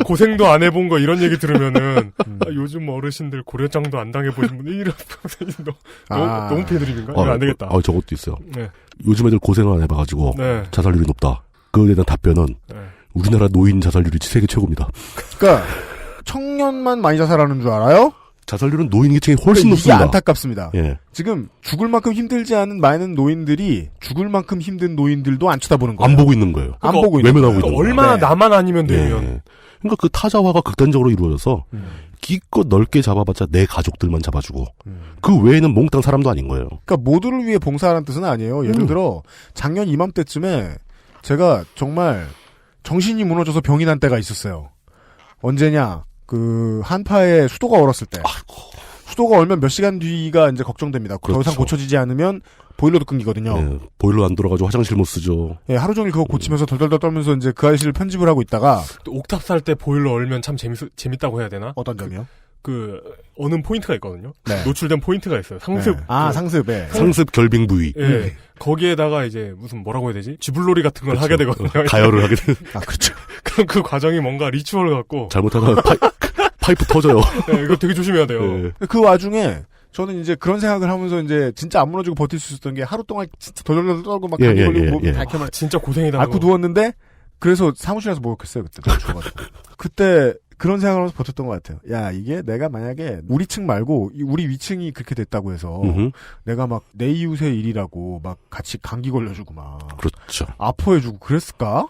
고생도 안 해본 거 이런 얘기 들으면은, 요즘 어르신들 고려장도 안 당해보신 분들, 이런, 너무 패드립인가? 이거 안 되겠다. 저것도 있어요. 네. 요즘 애들 고생을 안 해봐가지고, 자살률이 높다. 그거에 대한 답변은, 우리나라 노인 자살률이 세계 최고입니다. 그러니까 청년만 많이 자살하는 줄 알아요? 자살률은 노인 계층이 훨씬 그러니까 높습니다. 이게 안타깝습니다. 예. 지금 죽을 만큼 힘들지 않은 많은 노인들이 죽을 만큼 힘든 노인들도 안 쳐다보는 거예요. 안 보고 있는 거예요. 안 보고 있는 외면하고 거예요. 있는 거예요. 얼마나 나만 아니면 되면. 그러니까 그 타자화가 극단적으로 이루어져서 기껏 넓게 잡아봤자 내 가족들만 잡아주고 그 외에는 몽땅 사람도 아닌 거예요. 그러니까 모두를 위해 봉사하는 뜻은 아니에요. 예를 들어 작년 이맘때쯤에 제가 정말 정신이 무너져서 병이 난 때가 있었어요. 언제냐? 그 한파에 수도가 얼었을 때. 수도가 얼면 몇 시간 뒤가 이제 걱정됩니다. 그렇죠. 더 이상 고쳐지지 않으면 보일러도 끊기거든요. 네, 보일러 안 돌아가지고 화장실 못 쓰죠. 예, 하루 종일 그거 고치면서 덜덜덜 떨면서 이제 그 아저씨를 편집을 하고 있다가 또 옥탑 살 때 보일러 얼면 참 재밌다고 해야 되나? 어떤 점이요? 어는 포인트가 있거든요. 네. 노출된 포인트가 있어요. 상습. 네. 상습. 예. 상습 결빙 부위. 예. 거기에다가 이제 무슨 뭐라고 해야 되지? 쥐불놀이 같은 걸 하게 되거든요. 가열을 하게 되는. 그렇죠. 그럼 그 과정이 뭔가 리추얼 같고. 잘못하다가 파이프 터져요. 네, 이거 되게 조심해야 돼요. 네. 그 와중에 저는 이제 그런 생각을 하면서 이제 진짜 안 무너지고 버틸 수 있었던 게 하루 동안 진짜 덜덜덜 떨고 막 감기 걸리고 몸이 달켜만 진짜 고생이다. 앓고 누웠는데 그래서 사무실에서 목욕했어요 그때. 그때 그런 생각을 하면서 버텼던 것 같아요. 야, 이게 내가 만약에 우리 층 말고 우리 위층이 그렇게 됐다고 해서 내가 막 내 이웃의 일이라고 막 같이 감기 걸려주고 막 그렇죠. 아파해주고 그랬을까?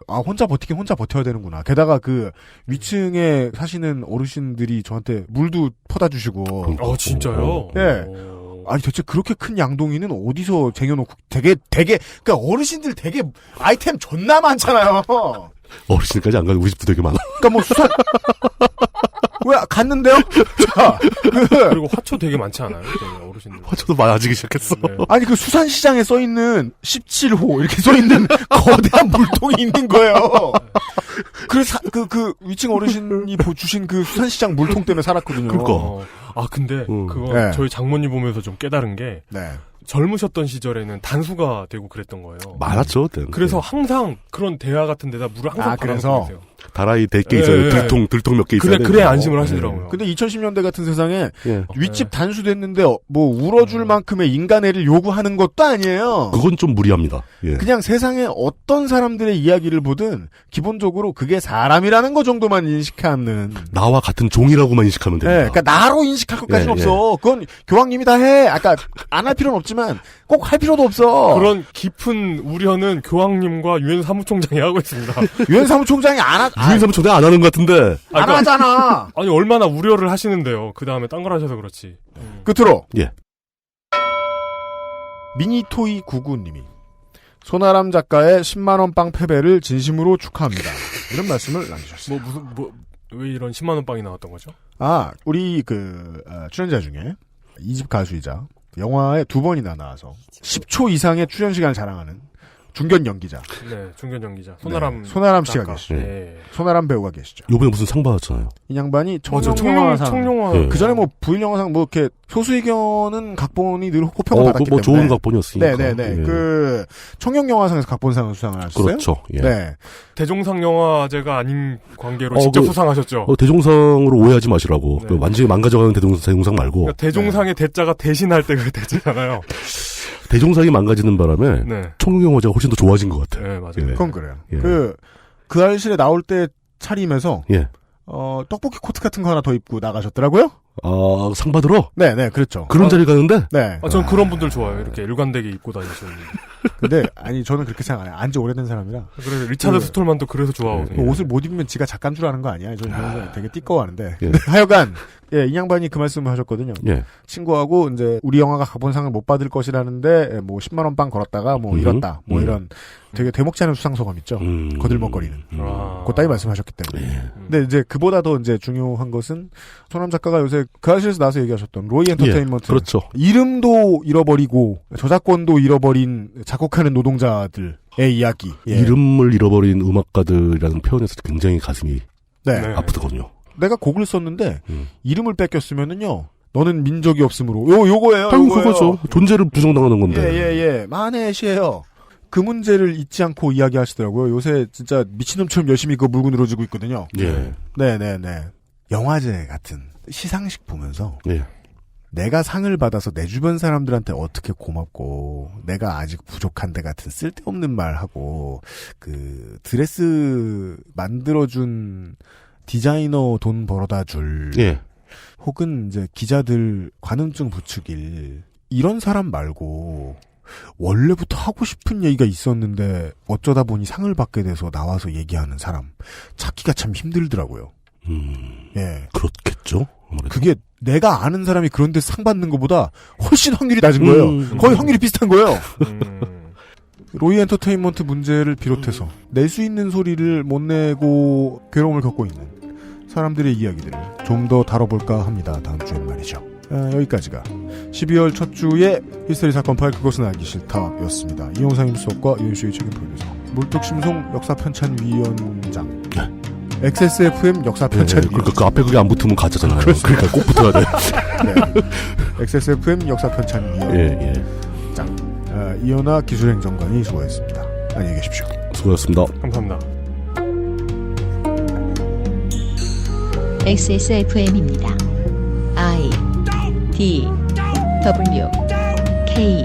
혼자 버티긴 혼자 버텨야 되는구나. 게다가 그 위층에 사시는 어르신들이 저한테 물도 퍼다 주시고. 진짜요? 예. 아니 대체 그렇게 큰 양동이는 어디서 쟁여놓고 그러니까 어르신들 되게 아이템 존나 많잖아요. 어르신까지 안 가도 우리 집도 되게 많아. 그러니까 뭐 수산 왜 갔는데요? 자, 그리고 화초 되게 많지 않아요? 어르신들. 화초도 많아지기 시작했어. 네. 아니 그 수산시장에 써 있는 17호 이렇게 써 있는 거대한 물통이 있는 거예요. 그래서 그 위층 어르신이 주신 그 수산시장 물통 때문에 살았거든요. 그러니까. 근데 그거 네. 저희 장모님 보면서 좀 깨달은 게 젊으셨던 시절에는 단수가 되고 그랬던 거예요. 많았죠. 그때는. 그래서 항상 그런 대야 같은 데다 물을 항상 그래서 다라이 100개 있어요. 들통 몇 개 있어요. 그래 안심을 하시더라고요. 근데 2010년대 같은 세상에 윗집 단수됐는데 뭐 울어줄 만큼의 인간애를 요구하는 것도 아니에요. 그건 좀 무리합니다. 예. 그냥 세상에 어떤 사람들의 이야기를 보든 기본적으로 그게 사람이라는 거 정도만 인식하는. 나와 같은 종이라고만 인식하면 됩니다. 그러니까 나로 인식할 것까지는 없어. 그건 교황님이 다 해. 아까 안 할 필요는 없지만 꼭 할 필요도 없어. 그런 깊은 우려는 교황님과 유엔 사무총장이 하고 있습니다. 유엔 사무총장이 유엔 사무총장 안 하는 것 같은데. 안 하잖아. 아니 얼마나 우려를 하시는데요. 그 다음에 딴 걸 하셔서 그렇지. 끝으로. 예. 미니토이 99님이 손아람 작가의 10만원 빵 패배를 진심으로 축하합니다. 이런 말씀을 남기셨어요. 왜 이런 10만원 빵이 나왔던 거죠? 우리 출연자 중에 2집 가수이자 영화에 2번이나 나와서 10초 이상의 출연 시간을 자랑하는 중견 연기자. 네, 중견 연기자. 손아람 씨가 계시죠. 네. 손아람 배우가 계시죠. 요번에 무슨 상 받았잖아요. 이 양반이 청룡영화상. 청룡영화. 그 전에 뭐 부일영화상 뭐 이렇게 소수의견은 각본이 늘 호평을 받았기 뭐 때문에. 좋은 각본이었으니까. 네네네. 그 청룡영화상에서 각본상을 수상을 하셨어요. 그렇죠. 예. 네. 대종상 영화제가 아닌 관계로 직접 수상하셨죠. 대종상으로 오해하지 마시라고. 네. 완전히 망가져가는 대종상 말고. 그러니까 대종상의 대자가 대신할 때가 됐잖아요. 대종상이 망가지는 바람에 청룡영화제가 훨씬 더 좋아진 것 같아요. 네, 맞아요. 예. 그건 그래요. 예. 그 알실에 나올 때 차림에서 떡볶이 코트 같은 거 하나 더 입고 나가셨더라고요. 상 받으러? 네, 그렇죠. 그런 자리 가는데? 네. 전 그런 분들 좋아요. 이렇게 일관되게 입고 다니시는. 근데 저는 그렇게 생각 안 해요. 안지 오래된 사람이라. 그래서 리차드 스톨만도 그래서 좋아하거든요. 옷을 못 입으면 지가 작가인 줄 아는 거 아니야? 저는 되게 띠꺼워하는데. 하여간 이 양반이 그 말씀을 하셨거든요. 친구하고 이제 우리 영화가 각본상을 못 받을 것이라는데 뭐 10만 원 빵 걸었다가 뭐 잃었다. 뭐 이런 되게 대먹지 않은 수상소감 있죠. 거들먹거리는. 그따위 말씀하셨기 때문에. 근데 이제 그보다 더 이제 중요한 것은 손남 작가가 요새 그 아실에서 나와서 얘기하셨던 로이 엔터테인먼트. 그렇죠. 이름도 잃어버리고 저작권도 잃어버린 작곡하는 노동자들의 이야기. 이름을 잃어버린 음악가들이라는 표현에서 굉장히 가슴이 아프거든요. 내가 곡을 썼는데 이름을 뺏겼으면은요. 너는 민족이 없으므로 요거예요. 그거죠. 존재를 부정당하는 건데. 예. 만의 시예요. 그 문제를 잊지 않고 이야기하시더라고요. 요새 진짜 미친놈처럼 열심히 그 물고 늘어지고 있거든요. 예. 네네네. 영화제 같은 시상식 보면서 내가 상을 받아서 내 주변 사람들한테 어떻게 고맙고 내가 아직 부족한데 같은 쓸데없는 말하고 그 드레스 만들어준 디자이너 돈 벌어다 줄 혹은 이제 기자들 관음증 부추길 이런 사람 말고 원래부터 하고 싶은 얘기가 있었는데 어쩌다 보니 상을 받게 돼서 나와서 얘기하는 사람 찾기가 참 힘들더라고요. 그렇겠죠. 아무래도. 그게 내가 아는 사람이 그런 데서 상 받는 것보다 훨씬 확률이 낮은 거예요. 거의 확률이 비슷한 거예요. 로이 엔터테인먼트 문제를 비롯해서 낼 수 있는 소리를 못 내고 괴로움을 겪고 있는 사람들의 이야기들을 좀 더 다뤄볼까 합니다. 다음 주엔 말이죠. 여기까지가 12월 첫 주의 히스테리 사건 파일 그것은 알기 싫다였습니다. 이용상 임수석과 유현수의 책임 프로듀서 물뚝심송 역사편찬위원장 XSFM 역사편찬위원장 그러니까 그 앞에 그게 안 붙으면 가짜잖아요. 그러니까 꼭 붙어야 돼. XSFM 역사편찬위원장 이현아 기술행정관이 수고했습니다. 안녕히 계십시오. 수고하셨습니다. 감사합니다. XSFM입니다. I, D, W, K